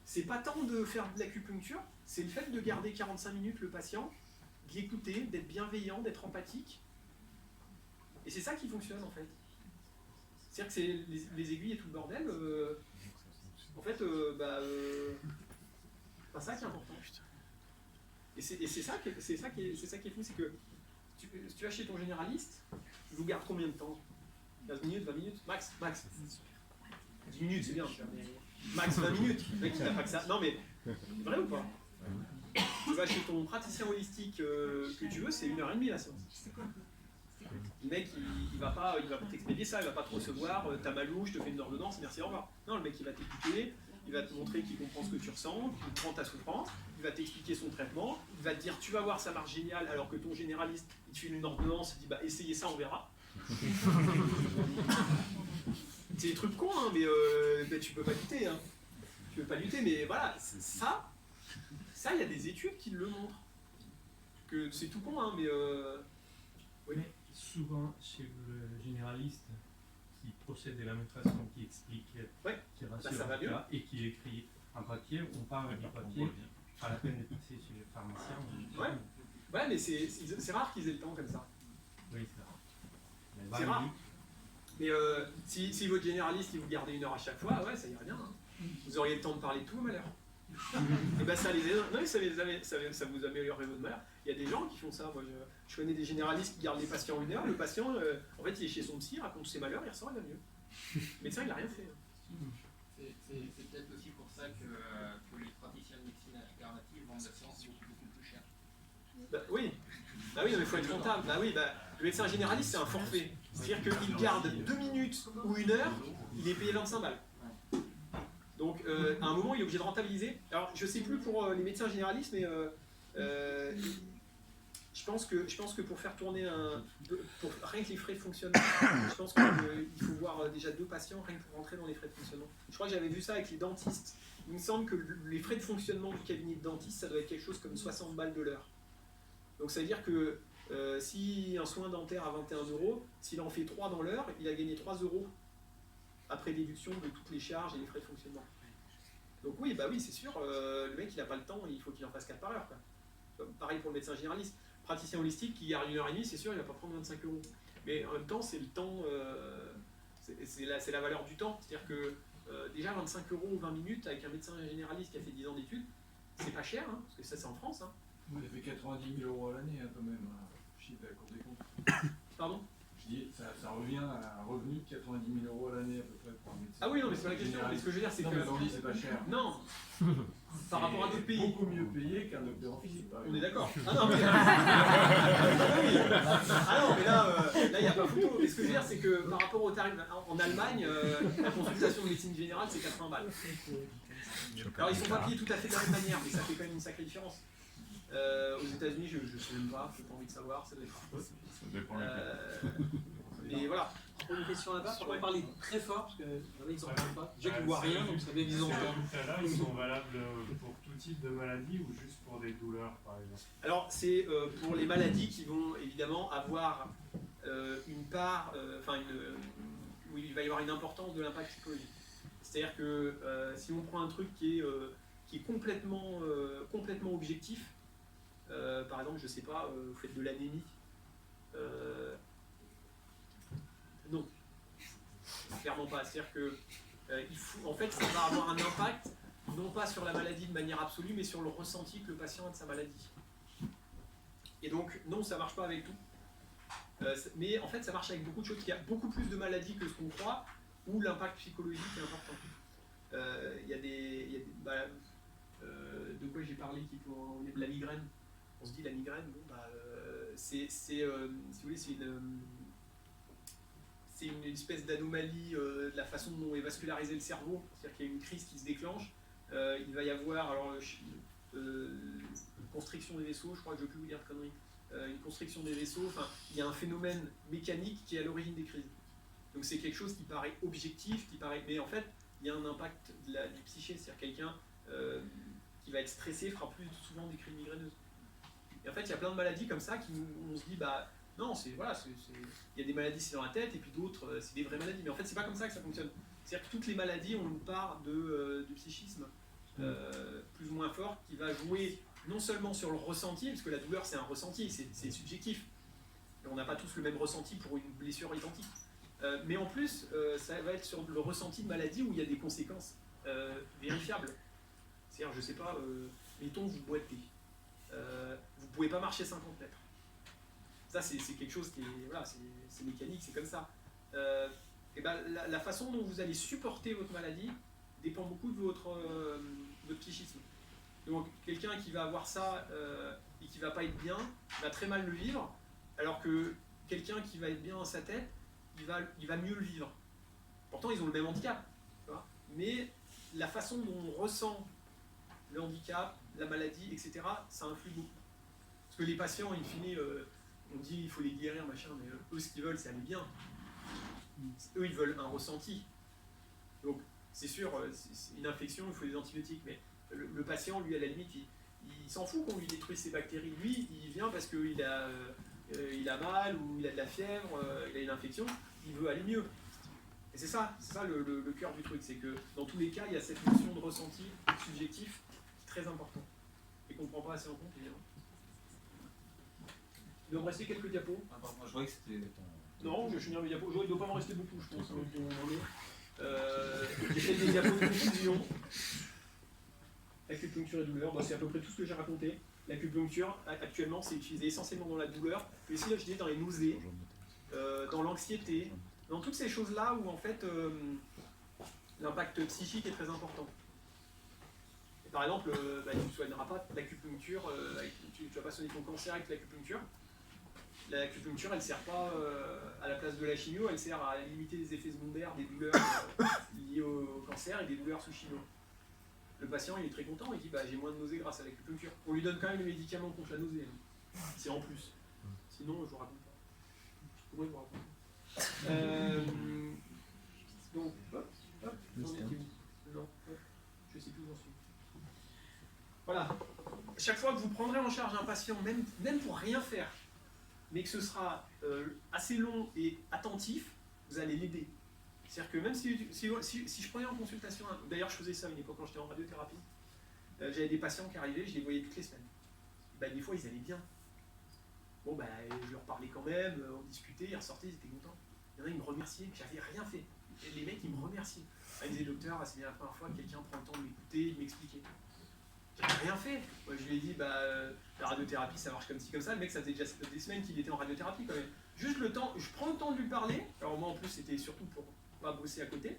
c'est pas tant de faire de l'acupuncture, c'est le fait de garder 45 minutes le patient, de l'écouter, d'être bienveillant, d'être empathique. Et c'est ça qui fonctionne en fait. C'est-à-dire que c'est les aiguilles et tout le bordel. En fait, c'est ça qui est important. Et c'est ça qui est fou, c'est que si tu vas chez ton généraliste, tu vous gardes combien de temps? 15 minutes, 20 minutes? Max 10 minutes, c'est bien, mais max 20 minutes. Le mec, il n'a pas que ça. Non, mais vrai ou pas? Tu vas chez ton praticien holistique que tu veux, c'est 1h30 la séance. Le mec, il va t'expédier ça, il va pas te recevoir, t'as mal où, je te fais une ordonnance, merci, au revoir. Non, le mec, il va t'écouter. Il va te montrer qu'il comprend ce que tu ressens, qu'il comprend ta souffrance, il va t'expliquer son traitement, il va te dire tu vas voir ça marche génial, alors que ton généraliste il te file une ordonnance, il dit bah essayez ça, on verra. C'est des trucs cons, hein, mais tu peux pas lutter. Hein. Tu peux pas lutter, mais voilà, ça il y a des études qui le montrent. Que c'est tout con, hein, mais oui. Mais souvent chez le généraliste qui procède de la même façon, qui explique, qui rassure ça va mieux. Et qui écrit un papier, on parle du papier, pas la peine de passer chez le pharmacien. Ouais, mais c'est rare qu'ils aient le temps comme ça. Oui, c'est rare. Mais si votre généraliste il vous gardait 1 heure à chaque fois, ouais, ça irait bien. Hein. Vous auriez le temps de parler de tout vos malheurs. Et ben ça ça vous améliorerait votre malheur. Il y a des gens qui font ça. Moi, je connais des généralistes qui gardent les patients 1 heure. Le patient, en fait, il est chez son psy, il raconte ses malheurs, il ressort, il va mieux. Le médecin, il n'a rien fait. C'est peut-être aussi pour ça que les praticiens de médecine alternative vendent la séance beaucoup plus cher. Bah oui, mais il faut être rentable. Le médecin généraliste, c'est un forfait. C'est-à-dire qu'il garde 2 minutes ou 1 heure, il est payé 25 balles. Donc, à un moment, il est obligé de rentabiliser. Alors, je ne sais plus pour les médecins généralistes, mais je Je pense que pour faire tourner rien que les frais de fonctionnement, je pense qu'il faut voir déjà 2 patients rien que pour rentrer dans les frais de fonctionnement. Je crois que j'avais vu ça avec les dentistes. Il me semble que les frais de fonctionnement du cabinet de dentiste, ça doit être quelque chose comme 60 balles de l'heure. Donc ça veut dire que si un soin dentaire à 21 €, s'il en fait 3 dans l'heure, il a gagné 3 € après déduction de toutes les charges et les frais de fonctionnement. Donc oui, c'est sûr, le mec il n'a pas le temps, il faut qu'il en fasse 4 par heure, quoi. Pareil pour le médecin généraliste. Praticien holistique qui garde 1h30, c'est sûr, il ne va pas prendre 25 €. Mais en même temps, c'est le temps, c'est la valeur du temps. C'est-à-dire que déjà 25 € ou 20 minutes avec un médecin généraliste qui a fait 10 ans d'études, c'est pas cher, parce que ça c'est en France. Il a fait 90 000 € à l'année quand même, chiffre de la Cour des comptes. Pardon? Je dis, ça revient à un revenu de 90 000 € à l'année à peu près pour un médecin. Ah oui, non, mais c'est pas la question. Mais ce que je veux dire, c'est que. Non, mais c'est pas cher. Non. Par rapport à d'autres pays. Beaucoup mieux payé qu'un docteur en physique, par exemple. On est d'accord. Ah non, mais. Ah non, mais là, il n'y a pas photo. Mais ce que je veux dire, c'est que par rapport au tarif. En Allemagne, la consultation de médecine générale, c'est 80 balles. Alors, ils sont pas payés tout à fait de la même manière, mais ça fait quand même une sacrée différence. Aux États-Unis, je ne sais même pas, je n'ai pas envie de savoir, ça doit être un peu. Ça dépend. Mais voilà. Pour une question là-bas, on va parler très fort parce que ils ne s'entendent pas. Déjà qu'ils ne voient rien, donc ça veut dire qu'ils entendent. Là, ils sont valables pour tout type de maladie ou juste pour des douleurs, par exemple? Alors, c'est pour les maladies qui vont évidemment avoir une part, où il va y avoir une importance de l'impact psychologique. C'est-à-dire que si on prend un truc qui est complètement objectif, par exemple, je sais pas, vous faites de l'anémie, non, clairement pas. C'est-à-dire que en fait, ça va avoir un impact non pas sur la maladie de manière absolue, mais sur le ressenti que le patient a de sa maladie. Et donc, non, ça marche pas avec tout. Mais en fait, ça marche avec beaucoup de choses. Il y a beaucoup plus de maladies que ce qu'on croit, où l'impact psychologique est important. Il y a des de quoi j'ai parlé qui pour la migraine. On se dit la migraine, bon, si vous voulez, c'est une espèce d'anomalie de la façon dont est vascularisé le cerveau. C'est-à-dire qu'il y a une crise qui se déclenche. Il va y avoir une constriction des vaisseaux, je crois que je ne veux plus vous dire de conneries. Une constriction des vaisseaux, enfin, il y a un phénomène mécanique qui est à l'origine des crises. Donc c'est quelque chose qui paraît objectif, mais en fait, il y a un impact du psyché. C'est-à-dire quelqu'un qui va être stressé fera plus souvent des crises migraineuses. Et en fait, il y a plein de maladies comme ça qui on se dit, non, il y a des maladies c'est dans la tête et puis d'autres c'est des vraies maladies. Mais en fait, c'est pas comme ça que ça fonctionne. C'est-à-dire que toutes les maladies ont une part de psychisme plus ou moins fort qui va jouer non seulement sur le ressenti, parce que la douleur c'est un ressenti, c'est subjectif. Et on n'a pas tous le même ressenti pour une blessure identique. Mais en plus, ça va être sur le ressenti de maladie où il y a des conséquences vérifiables. C'est-à-dire, je sais pas, mettons vous boitez. Vous ne pouvez pas marcher 50 mètres. Ça, c'est quelque chose qui est, voilà, c'est mécanique, c'est comme ça. Et la façon dont vous allez supporter votre maladie dépend beaucoup de votre psychisme. Donc, quelqu'un qui va avoir ça et qui ne va pas être bien, va très mal le vivre, alors que quelqu'un qui va être bien dans sa tête, il va mieux le vivre. Pourtant, ils ont le même handicap. Tu vois, mais la façon dont on ressent le handicap, la maladie, etc., ça influe beaucoup. Parce que les patients, in fine, on dit il faut les guérir, machin, mais eux, ce qu'ils veulent, c'est aller bien. Eux, ils veulent un ressenti. Donc, c'est sûr, c'est une infection, il faut des antibiotiques, mais le patient, lui, à la limite, il s'en fout qu'on lui détruise ses bactéries. Lui, il vient parce qu'il a mal, ou il a de la fièvre, il a une infection, il veut aller mieux. Et c'est ça le cœur du truc, c'est que dans tous les cas, il y a cette notion de ressenti subjectif très important et qu'on ne prend pas assez en compte, évidemment. Il doit me rester quelques diapos. Ah, pardon, je croyais que c'était ton... Non, je vais finir mes diapos. Il ne doit pas m'en rester beaucoup, je pense. J'ai fait des diapos de conclusion. Acupuncture et douleur, c'est à peu près tout ce que j'ai raconté. L'acupuncture, actuellement, c'est utilisé essentiellement dans la douleur, mais aussi là, je dis dans les nausées, dans l'anxiété, dans toutes ces choses-là où en fait l'impact psychique est très important. Et par exemple, tu ne soigneras pas l'acupuncture, tu vas pas soigner ton cancer avec l'acupuncture. L'acupuncture, elle ne sert pas à la place de la chimio, elle sert à limiter les effets secondaires des douleurs liées au cancer et des douleurs sous chimio. Le patient, il est très content, il dit j'ai moins de nausées grâce à l'acupuncture. On lui donne quand même les médicaments contre la nausée. C'est en plus. Sinon, je vous raconte pas. Oui, je vous raconte pas. Donc, hop, j'en étais où? Non, je sais plus où j'en suis. Voilà. Chaque fois que vous prendrez en charge un patient, même pour rien faire, mais que ce sera assez long et attentif, vous allez l'aider. C'est-à-dire que même si je prenais en consultation, d'ailleurs je faisais ça à une époque quand j'étais en radiothérapie, j'avais des patients qui arrivaient, je les voyais toutes les semaines. Ben, des fois ils allaient bien. Bon, ben, je leur parlais quand même, on discutait, ils ressortaient, ils étaient contents. Il y en a, ils me remerciaient, j'avais rien fait. Et les mecs, ils me remerciaient. Ils me disaient, docteur, c'est bien la première fois que quelqu'un prend le temps de m'écouter, de m'expliquer. J'avais rien fait. Moi, je lui ai dit, la radiothérapie, ça marche comme ci, comme ça. Le mec, ça faisait déjà des semaines qu'il était en radiothérapie quand même. Juste le temps, je prends le temps de lui parler. Alors moi, en plus, c'était surtout pour pas bosser à côté.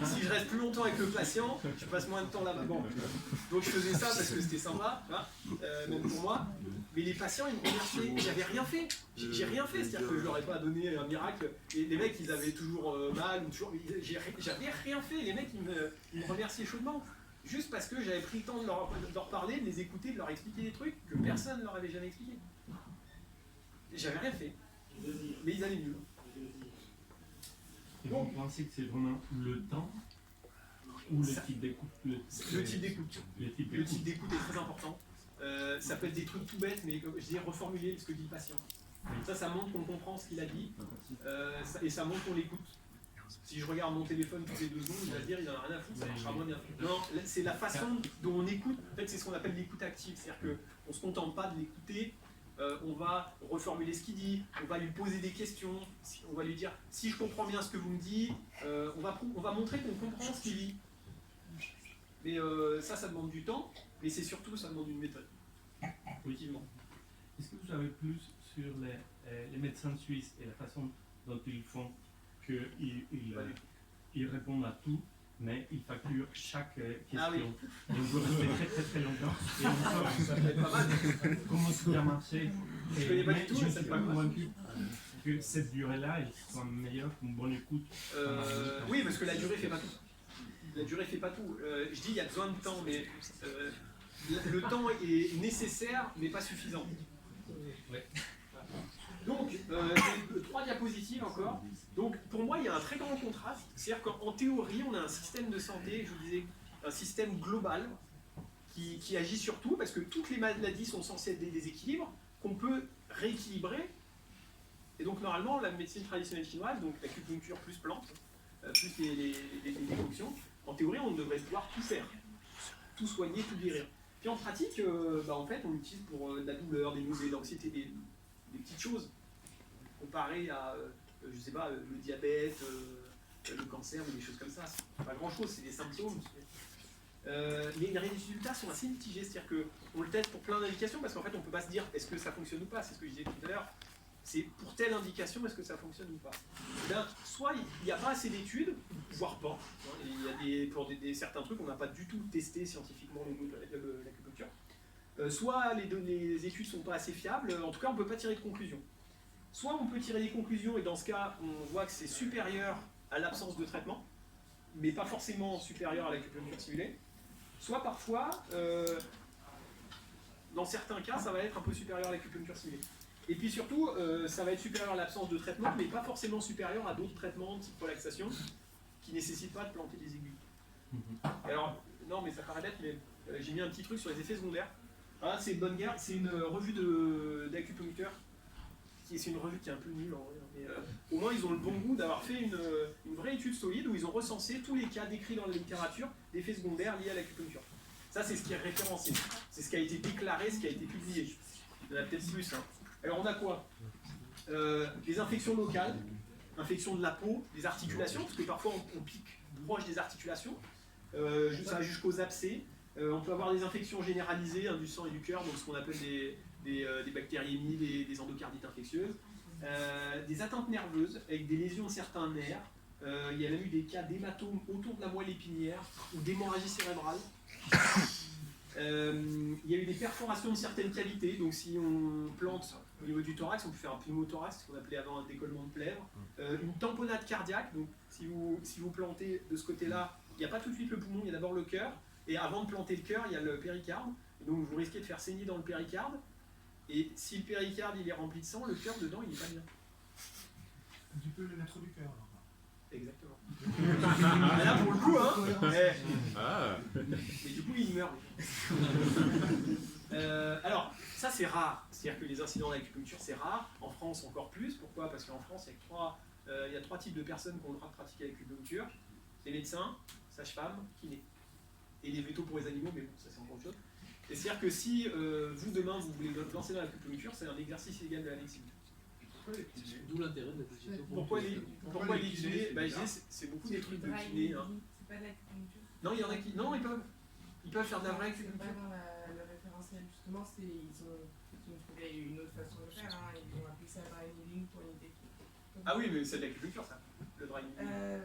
Si je reste plus longtemps avec le patient, je passe moins de temps là-bas. Bon. Donc je faisais ça parce que c'était sympa, même pour moi. Mais les patients, ils me remerciaient. J'avais rien fait. J'ai rien fait. C'est-à-dire que je leur ai pas donné un miracle. Et les mecs, ils avaient toujours mal ou toujours. J'avais rien fait. Les mecs, ils me remerciaient chaudement. Juste parce que j'avais pris le temps de leur parler, de les écouter, de leur expliquer des trucs que personne ne leur avait jamais expliqué. Et j'avais rien fait. Mais ils allaient mieux. Et vous pensez que c'est vraiment le temps ou le type d'écoute? Le type d'écoute. Le type d'écoute est très important. Ça peut être des trucs tout bêtes, mais je dis reformuler ce que dit le patient. Ça montre qu'on comprend ce qu'il a dit et ça montre qu'on l'écoute. Si je regarde mon téléphone toutes les 2 secondes, il va se dire il en a rien à foutre, ça marchera moins bien. Non, c'est la façon dont on écoute. En fait, c'est ce qu'on appelle l'écoute active. C'est-à-dire qu'on ne se contente pas de l'écouter, on va reformuler ce qu'il dit, on va lui poser des questions, on va lui dire si je comprends bien ce que vous me dites, on va montrer qu'on comprend ce qu'il dit. Mais ça demande du temps, mais c'est surtout, ça demande une méthode. Effectivement. Est-ce que vous savez plus sur les médecins suisses et la façon dont ils font qu'ils répondent à tout, mais ils facturent chaque question. Ah oui. Et on peut rester très très longtemps. Et on ça fait pas mal. Comment ça a marché. Je connais pas du tout, je ne ça suis fait pas pas convaincu que cette durée-là elle soit meilleure qu'une bonne écoute. Oui, parce que la durée fait pas tout. La durée fait pas tout. Je dis il y a besoin de temps, mais le temps est nécessaire, mais pas suffisant. Ouais. Donc, 3 diapositives encore. Donc, pour moi, il y a un très grand contraste. C'est-à-dire qu'en théorie, on a un système de santé, je vous disais, un système global qui agit sur tout, parce que toutes les maladies sont censées être des déséquilibres qu'on peut rééquilibrer. Et donc, normalement, la médecine traditionnelle chinoise, donc l'acupuncture plus plante, plus les décoctions, en théorie, on devrait pouvoir tout faire, tout soigner, tout guérir. Puis en pratique, en fait, on l'utilise pour de la douleur, des nausées, de l'anxiété, des petites choses comparées à, je sais pas, le diabète, le cancer ou des choses comme ça. C'est pas grand chose, c'est des symptômes. Mais les résultats sont assez mitigés, c'est-à-dire qu'on le teste pour plein d'indications parce qu'en fait on peut pas se dire est-ce que ça fonctionne ou pas, c'est ce que je disais tout à l'heure. C'est pour telle indication est-ce que ça fonctionne ou pas. Et bien, soit il n'y a pas assez d'études, voire pas. Il y a pour certains trucs on n'a pas du tout testé scientifiquement l'acupuncture. Soit les études ne sont pas assez fiables, en tout cas on ne peut pas tirer de conclusions. Soit on peut tirer des conclusions et dans ce cas on voit que c'est supérieur à l'absence de traitement, mais pas forcément supérieur à l'acupuncture simulée. Soit parfois, dans certains cas, ça va être un peu supérieur à l'acupuncture simulée. Et puis surtout, ça va être supérieur à l'absence de traitement, mais pas forcément supérieur à d'autres traitements type relaxation qui ne nécessitent pas de planter des aiguilles. Alors, non mais ça paraît bête, mais j'ai mis un petit truc sur les effets secondaires. Ah, c'est Bonne Guerre, c'est une revue d'acupuncture. C'est une revue qui est un peu nulle en vrai, mais au moins ils ont le bon goût d'avoir fait une vraie étude solide où ils ont recensé tous les cas décrits dans la littérature d'effets secondaires liés à l'acupuncture. Ça c'est ce qui est référencé, c'est ce qui a été déclaré, ce qui a été publié. Il y en a peut-être plus. Hein. Alors on a quoi les infections locales, infections de la peau, des articulations, parce que parfois on pique proche des articulations, ça va jusqu'aux abcès. On peut avoir des infections généralisées du sang et du cœur, donc ce qu'on appelle des bactériémies, des endocardites infectieuses, des atteintes nerveuses avec des lésions de certains nerfs. Il y a même eu des cas d'hématomes autour de la moelle épinière ou d'hémorragie cérébrale. Il y a eu des perforations de certaines cavités, donc si on plante au niveau du thorax, on peut faire un pneumothorax, ce qu'on appelait avant un décollement de plèvre. Une tamponnade cardiaque, donc si vous plantez de ce côté-là, il n'y a pas tout de suite le poumon, il y a d'abord le cœur. Et avant de planter le cœur, il y a le péricarde. Donc vous risquez de faire saigner dans le péricarde. Et si le péricarde il est rempli de sang, le cœur dedans il n'est pas bien. Tu peux le mettre du cœur alors. Exactement. Là pour le coup, hein. Mais du coup il meurt. Alors, ça c'est rare. C'est-à-dire que les incidents d'acupuncture c'est rare. En France encore plus. Pourquoi? Parce qu'en France il y a trois types de personnes qui ont le droit de pratiquer l'acupuncture. Les médecins, sages-femmes, kinés. Et les vétos pour les animaux, mais bon, ça c'est encore autre chose. Et c'est-à-dire que si vous demain vous voulez vous lancer dans l'acupuncture, c'est un exercice illégal de la médecine. D'où l'intérêt de la position. Pourquoi les kinés? Bah, c'est beaucoup des trucs de kinés. Hein. C'est pas de l'acupuncture. Non, il y en a qui. Non, ils peuvent faire de la vraie C'est acupuncture. pas dans le référentiel, justement, ils ont trouvé une autre façon de faire. Hein. Ils ont appelé ça dry needling pour une technique. Ah oui, mais c'est de l'acupuncture ça, le dry needling.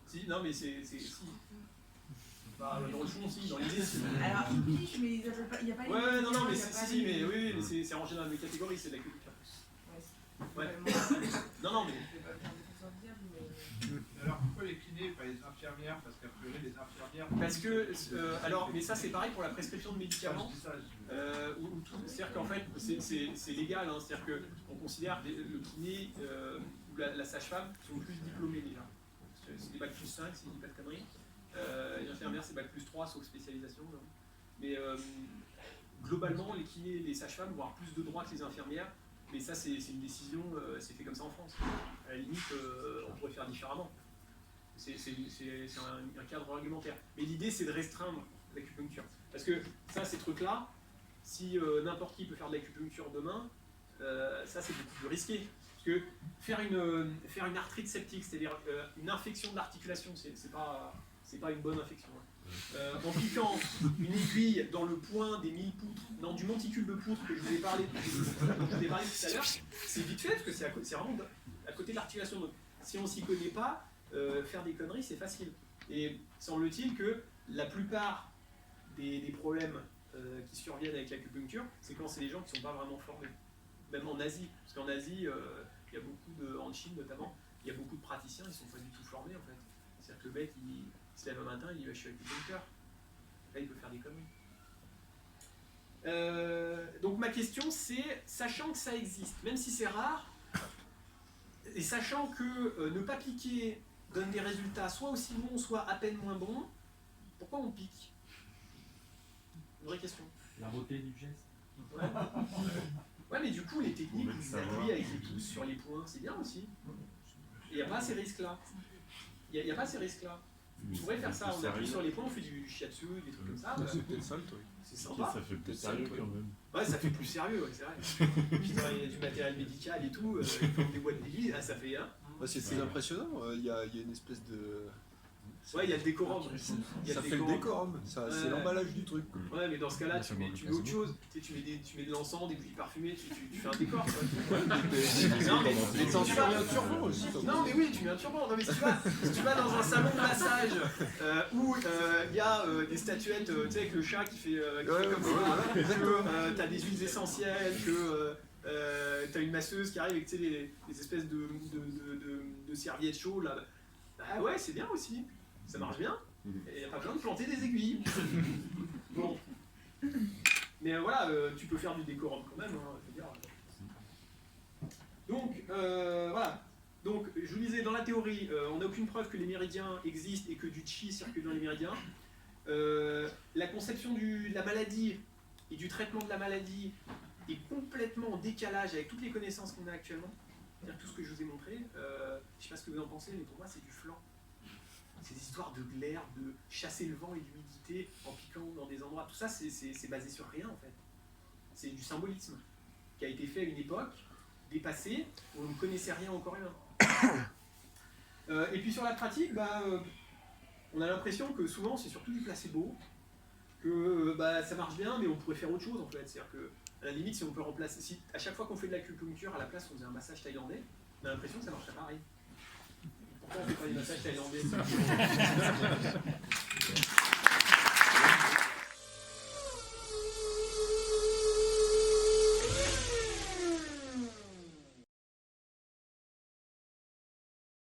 Si, non, mais c'est. Si. Bah, dans le fond, si, dans l'idée, si. Alors, ils piquent, mais il n'y a pas les. Ouais, non, mais si, mais oui, mais c'est rangé dans la même catégorie, c'est de l'acupuncture. Ouais. Non, mais. Alors pourquoi les kinés, pas les infirmières? Parce qu'à priori les infirmières... Parce que, alors, mais ça c'est pareil pour la prescription de médicaments. C'est-à-dire qu'en fait, c'est légal, hein, c'est-à-dire qu'on considère le kiné ou la sage-femme sont plus diplômés déjà. C'est des bac plus 5, si je ne dis pas de conneries. Les infirmières c'est bac plus 3, sauf spécialisation. Non. Mais globalement, les kinés et les sages-femmes vont avoir plus de droits que les infirmières. Mais ça, c'est une décision, c'est fait comme ça en France. À la limite, on pourrait faire différemment. C'est un cadre réglementaire. Mais l'idée, c'est de restreindre l'acupuncture. Parce que ça, ces trucs-là, si n'importe qui peut faire de l'acupuncture demain, ça, c'est beaucoup plus risqué. Parce que faire une arthrite septique, c'est-à-dire une infection de l'articulation, c'est pas une bonne infection. Hein. En piquant une aiguille dans le point des 1000 poutres, dans du monticule de poutres que je vous ai parlé tout à l'heure, c'est vite fait parce que c'est vraiment à côté de l'articulation. Donc, si on s'y connaît pas, faire des conneries c'est facile. Et semble-t-il que la plupart des problèmes qui surviennent avec l'acupuncture, c'est quand c'est des gens qui ne sont pas vraiment formés. Même en Asie, parce qu'en Asie, il y a beaucoup en Chine notamment, il y a beaucoup de praticiens, ils ne sont pas du tout formés en fait. C'est-à-dire que le mec, il se lève un matin, il dit bah, je suis acupuncteur. Là, il peut faire des conneries. Donc ma question c'est, sachant que ça existe, même si c'est rare, et sachant que ne pas piquer donne des résultats soit aussi bons, soit à peine moins bons, pourquoi on pique? Une vraie question. La beauté du geste. Ouais, mais du coup, les techniques, vous appuyez avec les pouces sur les points, c'est bien aussi. Et il n'y a pas ces risques-là. Il n'y a pas ces risques-là. On pourrait faire ça, on appuie sur les points, on fait du shiatsu, des trucs comme ça. C'est peut-être ça le truc. C'est sympa. Ça fait plus sérieux quand même. Ouais, ça fait plus sérieux, ouais, c'est vrai. Putain, il y a du matériel médical et tout, ils font des boîtes d'église, ça fait un. Ouais, c'est très impressionnant, il y a une espèce de... Ouais, il y a le décorum. Ça fait le décorum, c'est l'emballage du truc. Ouais, mais dans ce cas-là, tu mets autre chose. Tu mets de l'encens, des bougies parfumées, tu fais un décor. Mais tu mets un turban aussi. Non, mais oui, tu mets un turban. Non, mais si tu vas dans un salon de massage où il y a des statuettes, tu sais, avec le chat qui fait comme ça, que t'as des huiles essentielles, que t'as une masseuse qui arrive avec des espèces de serviettes chaudes là. Bah ouais, c'est bien aussi. Ça marche bien, et il n'y a pas besoin de planter des aiguilles. Bon. Mais voilà, tu peux faire du décorum quand même, hein, je veux dire. Donc, voilà. Donc, je vous disais, dans la théorie, on n'a aucune preuve que les méridiens existent et que du chi circule dans les méridiens. La conception de la maladie et du traitement de la maladie est complètement en décalage avec toutes les connaissances qu'on a actuellement. C'est-à-dire tout ce que je vous ai montré. Je ne sais pas ce que vous en pensez, mais pour moi, c'est du flan. Ces histoires de glaire, de chasser le vent et l'humidité en piquant dans des endroits, tout ça c'est basé sur rien en fait. C'est du symbolisme qui a été fait à une époque dépassée où on ne connaissait rien encore rien. Et puis sur la pratique, on a l'impression que souvent c'est surtout du placebo, que ça marche bien mais on pourrait faire autre chose en fait. C'est-à-dire que à la limite si on peut remplacer, si à chaque fois qu'on fait de l'acupuncture à la place on faisait un massage thaïlandais, on a l'impression que ça marcherait pareil. Pourquoi on ne fait pas des massages thaïlandais?